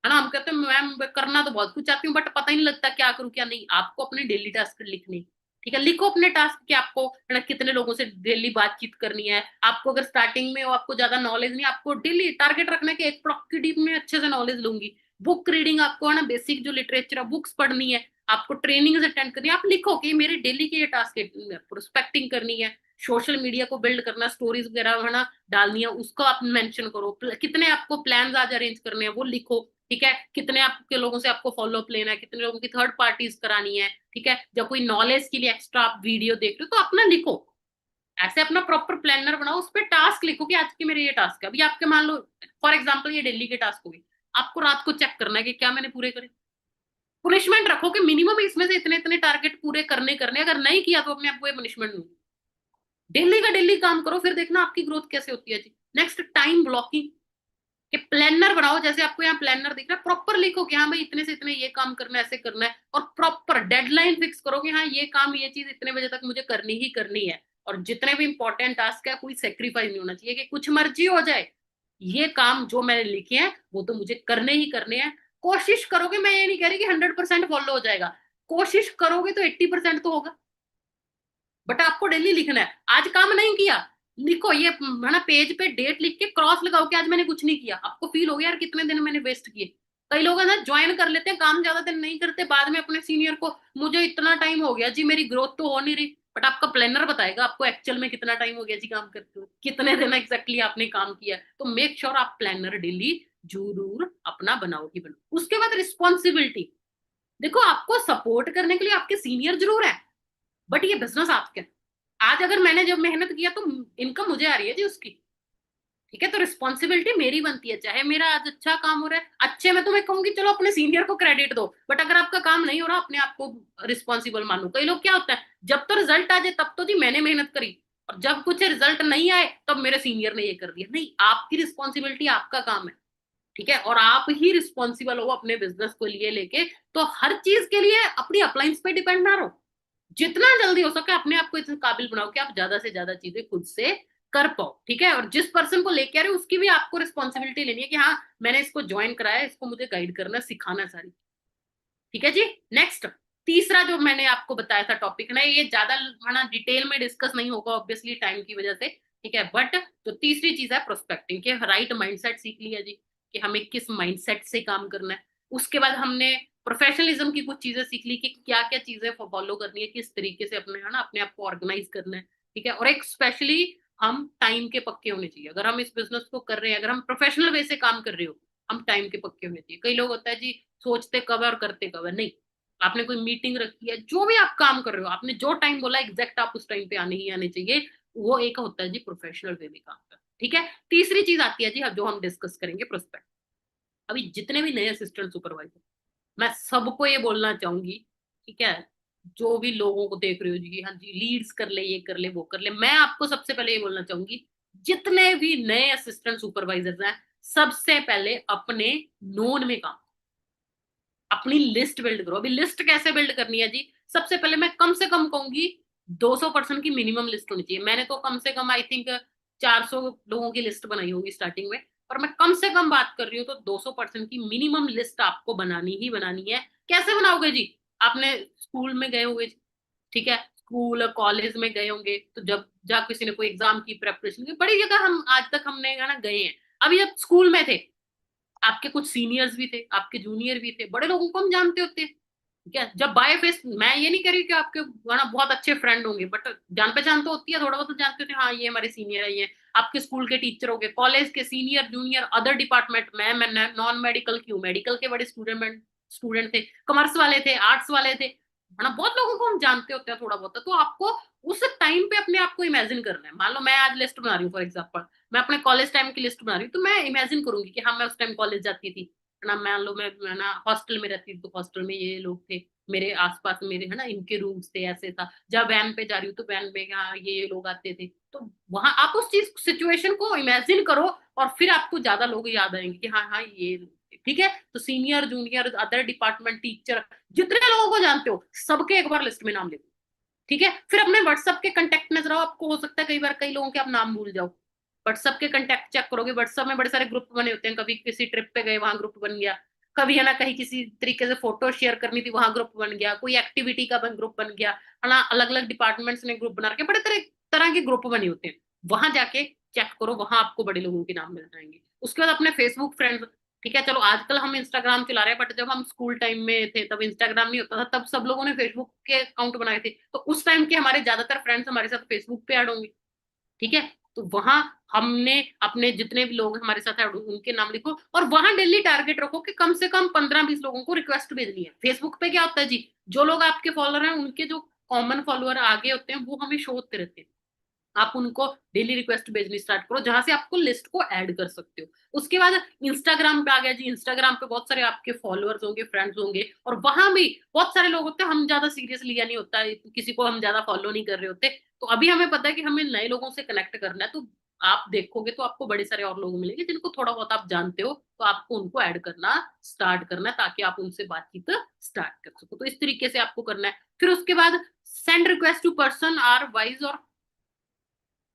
है ना, हम कहते हैं मैम करना तो बहुत कुछ चाहती हूँ बट पता ही नहीं लगता क्या करूँ क्या नहीं, आपको अपने डेली टास्क लिखने, ठीक है, लिखो अपने टास्क कि आपको, है ना, कितने लोगों से डेली बातचीत करनी है, आपको अगर स्टार्टिंग में आपको ज्यादा नॉलेज नहीं, आपको डेली टारगेट रखना है कि एक प्रोडक्ट डीप में अच्छे से नॉलेज लूंगी, बुक रीडिंग आपको, है ना, बेसिक जो लिटरेचर है बुक्स पढ़नी है, आपको ट्रेनिंग अटेंड करनी है, आप लिखो कि मेरे डेली के ये टास्क है, प्रोस्पेक्टिंग करनी है, सोशल मीडिया को बिल्ड करना, स्टोरीज वगैरह, है ना, डालनी है, उसको आप मेंशन करो, कितने आपको प्लान आज अरेंज करने हैं वो लिखो, ठीक है, कितने आपके लोगों से आपको फॉलो अप लेना है, कितने लोगों की थर्ड पार्टीज करानी है, ठीक है, जब कोई नॉलेज के लिए एक्स्ट्रा आप वीडियो देख रहे हो तो अपना लिखो, ऐसे अपना प्रॉपर प्लानर बनाओ, उस पर टास्क लिखो कि आज के मेरे ये टास्क है। अभी आपके मान लो फॉर एग्जाम्पल ये डेली के टास्क हो गए, आपको रात को चेक करना है कि क्या मैंने पूरे करे। पुनिशमेंट रखो कि मिनिमम इसमें से इतने इतने टारगेट पूरे करने करने, अगर नहीं किया तो अपने आप को ये पनिशमेंट दूंगी। डेली का डेली काम करो, फिर देखना आपकी ग्रोथ कैसे होती है जी। नेक्स्ट, टाइम ब्लॉकिंग कि प्लानर बनाओ, जैसे आपको यहाँ प्लानर दिख रहा है, प्रॉपर लिखो कि हाँ भाई इतने से इतने ये काम करना है, ऐसे करना है, और प्रॉपर डेडलाइन फिक्स करो कि हाँ ये काम ये चीज इतने बजे तक मुझे करनी ही करनी है। और जितने भी इंपॉर्टेंट टास्क है कोई सेक्रीफाइस नहीं होना चाहिए कि कुछ मर्जी हो जाए, ये काम जो मैंने लिखे हैं वो तो मुझे करने ही करने हैं। कोशिश करोगे, मैं ये नहीं कह रही कि 100% फॉलो हो जाएगा, कोशिश करोगे तो 80% तो होगा। बट आपको डेली लिखना है। आज काम नहीं किया, लिखो ये है ना, पेज पे डेट लिख के क्रॉस लगाओ कि आज मैंने कुछ नहीं किया। आपको फील हो गया यार कितने दिन मैंने वेस्ट किए। कई लोग है ना ज्वाइन कर लेते हैं, काम ज्यादा दिन नहीं करते, बाद में अपने सीनियर को, मुझे इतना टाइम हो गया जी, मेरी ग्रोथ तो हो नहीं रही। बट आपका प्लानर बताएगा आपको एक्चुअल में कितना टाइम हो गया जी काम करते हुए, कितने दिन एग्जैक्टली आपने काम किया। तो मेक श्योर आप प्लानर डेली जरूर अपना बनाओ ही बनाओ। उसके बाद रिस्पॉन्सिबिलिटी, देखो आपको सपोर्ट करने के लिए आपके सीनियर जरूर है, बट ये बिजनेस आपका है। आज अगर मैंने जब मेहनत किया तो इनकम मुझे आ रही है जी उसकी, ठीक है, तो रिस्पॉन्सिबिलिटी मेरी बनती है। चाहे मेरा आज अच्छा काम हो रहा है, अच्छे में तो मैं कहूंगी चलो अपने सीनियर को क्रेडिट दो, बट अगर आपका काम नहीं हो रहा अपने आप को रिस्पॉन्सिबल मानो। कई लोग क्या होता है, जब तो रिजल्ट आ जाए तब तो जी मैंने मेहनत करी, और जब कुछ रिजल्ट नहीं आए तब मेरे सीनियर ने ये कर दिया। नहीं, आपकी रिस्पॉन्सिबिलिटी, आपका काम है, ठीक है, और आप ही रिस्पॉन्सिबल हो अपने बिजनेस को लिए लेके। तो हर चीज के लिए अपनी अप्लायंस पे डिपेंड ना रहो, जितना जल्दी हो सके अपने आप को इस काबिल बनाओ कि आप ज्यादा से ज्यादा चीजें खुद से कर पाओ, ठीक है। और जिस पर्सन को लेके आ रहे हो उसकी भी आपको रिस्पॉन्सिबिलिटी लेनी है कि हाँ मैंने इसको ज्वाइन कराया, इसको मुझे गाइड करना सिखाना सारी, ठीक है जी। नेक्स्ट, तीसरा जो मैंने आपको बताया था टॉपिक ना, ये ज्यादा है ना डिटेल में डिस्कस नहीं होगा ऑब्वियसली टाइम की वजह से, ठीक है। बट जो तीसरी चीज है प्रोस्पेक्टिंग, के राइट माइंडसेट सीख लिया जी कि हमें किस माइंडसेट से काम करना है। उसके बाद हमने प्रोफेशनलिज्म की कुछ चीजें सीख ली कि क्या क्या चीजें फॉलो करनी है, किस तरीके से अपने है ना अपने आप को ऑर्गेनाइज करना है, ठीक है। और एक स्पेशली हम टाइम के पक्के होने चाहिए। अगर हम इस बिजनेस को कर रहे हैं, अगर हम प्रोफेशनल वे से काम कर रहे हो, हम टाइम के पक्के होने चाहिए। कई लोग होता है जी सोचते कब है और करते कब है। नहीं, आपने कोई मीटिंग रखी है, जो भी आप काम कर रहे हो, आपने जो टाइम बोला एग्जैक्ट आप उस टाइम पे आने ही आने चाहिए। वो एक होता है जी प्रोफेशनल वे में काम कर, ठीक है। तीसरी चीज आती है जी अब जो हम डिस्कस करेंगे, प्रोस्पेक्ट। अभी जितने भी नए असिस्टेंट सुपरवाइजर, मैं सबको ये बोलना चाहूंगी, ठीक है, जो भी लोगों को देख रहे हो जी, हाँ जी लीड्स कर ले, ये कर ले, वो कर ले, मैं आपको सबसे पहले ये बोलना चाहूंगी, जितने भी नए असिस्टेंट सुपरवाइजर्स हैं, सबसे पहले अपने नोन में काम, अपनी लिस्ट बिल्ड करो। अभी लिस्ट कैसे बिल्ड करनी है जी, सबसे पहले मैं कम से कम कहूंगी 200 पर्सन की मिनिमम लिस्ट होनी चाहिए। मैंने तो कम से कम आई थिंक 400 लोगों की लिस्ट बनाई होगी स्टार्टिंग में, पर मैं कम से कम बात कर रही हूँ तो 200 पर्सन की मिनिमम लिस्ट आपको बनानी ही बनानी है। कैसे बनाओगे जी, आपने स्कूल में गए होंगे, ठीक है, स्कूल कॉलेज में गए होंगे, तो जब जा किसी ने कोई एग्जाम की प्रेपरेशन की, बड़ी जगह हम आज तक हमने है ना गए हैं। अभी जब स्कूल में थे, आपके कुछ सीनियर्स भी थे, आपके जूनियर भी थे, बड़े लोगों को हम जानते होते हैं, ठीक है। जब बाय फेस, मैं ये नहीं कह रही कि आपके वरना बहुत अच्छे फ्रेंड होंगे, बट जान पहचान तो होती है, थोड़ा बहुत तो जानते थे, हाँ ये हमारे सीनियर है, ये आपके स्कूल के टीचर हो गए, कॉलेज के सीनियर जूनियर, अदर डिपार्टमेंट में, मैं नॉन मेडिकल क्यों, मेडिकल के बड़े स्टूडेंट स्टूडेंट थे, कॉमर्स वाले थे, आर्ट्स वाले थे, है ना, बहुत लोगों को हम जानते होते हैं थोड़ा बहुत। तो आपको उस टाइम पे अपने आप को इमेजिन करना है। मान लो मैं आज लिस्ट बना रही हूँ फॉर एग्जाम्पल, मैं अपने कॉलेज टाइम की लिस्ट बना रही हूँ, तो मैं इमेजिन करूंगी कि हाँ मैं उस टाइम कॉलेज जाती थी, है ना, मान लो मैं ना हॉस्टल में रहती थी, तो हॉस्टल में ये लोग थे, मेरे आसपास मेरे है ना इनके रूम्स थे, ऐसे था। जब वैन पे जा रही हूँ तो वैन में हाँ ये लोग आते थे। तो वहां आप उस चीज सिचुएशन को इमेजिन करो, और फिर आपको ज्यादा लोग याद आएंगे कि हाँ हाँ ये लोग थे, ठीक है। तो senior junior other department teacher, जितने लोगों को जानते हो सबके एक बार लिस्ट में नाम लिखो, ठीक है। फिर अपने व्हाट्सएप के कंटेक्ट में जरा, आपको हो सकता है कई बार कई लोगों के आप नाम भूल जाओ, व्हाट्सएप के कंटेक्ट चेक करोगे, व्हाट्सएप में बड़े सारे ग्रुप बने होते हैं, कभी किसी ट्रिप पे गए वहां ग्रुप बन गया, कभी है ना कहीं किसी तरीके से फोटो शेयर करनी थी वहां ग्रुप बन गया, कोई एक्टिविटी का ग्रुप बन गया, है ना, अलग अलग डिपार्टमेंट्स ने ग्रुप बना रखे, बड़े तरह तरह के ग्रुप बने होते हैं। वहां जाके चेक करो, वहां आपको बड़े लोगों के नाम मिल जाएंगे। उसके बाद अपने फेसबुक फ्रेंड्स, ठीक है, चलो आजकल हम इंस्टाग्राम चला रहे हैं, बट जब हम स्कूल टाइम में थे तब इंस्टाग्राम नहीं होता था, तब सब लोगों ने फेसबुक के अकाउंट बनाए थे, तो उस टाइम के हमारे ज्यादातर फ्रेंड्स हमारे साथ फेसबुक पे ऐड होंगे, ठीक है। तो वहां हमने अपने जितने भी लोग हमारे साथ ऐड उनके नाम लिखो, और वहां डेली टारगेट रखो कि कम से कम 15-20 लोगों को रिक्वेस्ट भेजनी है। फेसबुक पे क्या होता है जी, जो लोग आपके फॉलोअर हैं उनके जो कॉमन फॉलोअर आगे होते हैं वो हमें शो होते रहते हैं, आप उनको डेली रिक्वेस्ट भेजनी स्टार्ट करो, जहां से आपको लिस्ट को ऐड कर सकते हो। उसके बाद इंस्टाग्राम पे आ गया जी। इंस्टाग्राम पे बहुत सारे आपके फॉलोअर्स होंगे, फ्रेंड्स होंगे, और वहां भी बहुत सारे लोग होते हैं, हम ज्यादा सीरियस लिया नहीं होता है, किसी को हम ज्यादा फॉलो नहीं कर रहे होते। तो अभी हमें पता है कि हमें नए लोगों से कनेक्ट करना है, तो आप देखोगे तो आपको बड़े सारे और लोग मिलेंगे जिनको थोड़ा बहुत आप जानते हो, तो आपको उनको ऐड करना स्टार्ट करना है, ताकि आप उनसे बातचीत स्टार्ट कर सको। तो इस तरीके से आपको करना है। फिर उसके बाद send request to person are wise और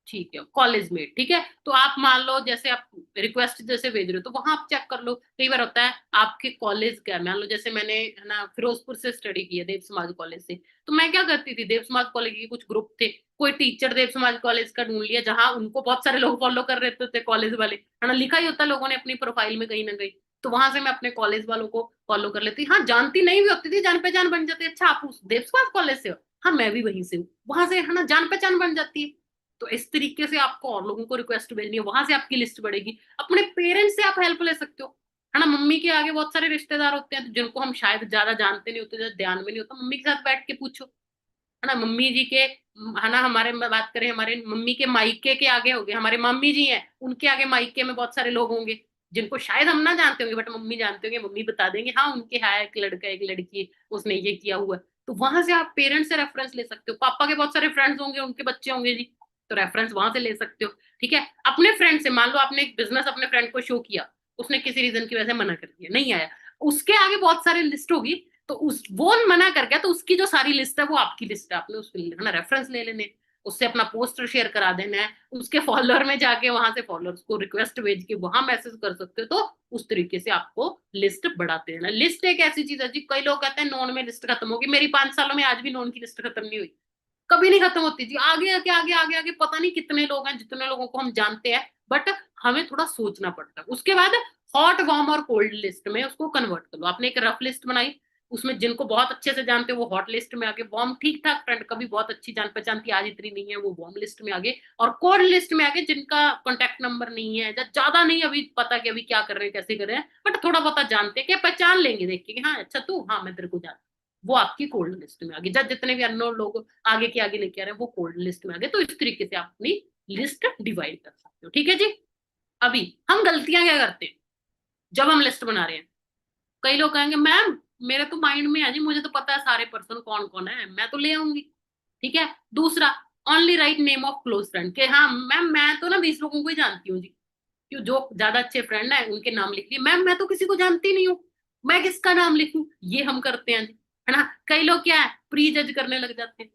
ठीक है कॉलेज में, ठीक है। तो आप मान लो जैसे आप रिक्वेस्ट जैसे भेज रहे हो, तो वहां आप चेक कर लो। कई बार होता है आपके कॉलेज क्या है, मान लो जैसे मैंने है ना फिरोजपुर से स्टडी की है, देव समाज कॉलेज से। तो मैं क्या करती थी, देव समाज कॉलेज के कुछ ग्रुप थे, कोई टीचर देव समाज कॉलेज का ढूंढ लिया जहां उनको बहुत सारे लोग फॉलो कर रहे थे कॉलेज वाले, है ना, लिखा ही होता है लोगों ने अपनी प्रोफाइल में कहीं ना कहीं। तो वहां से मैं अपने कॉलेज वालों को फॉलो कर लेती। हाँ, जानती नहीं भी होती थी, जान पहचान बन जाती। अच्छा, आप उस देव समाज कॉलेज से हो? हाँ, मैं भी वहीं से हूँ। वहां से है ना जान पहचान बन जाती है। तो इस तरीके से आपको और लोगों को रिक्वेस्ट भेजनी है, वहां से आपकी लिस्ट बढ़ेगी। अपने पेरेंट्स से आप हेल्प ले सकते हो, है ना। मम्मी के आगे बहुत सारे रिश्तेदार होते हैं जिनको हम शायद ज्यादा जानते नहीं होते, ज्यादा ध्यान में नहीं होता, मम्मी के साथ बैठ के पूछो, है ना। मम्मी जी के, है ना, हमारे में बात करें, हमारे मम्मी के मायके के आगे हो गए, हमारे मम्मी जी हैं उनके आगे मायके में बहुत सारे लोग होंगे जिनको शायद हम ना जानते होंगे, बट मम्मी जानते होंगे। मम्मी बता देंगे हाँ उनके है एक लड़का एक लड़की, उसने ये किया हुआ है। तो वहां से आप पेरेंट्स से रेफरेंस ले सकते हो। पापा के बहुत सारे फ्रेंड्स होंगे, उनके बच्चे होंगे जी, तो रेफरेंस वहां से ले सकते हो। ठीक है, अपने फ्रेंड से, मान लो आपने एक बिजनेस अपने फ्रेंड को शो किया, उसने किसी रीजन की वजह से मना कर दिया, नहीं आया, उसके आगे बहुत सारी लिस्ट होगी, तो उस वो मना कर गया, तो उसकी जो सारी लिस्ट है वो आपकी लिस्ट है, आपने उसके है ना रेफरेंस ले लेने, उससे अपना पोस्टर शेयर करा देना है, उसके फॉलोअर में जाके वहां से फॉलोअर्स को रिक्वेस्ट भेज के वहां मैसेज कर सकते हो। तो उस तरीके से आपको लिस्ट बढ़ाते रहना। लिस्ट एक ऐसी चीज है जी, कई लोग कहते हैं नॉन में लिस्ट खत्म होगी, मेरी 5 सालों में आज भी नॉन की लिस्ट खत्म नहीं हुई, कभी नहीं खत्म होती जी। आगे आगे आगे आगे आगे पता नहीं कितने लोग हैं, जितने लोगों को हम जानते हैं, बट हमें थोड़ा सोचना पड़ता है। उसके बाद हॉट वार्म और कोल्ड लिस्ट में उसको कन्वर्ट कर लो। आपने एक रफ लिस्ट बनाई, उसमें जिनको बहुत अच्छे से जानते हो वो हॉट लिस्ट में आगे, वार्म ठीक ठाक फ्रेंड कभी बहुत अच्छी जान पहचान थी आज इतनी नहीं है, वो वार्म लिस्ट में आगे, और कोल्ड लिस्ट में आगे जिनका कॉन्टेक्ट नंबर नहीं है, ज्यादा नहीं अभी पता कि अभी क्या कर रहे हैं कैसे कर रहे हैं, बट थोड़ा बहुत जानते हैं, क्या पहचान लेंगे देख के कि हाँ अच्छा तू, हाँ मैं तेरे को जानता, वो आपकी कोल्ड लिस्ट में आगे। जब जितने भी अननोन लोग आगे के आगे लेके आ रहे हैं वो कोल्ड लिस्ट में आ गए। तो इस तरीके से आप अपनी लिस्ट डिवाइड कर सकते हो, ठीक है जी। अभी हम गलतियां क्या करते हैं जब हम लिस्ट बना रहे हैं? कई लोग कहेंगे मैम मेरे तो माइंड में है जी, मुझे तो पता है सारे पर्सन कौन कौन है, मैं तो ले आऊंगी। ठीक है। दूसरा, only write name of close friend, के हाँ मैम मैं तो ना 20 लोगों को ही जानती हूँ जी, क्यों, जो ज्यादा अच्छे फ्रेंड है उनके नाम लिख लिए। मैम मैं तो किसी को जानती नहीं हूँ, मैं किसका नाम लिखूं, ये हम करते हैं जी, है ना। कई लोग क्या है प्री जज करने लग जाते हैं,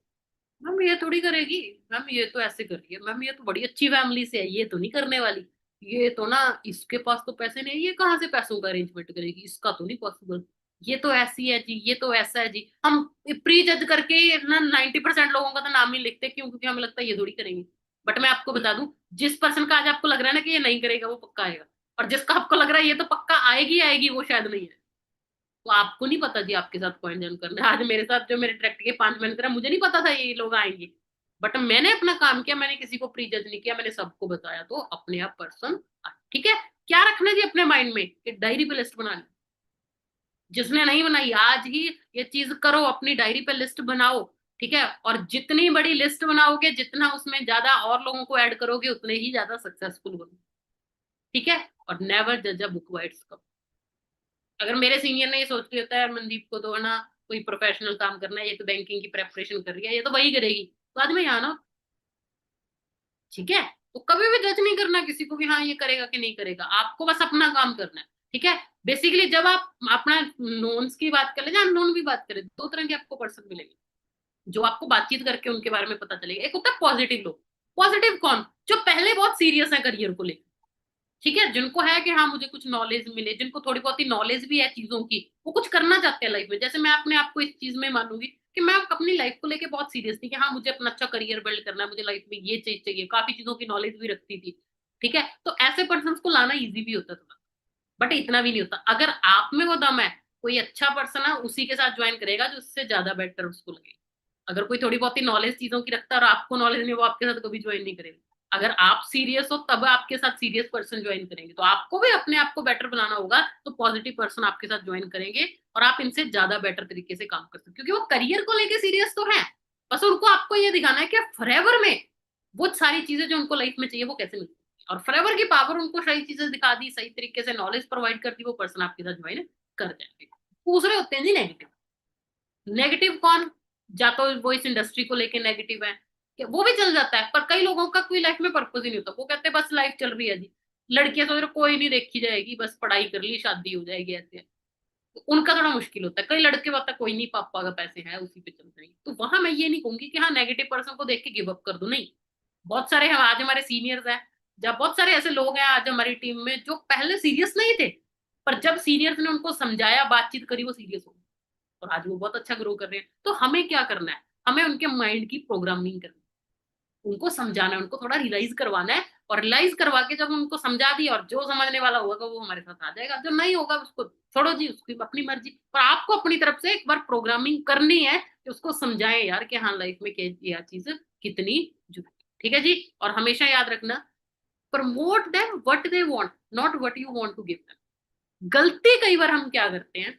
मैम ये थोड़ी करेगी, मैम ये तो ऐसे कर रही है, मैम ये तो बड़ी अच्छी फैमिली से है, ये तो नहीं करने वाली, ये तो ना इसके पास तो पैसे नहीं, ये कहाँ से पैसों का अरेंजमेंट करेगी, इसका तो नहीं पॉसिबल, ये तो ऐसी है जी, ये तो ऐसा है जी। हम प्री जज करके ना 90% लोगों का तो नाम नहीं लिखते, क्यों? क्योंकि हमें लगता है ये थोड़ी करेंगे। बट मैं आपको बता दूं, जिस पर्सन का आज आपको लग रहा है ना कि ये नहीं करेगा, वो पक्का आएगा, और जिसका आपको लग रहा है ये तो पक्का आएगी आएगी, वो शायद नहीं है। तो आपको नहीं पता जी आपके साथ पॉइंट जन करना है। आज मेरे साथ जो मेरे डायरेक्ट के 5 मैनेजर है, मुझे नहीं पता था ये लोग आएंगे, बट मैंने अपना काम किया, मैंने किसी को प्री जज नहीं किया, मैंने सबको बताया, तो अपने आप पर्सन। ठीक है। क्या रखना जी अपने माइंड में, एक डायरी पे लिस्ट बना ली। जिसने नहीं बनाई आज ही ये चीज करो, अपनी डायरी पे लिस्ट बनाओ। ठीक है। और जितनी बड़ी लिस्ट बनाओगे, जितना उसमें ज्यादा और लोगों को ऐड करोगे, उतने ही ज्यादा सक्सेसफुल बनोगे। ठीक है। और नेवर जज a book by its cover. अगर मेरे सीनियर ने ये सोच लिया होता है यार मनदीप को तो है ना कोई प्रोफेशनल काम करना है, ये तो बैंकिंग की प्रेपरेशन कर रही है, ये तो वही करेगी, तो आज मैं यहाँ ना। ठीक है। तो कभी भी जज नहीं करना किसी को कि हाँ ये करेगा कि नहीं करेगा, आपको बस अपना काम करना है। ठीक है। बेसिकली जब आप अपना नोन्स की बात करें या अननोन की बात करें, दो तरह के आपको पर्सन मिलेंगे जो आपको बातचीत करके उनके बारे में पता चलेगा। एक होता है पॉजिटिव लोग। पॉजिटिव कौन? जो पहले बहुत सीरियस है करियर को लेकर। ठीक है। जिनको है कि हाँ मुझे कुछ नॉलेज मिले, जिनको थोड़ी बहुत ही नॉलेज भी है चीजों की, वो कुछ करना चाहते हैं लाइफ में। जैसे मैं अपने आप को इस चीज में मानूंगी कि मैं अपनी लाइफ को लेके बहुत सीरियस थी कि हाँ मुझे अपना अच्छा करियर बिल्ड करना है, मुझे लाइफ में ये चीज चाहिए, काफी चीजों की नॉलेज भी रखती थी। ठीक है। तो ऐसे पर्सन को लाना इजी भी होता था, बट इतना भी नहीं होता। अगर आप में वो दम है, कोई अच्छा पर्सन है उसी के साथ ज्वाइन करेगा जो उससे ज्यादा बेटर उसको लगे। अगर कोई थोड़ी बहुत ही नॉलेज चीजों की रखता है और आपको नॉलेज नहीं, वो आपके साथ कभी ज्वाइन नहीं करेगा। अगर आप सीरियस हो तब आपके साथ सीरियस पर्सन ज्वाइन करेंगे। तो आपको भी अपने आप को बेटर बनाना होगा, तो पॉजिटिव पर्सन आपके साथ ज्वाइन करेंगे और आप इनसे ज्यादा बेटर तरीके से काम कर सकते हो, क्योंकि वो करियर को लेके सीरियस तो है, बस उनको आपको ये दिखाना है कि फॉरएवर में वो सारी चीजें जो उनको लाइफ में चाहिए वो कैसे मिलती है। और फॉरएवर की पावर उनको सही चीजें दिखा दी, सही तरीके से नॉलेज प्रोवाइड कर दी, वो पर्सन आपके साथ ज्वाइन कर जाएंगे। दूसरे होते हैं जी नेगेटिव। नेगेटिव कौन? या तो वो इस इंडस्ट्री को लेके नेगेटिव है, कि वो भी चल जाता है, पर कई लोगों का कोई लाइफ में पर्पज ही नहीं होता। वो कहते हैं बस लाइफ चल रही है जी, लड़कियां सोच रहे कोई नहीं देखी जाएगी, बस पढ़ाई कर ली शादी हो जाएगी, ऐसे है। तो उनका थोड़ा मुश्किल होता है। कई लड़के बताते कोई नहीं, पापा का पैसे है उसी पे चल रही। तो वहां मैं ये नहीं कहूंगी कि हाँ नेगेटिव पर्सन को देख के गिव अप कर दो, नहीं। बहुत सारे हम आज हमारे सीनियर्स हैं, जब बहुत सारे ऐसे लोग हैं आज हमारी टीम में जो पहले सीरियस नहीं थे, पर जब सीनियर्स ने उनको समझाया, बातचीत करी, वो सीरियस हो गए और आज वो बहुत अच्छा ग्रो कर रहे हैं। तो हमें क्या करना है? हमें उनके माइंड की प्रोग्रामिंग करनी है, उनको समझाना है, उनको थोड़ा रियलाइज करवाना है। और रियलाइज करवा के जब उनको समझा दिया, और जो समझने वाला होगा वो हमारे साथ आ जाएगा, जो नहीं होगा उसको छोड़ो जी, उसकी अपनी मर्जी। पर आपको अपनी तरफ से एक बार प्रोग्रामिंग करनी है कि उसको समझाएं यार कि हाँ लाइफ में यह चीज कितनी जरूरी है। ठीक है जी। और हमेशा याद रखना, promote them what they want, not what you want to give them. गलती कई बार हम क्या करते हैं,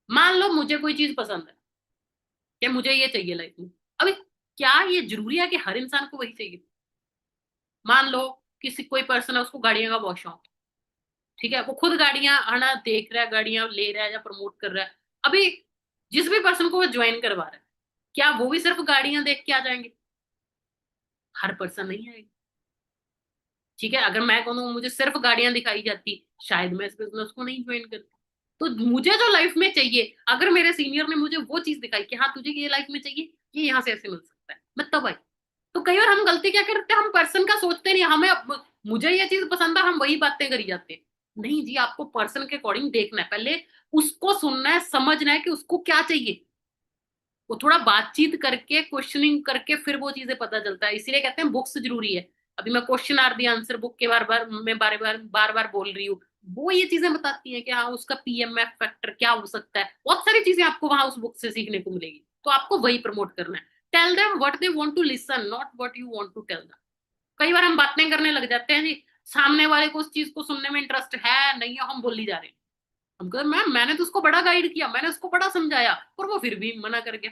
मान लो मुझे कोई चीज पसंद है, कि मुझे ये चाहिए लाइफ में। अभी क्या ये जरूरी है कि हर इंसान को वही चाहिए? मान लो किसी कोई पर्सन है, उसको गाड़ियों का बहुत शौक है, ठीक है, वो खुद गाड़ियां आना देख रहा है, गाड़ियां ले रहा है या प्रमोट कर रहा है। अभी जिस भी पर्सन को वो ज्वाइन करवा रहा है, क्या वो भी सिर्फ गाड़ियां देख के आ जाएंगे? हर पर्सन नहीं आएगा। ठीक है, अगर मैं कहूँ मुझे सिर्फ गाड़ियां दिखाई जाती, शायद मैं इस बिजनेस को नहीं ज्वाइन करती। तो मुझे जो लाइफ में चाहिए, अगर मेरे सीनियर ने मुझे वो चीज दिखाई कि हाँ तुझे ये लाइफ में चाहिए, ये यहाँ से ऐसे मिल सकता है, मैं तब आई। तो कई बार हम गलती क्या करते हैं, हम पर्सन का सोचते नहीं, हमें मुझे ये चीज पसंद है, हम वही बातें करी जाते हैं। नहीं जी, आपको पर्सन के अकॉर्डिंग देखना है, पहले उसको सुनना है, समझना है कि उसको क्या चाहिए। वो थोड़ा बातचीत करके, क्वेश्चनिंग करके फिर वो चीजें पता चलता है। इसीलिए कहते हैं बुक्स जरूरी है। अभी मैं question are the answer book के बार बार बोल रही हूँ। वो ये चीजें बताती हैं कि हाँ उसका पीएमएफ फैक्टर क्या हो सकता है, बहुत सारी चीजें आपको वहां उस बुक से सीखने को मिलेगी। तो आपको वही प्रमोट करना है। Tell them what they want to listen, not what you want to tell them. कई बार हम बातें करने लग जाते हैं जी, सामने वाले को उस चीज को सुनने में इंटरेस्ट है नहीं है, हम बोल ही जा रहे हैं। हम कहते मैम मैंने तो उसको बड़ा गाइड किया, मैंने उसको बड़ा समझाया, पर वो फिर भी मना कर गया,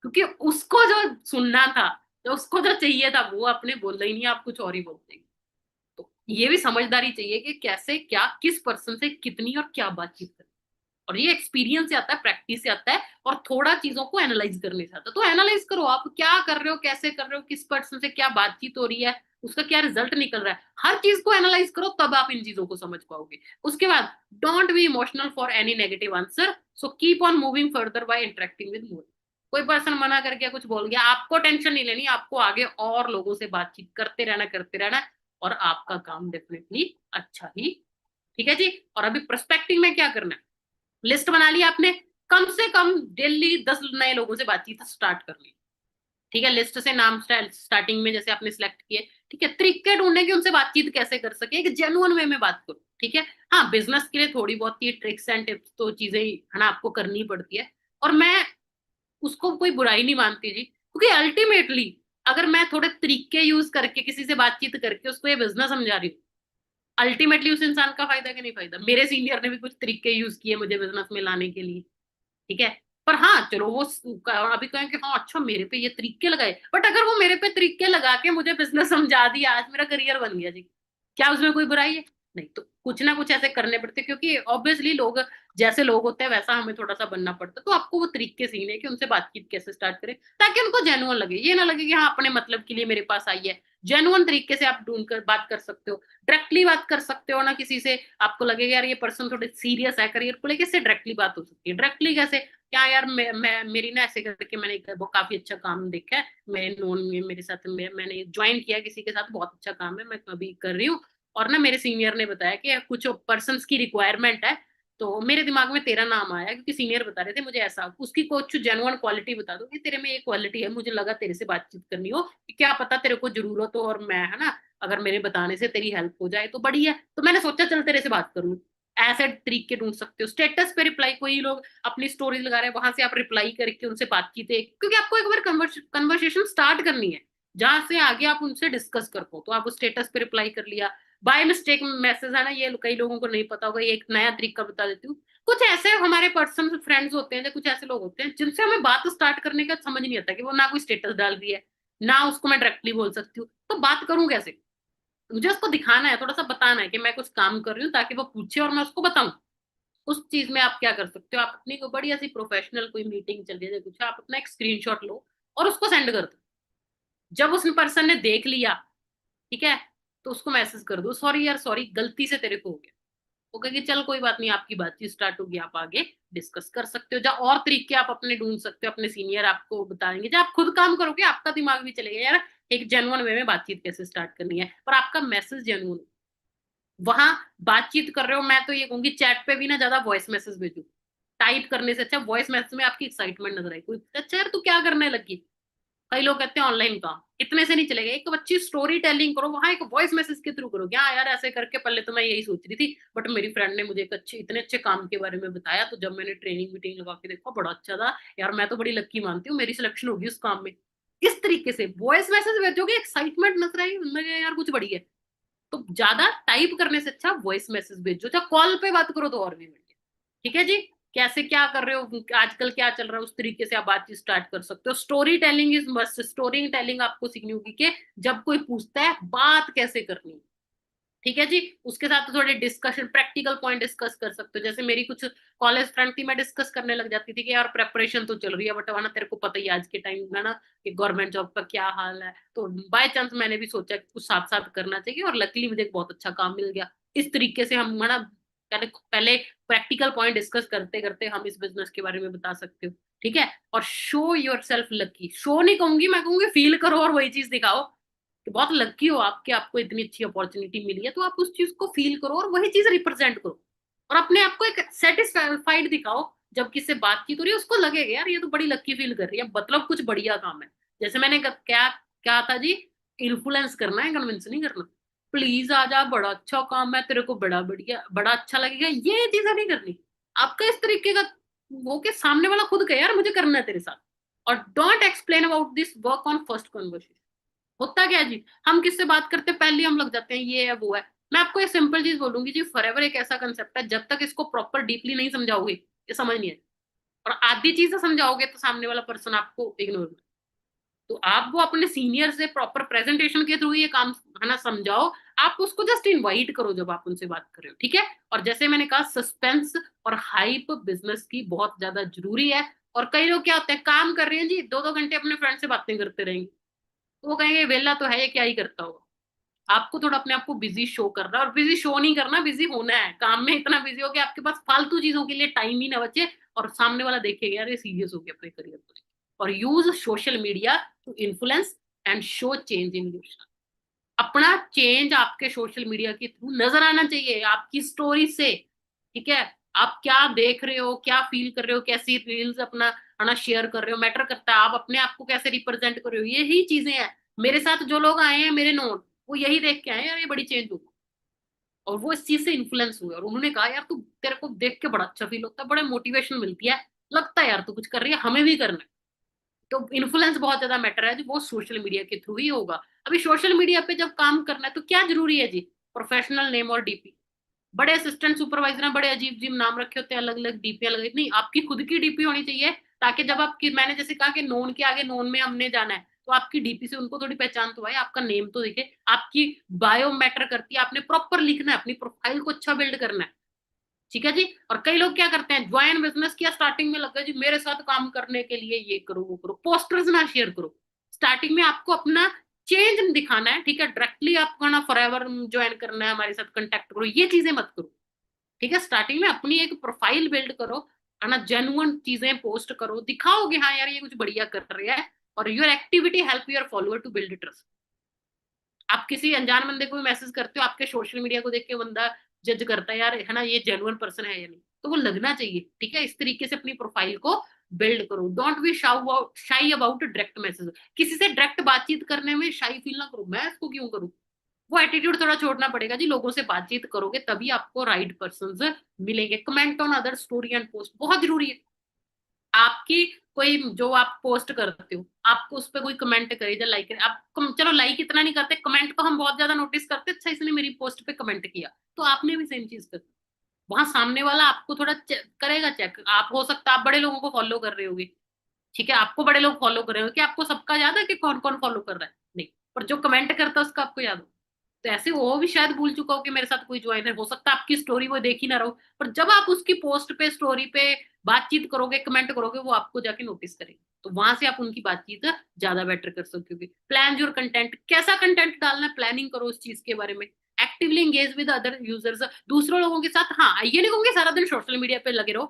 क्योंकि उसको जो सुनना था, जो उसको जो चाहिए था, वो आपने बोला ही नहीं, आप कुछ और ही बोलते हैं। तो ये भी समझदारी चाहिए कि कैसे क्या, किस पर्सन से कितनी और क्या बातचीत करें। और ये एक्सपीरियंस से आता है, प्रैक्टिस से आता है, और थोड़ा चीजों को एनालाइज करने से आता है। तो एनालाइज करो, आप क्या कर रहे हो, कैसे कर रहे हो, किस पर्सन से क्या बातचीत हो रही है, उसका क्या रिजल्ट निकल रहा है, हर चीज को एनालाइज करो, तब आप इन चीजों को समझ पाओगे। उसके बाद don't be emotional for any negative answer, so keep on moving further bye interacting with more. कोई पर्सन मना करके कुछ बोल गया, आपको टेंशन नहीं लेनी, आपको आगे और लोगों से बातचीत करते रहना, और आपका काम डेफिनेटली अच्छा ही। ठीक है जी। और अभी प्रोस्पेक्टिंग में क्या करना है, लिस्ट बना ली आपने, कम से कम डेली 10 नए लोगों से बातचीत स्टार्ट कर ली। ठीक है, लिस्ट से नाम स्टार्टिंग में जैसे आपने सिलेक्ट किए, ठीक है, तरीके ढूंढने की उनसे बातचीत कैसे कर सके, एक जेन्युइन वे में बात करो। ठीक है, हाँ बिजनेस के लिए थोड़ी बहुत ये ट्रिक्स एंड टिप्स तो चीजें है ना आपको करनी पड़ती है, और मैं उसको कोई बुराई नहीं मानती जी, क्योंकि अल्टीमेटली अगर मैं थोड़े तरीके यूज करके किसी से बातचीत करके उसको ये बिजनेस समझा रही हूँ, अल्टीमेटली उस इंसान का फायदा कि नहीं फायदा। मेरे सीनियर ने भी कुछ तरीके यूज किए मुझे बिजनेस में लाने के लिए। ठीक है, पर हाँ चलो वो अभी कहें कि हाँ अच्छा मेरे पे ये तरीके लगाए, बट अगर वो मेरे पे तरीके लगा के मुझे बिजनेस समझा दिया, आज मेरा करियर बन गया जी, क्या उसमें कोई बुराई है? नहीं। तो कुछ ना कुछ ऐसे करने पड़ते, क्योंकि ऑब्वियसली लोग जैसे लोग होते हैं वैसा हमें थोड़ा सा बनना पड़ता है। तो आपको वो तरीके सीखने कि उनसे बातचीत कैसे स्टार्ट करें, ताकि उनको जेन्युइन लगे, ये ना लगे कि हाँ अपने मतलब के लिए मेरे पास आई है। जेन्युइन तरीके से आप ढूंढ कर बात कर सकते हो, डायरेक्टली बात कर सकते हो ना किसी से, आपको लगेगा यार ये पर्सन थोड़े सीरियस है करियर को लेकर, इससे डायरेक्टली बात हो सकती है। डायरेक्टली कैसे, क्या यार मैं मेरी ना ऐसे करके मैंने वो काफी अच्छा काम देखा है, मेरे नोन में मेरे साथ मैंने ज्वाइन किया किसी के साथ, बहुत अच्छा काम है, मैं अभी कर रही हूँ, और ना मेरे सीनियर ने बताया कि कुछ पर्सन की रिक्वायरमेंट है, तो मेरे दिमाग में तेरा नाम आया, क्योंकि सीनियर बता रहे थे मुझे ऐसा, उसकी कुछ जेन्युइन क्वालिटी बता दो कि तेरे में ये क्वालिटी है, मुझे लगा तेरे से बातचीत करनी हो, कि क्या पता तेरे को जरूरत हो, और मैं है ना अगर मेरे बताने से तेरी हेल्प हो जाए तो बढ़िया है। तो मैंने सोचा चल तेरे से बात करूं। ऐसे तरीके ढूंढ सकते हो, स्टेटस पे रिप्लाई, कोई लोग अपनी स्टोरीज लगा रहे हैं, वहां से आप रिप्लाई करके उनसे बातचीत है, क्योंकि आपको एक बार कन्वर्सेशन स्टार्ट करनी है, जहां से आगे आप उनसे डिस्कस कर पाओ। तो आप उस स्टेटस पे रिप्लाई कर लिया, बाय मिस्टेक मैसेज है ना, ये कई लोगों को नहीं पता होगा, ये एक नया तरीका बता देती हूँ। कुछ ऐसे हमारे पर्सन फ्रेंड्स होते हैं, कुछ ऐसे लोग होते हैं जिनसे हमें बात स्टार्ट करने का समझ नहीं आता, कि वो ना कोई स्टेटस डाल रही है, ना उसको मैं डायरेक्टली बोल सकती हूँ, तो बात करूं कैसे? मुझे उसको दिखाना है, थोड़ा सा बताना है कि मैं कुछ काम कर रही हूँ, ताकि वो पूछे और मैं उसको बताऊं। उस चीज में आप क्या कर सकते हो, आप अपनी को बढ़िया सी प्रोफेशनल कोई मीटिंग चल रही है कुछ, आप अपना एक स्क्रीनशॉट लो और उसको सेंड कर दो। जब उस पर्सन ने देख लिया, ठीक है, तो उसको मैसेज कर दो, सॉरी यार, सॉरी गलती से तेरे को हो गया। वो कहेगी चल कोई बात नहीं, आपकी बातचीत स्टार्ट होगी, आप आगे डिस्कस कर सकते हो। या और तरीके आप अपने ढूंढ सकते हो, अपने सीनियर आपको बताएंगे। जब आप खुद काम करोगे आपका दिमाग भी चलेगा यार, एक जेन्युइन वे में बातचीत कैसे स्टार्ट करनी है, पर आपका मैसेज जेन्युइन। वहां बातचीत कर रहे हो, मैं तो ये कहूंगी चैट पे भी ना ज्यादा वॉइस मैसेज भेजो। टाइप करने से अच्छा वॉइस मैसेज में आपकी एक्साइटमेंट नजर आई, कोई अच्छा यार तू क्या करने लगी। कई लोग कहते हैं ऑनलाइन काम इतने से नहीं चलेगा, एक अच्छी स्टोरी टेलिंग करो, वहां एक वॉइस मैसेज के थ्रू करो। हाँ यार ऐसे करके पहले तो मैं यही सोच रही थी, बट मेरी फ्रेंड ने मुझे एक अच्छे इतने अच्छे काम के बारे में बताया, तो जब मैंने ट्रेनिंग मीटिंग लगा के देखा बड़ा अच्छा था यार, मैं तो बड़ी लक्की मानती हूँ, मेरी सिलेक्शन होगी उस काम में। इस तरीके से वॉइस मैसेज भेजोगे, एक्साइटमेंट नजर आई, लगे यार कुछ बढ़िया है। तो ज्यादा टाइप करने से अच्छा वॉइस मैसेज भेजो, चाहे कॉल पे बात करो तो और भी बढ़िया। ठीक है जी, कैसे क्या कर रहे हो, आजकल क्या चल रहा है, उस तरीके से आप बातचीत स्टार्ट कर सकते हो। Story telling is must, story telling आपको सीखनी होगी कि जब कोई पूछता है बात कैसे करनी है। ठीक है जी, उसके साथ थोड़े डिस्कशन प्रैक्टिकल पॉइंट डिस्कस कर सकते हो। जैसे मेरी कुछ कॉलेज फ्रेंड थी, मैं डिस्कस करने लग जाती थी कि यार प्रेपरेशन तो चल रही है, बट वरना तेरे को पता ही है आज के टाइम में ना कि गवर्नमेंट जॉब का क्या हाल है, तो बाय चांस मैंने भी सोचा कि कुछ साथ साथ करना चाहिए, और लकीली मुझे एक बहुत अच्छा काम मिल गया। इस तरीके से हम ना पहले पहले प्रैक्टिकल पॉइंट डिस्कस करते करते हम इस बिजनेस के बारे में बता सकते हो। ठीक है, और show your self lucky, show नहीं कहूंगी, मैं कहूंगी फील करो और वही चीज दिखाओ कि बहुत लकी हो आप कि आपको इतनी अच्छी अपॉर्चुनिटी मिली है, तो आप उस चीज को फील करो और वही चीज रिप्रेजेंट करो, और अपने आप को एक सेटिस्फाइड दिखाओ। जब किससे बातचीत हो रही है उसको लगेगा यार ये तो बड़ी लकी फील कर रही है, मतलब कुछ बढ़िया काम है। जैसे मैंने क्या क्या था जी, इन्फ्लुएंस करना है, कन्विंस नहीं करना। प्लीज आ जा, बड़ा अच्छा काम है, तेरे को बड़ा बढ़िया बड़ा अच्छा लगेगा, ये चीजें नहीं करनी। आपका इस तरीके का वो के सामने वाला खुद कहे यार मुझे करना है तेरे साथ। और don't explain about this work on first conversation. होता क्या है जी, हम किससे बात करते हैं पहले हम लग जाते हैं ये है वो है। मैं आपको एक सिंपल चीज बोलूंगी जी, फॉरएवर एक ऐसा कंसेप्ट है, जब तक इसको प्रॉपर डीपली नहीं समझाओगे ये समझ नहीं आए। और आधी चीजें समझाओगे तो सामने वाला पर्सन आपको इग्नोर कर। तो आप वो अपने सीनियर से प्रॉपर प्रेजेंटेशन के थ्रू ये काम है ना समझाओ। आप उसको जस्ट इनवाइट करो जब आप उनसे बात कर रहे हो, ठीक है। और जैसे मैंने कहा सस्पेंस और हाइप बिजनेस की बहुत ज्यादा जरूरी है। और कई लोग क्या होते हैं, काम कर रहे हैं जी, 2-2 घंटे अपने फ्रेंड से बातें करते रहेंगे, तो वो कहेंगे वेला तो है ये क्या ही करता होगा। आपको थोड़ा अपने आप को बिजी शो करना है, और बिजी शो नहीं करना, बिजी होना है काम में, इतना बिजी हो कि आपके पास फालतू चीजों के लिए टाइम ही ना बचे, और सामने वाला देखेगा यार ये सीरियस हो गया अपने करियर को। और use social media to influence and show change in your. अपना चेंज आपके सोशल मीडिया के थ्रू नजर आना चाहिए, आपकी स्टोरी से। ठीक है, आप क्या देख रहे हो, क्या फील कर रहे हो, कैसी रील्स अपना है शेयर कर रहे हो, मैटर करता है। आप अपने आप को कैसे रिप्रेजेंट कर रहे हो, यही चीजें हैं। मेरे साथ जो लोग आए हैं मेरे नोट, वो यही देख के आए हैं, यार ये बड़ी चेंज हो, और वो इस चीज से इन्फ्लुएंस हुए, और उन्होंने कहा यार तू, तेरे को देख के बड़ा अच्छा फील होता है, बड़े मोटिवेशन मिलती है, लगता है यार तू कुछ कर रही है, हमें भी करना है। तो इन्फ्लुएंस बहुत ज्यादा मैटर है जी, वो सोशल मीडिया के थ्रू ही होगा। अभी सोशल मीडिया पे जब काम करना है तो क्या जरूरी है जी, प्रोफेशनल नेम और डीपी। बड़े असिस्टेंट सुपरवाइजर बड़े अजीब अजीब नाम रखे होते हैं, अलग अलग डीपी अलग, नहीं आपकी खुद की डीपी होनी चाहिए, ताकि जब आपकी, मैंने जैसे कहा कि नोन के आगे नोन में हमने जाना है, तो आपकी डीपी से उनको थोड़ी पहचान तो आए, आपका नेम तो दिखे, आपकी बायो मैटर करती है, आपने प्रॉपर लिखना है, अपनी प्रोफाइल को अच्छा बिल्ड करना है। ठीक है जी। और कई लोग क्या करते हैं, ज्वाइन बिजनेस किया, स्टार्टिंग में लगा जी मेरे साथ काम करने के लिए ये करो वो करो, पोस्टर्स ना शेयर करो। स्टार्टिंग में आपको अपना चेंज दिखाना है, ठीक है, डायरेक्टली आपको ना फॉरएवर ज्वाइन करना है हमारे साथ कांटेक्ट करो, ये चीजें मत करो। ठीक है, स्टार्टिंग में अपनी एक प्रोफाइल बिल्ड करो, है ना, जेन्युइन चीजें पोस्ट करो, दिखाओगे हाँ यार ये कुछ बढ़िया कर रहा है। और your activity help your follower to build trust. आप किसी अनजान बंदे को भी मैसेज करते हो, आपके सोशल मीडिया को देख के बंदा जज करता है यार, है ना, ये जेन्युइन पर्सन है या नहीं, तो वो लगना चाहिए। ठीक है, इस तरीके से अपनी प्रोफाइल को बिल्ड करो। डोंट बी शाई अबाउट डायरेक्ट मैसेज, किसी से डायरेक्ट बातचीत करने में शाई फील ना करो, मैं इसको क्यों करूँ। वो एटीट्यूड थोड़ा छोड़ना पड़ेगा जी, लोगों से बातचीत करोगे तभी आपको राइट पर्सन मिलेंगे। Comment on other story and post बहुत जरूरी है। आपकी कोई जो आप पोस्ट करते हो, आपको उस पर कोई कमेंट करे या लाइक करे, आप चलो लाइक इतना नहीं करते, कमेंट तो हम बहुत ज्यादा नोटिस करते, अच्छा इसने मेरी पोस्ट पे कमेंट किया, तो आपने भी सेम चीज कर। वहां सामने वाला आपको थोड़ा करेगा चेक, आप हो सकता है आप बड़े लोगों को फॉलो कर रहे होगे, ठीक है, आपको बड़े लोग फॉलो कर रहे हो कि आपको सबका याद है कि कौन कौन फॉलो कर रहा है? नहीं, पर जो कमेंट करता है उसका आपको याद हो। तो ऐसे वो भी शायद भूल चुका हो कि मेरे साथ कोई ज्वाइन है, हो सकता है आपकी स्टोरी वो देख ही ना रहो, पर जब आप उसकी पोस्ट पे, स्टोरी पे बातचीत करोगे, कमेंट करोगे, वो आपको जाके नोटिस करेंगे, तो वहां से आप उनकी बातचीत ज्यादा बेटर कर सकते हो। प्लान योर कंटेंट, कैसा कंटेंट डालना है, प्लानिंग करो उस चीज के बारे में। Actively engage with other users, दूसरों लोगों के साथ। हाँ, ये नहीं कहूंगी सारा दिन सोशल मीडिया पे लगे रहो,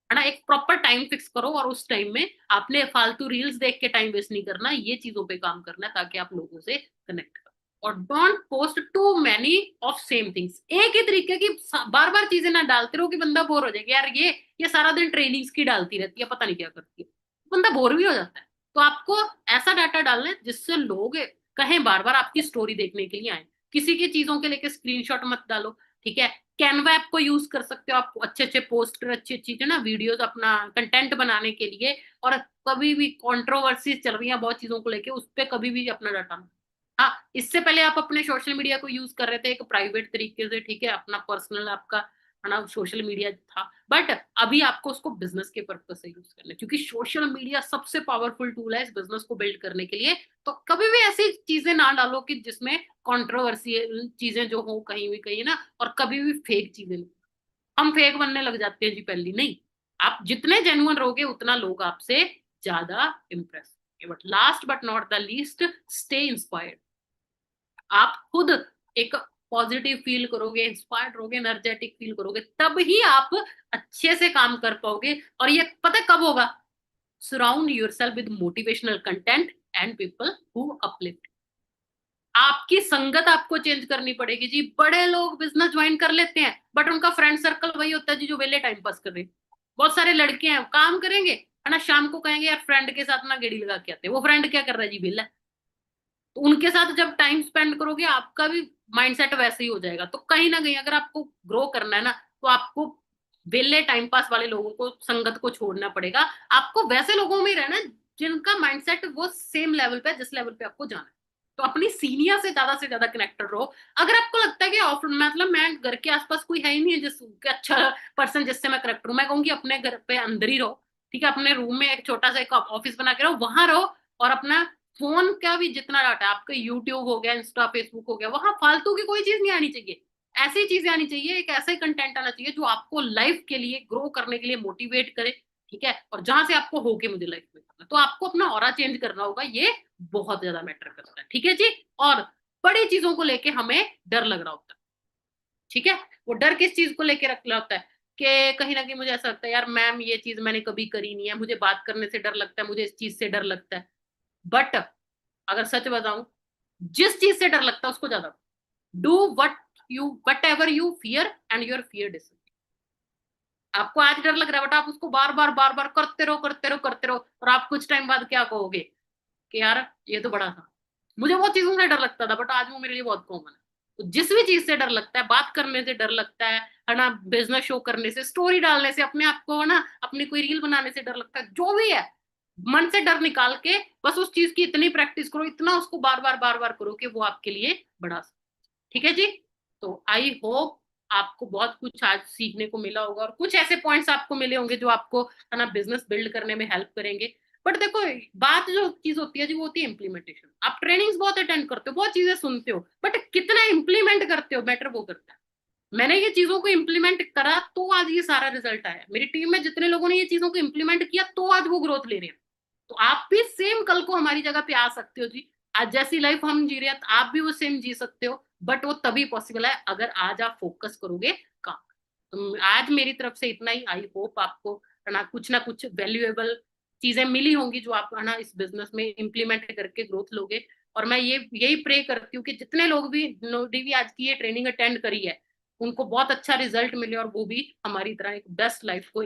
है ना, एक प्रॉपर टाइम फिक्स करो, और उस टाइम में आपने फालतू रील्स देख के टाइम वेस्ट नहीं करना, ये चीजों पे काम करना है ताकि आप लोगों से कनेक्ट करो। और don't post too many of same things, एक ही तरीके की बार बार चीजें ना डालते रहो कि बंदा बोर हो जाएगा, यार ये सारा दिन ट्रेनिंग्स की डालती रहती है, पता नहीं क्या करती है, बंदा बोर भी हो जाता है। तो आपको ऐसा डाटा डालना है जिससे लोग कहें बार बार आपकी स्टोरी देखने के लिए आए। किसी की चीजों के लेके स्क्रीनशॉट मत डालो, ठीक है। कैनवा ऐप को यूज कर सकते हो आप, अच्छे अच्छे पोस्टर, अच्छी अच्छी ना वीडियोस, अपना कंटेंट बनाने के लिए। और कभी भी कंट्रोवर्सी चल रही है बहुत चीजों को लेके, उस पर कभी भी अपना डाटा। हाँ, इससे पहले आप अपने सोशल मीडिया को यूज कर रहे थे एक प्राइवेट तरीके से, ठीक है, अपना पर्सनल आपका, है ना, सोशल मीडिया था, बट अभी आपको उसको बिजनेस के पर्पज से यूज करना है, क्योंकि सोशल मीडिया सबसे पावरफुल टूल है इस बिजनेस को बिल्ड करने के लिए। तो कभी भी ऐसी चीजें ना डालो कि जिसमें कंट्रोवर्शियल चीजें जो हो कहीं भी, कहीं ना, और कभी भी फेक चीजें नहीं। हम फेक बनने लग जाते हैं जी पहली, नहीं। आप जितने जेन्युइन रहोगे उतना लोग आपसे ज्यादा impress. But last but not the least, stay inspired. आप खुद एक पॉजिटिव फील करोगे, इंस्पायर्ड रहोगे, एनर्जेटिक फील करोगे, तब ही आप अच्छे से काम कर पाओगे। और ये पता है कब होगा? Surround yourself with motivational content and people who uplift. आपकी संगत आपको चेंज करनी पड़ेगी जी। बड़े लोग बिजनेस ज्वाइन कर लेते हैं, बट उनका फ्रेंड सर्कल वही होता है जी जो वेले टाइम पास कर रहे हैं। बहुत सारे लड़के हैं, काम करेंगे, है ना, शाम को कहेंगे यार फ्रेंड के साथ ना गेड़ी लगा के आते हैं। वो फ्रेंड क्या कर रहा है जी? वेला। तो उनके साथ जब टाइम स्पेंड करोगे, आपका भी माइंडसेट वैसे ही हो जाएगा। तो कहीं ना कहीं अगर आपको ग्रो करना है ना, तो आपको वेले टाइम पास वाले लोगों को, संगत को छोड़ना पड़ेगा। आपको वैसे लोगों में ही रहना है जिनका माइंडसेट वो सेम लेवल पे, जिस लेवल पे आपको जाना है। तो अपनी सीनियर से ज्यादा कनेक्टेड रहो। अगर आपको लगता है कि ऑफ मतलब मैं घर के आसपास कोई है ही नहीं है जिस अच्छा पर्सन जिससे मैं कनेक्ट हूँ, मैं कहूंगी अपने घर पे अंदर ही रहो, ठीक है। अपने रूम में एक छोटा सा एक ऑफिस बना के रहो, वहां रहो। और अपना फोन का भी जितना डाटा है आपका, यूट्यूब हो गया, इंस्टा, फेसबुक हो गया, वहां फालतू की कोई चीज नहीं आनी चाहिए। ऐसी चीजें आनी चाहिए, एक ऐसा ही कंटेंट आना चाहिए जो आपको लाइफ के लिए, ग्रो करने के लिए मोटिवेट करे, ठीक है। और जहां से आपको हो के मुझे लाइफ में करना, तो आपको अपना ऑरा चेंज करना होगा, ये बहुत ज्यादा मैटर करता है, ठीक है जी। और बड़ी चीजों को लेके हमें डर लग रहा होता है, ठीक है। वो डर किस चीज को लेके रख रहा होता है कि कहीं ना कहीं मुझे ऐसा लगता है यार मैम ये चीज मैंने कभी करी नहीं है, मुझे बात करने से डर लगता है, मुझे इस चीज से डर लगता है। बट अगर सच बताऊं, जिस चीज से डर लगता है उसको ज्यादा do whatever you fear and your fear dies. आपको आज डर लग रहा है, बट आप उसको बार बार करते रहो, करते रहो, करते रहो, और आप कुछ टाइम बाद क्या कहोगे कि यार ये तो बड़ा था, मुझे बहुत चीजों से डर लगता था बट आज वो मेरे लिए बहुत कॉमन है। तो जिस भी चीज से डर लगता है, बात करने से डर लगता है ना, बिजनेस शो करने से, स्टोरी डालने से, अपने आप को, है ना, अपनी कोई रील बनाने से डर लगता है, जो भी है, मन से डर निकाल के बस उस चीज की इतनी प्रैक्टिस करो, इतना उसको बार बार करो कि वो आपके लिए बड़ा, ठीक है जी। तो आई होप आपको बहुत कुछ आज सीखने को मिला होगा, और कुछ ऐसे पॉइंट्स आपको मिले होंगे जो आपको, है ना, बिजनेस बिल्ड करने में हेल्प करेंगे। बट देखो, बात जो चीज होती है जी वो होती है इम्प्लीमेंटेशन। आप ट्रेनिंग्स बहुत अटेंड करते हो, बहुत चीजें सुनते हो, बट कितना इम्प्लीमेंट करते हो, मैटर वो करता है। मैंने ये चीजों को इम्प्लीमेंट करा तो आज ये सारा रिजल्ट आया। मेरी टीम में जितने लोगों ने ये चीजों को इम्प्लीमेंट किया तो आज वो ग्रोथ ले रहे हैं। तो आप भी सेम कल को हमारी जगह पे आ सकते हो जी। आज जैसी लाइफ हम जी रहे हैं आप भी वो सेम जी सकते हो, बट वो तभी पॉसिबल है अगर आज आप फोकस करोगे काम। तो आज मेरी तरफ से इतना ही। आई होप आपको, है ना कुछ वैल्यूएबल चीजें मिली होंगी जो आप, है ना, इस बिजनेस में इम्प्लीमेंट करके ग्रोथ लोगे। और मैं ये यही प्रे करती हूँ कि जितने लोग भी आज की ये ट्रेनिंग अटेंड करी है, उनको बहुत अच्छा रिजल्ट मिले और वो भी हमारी तरह एक बेस्ट लाइफ को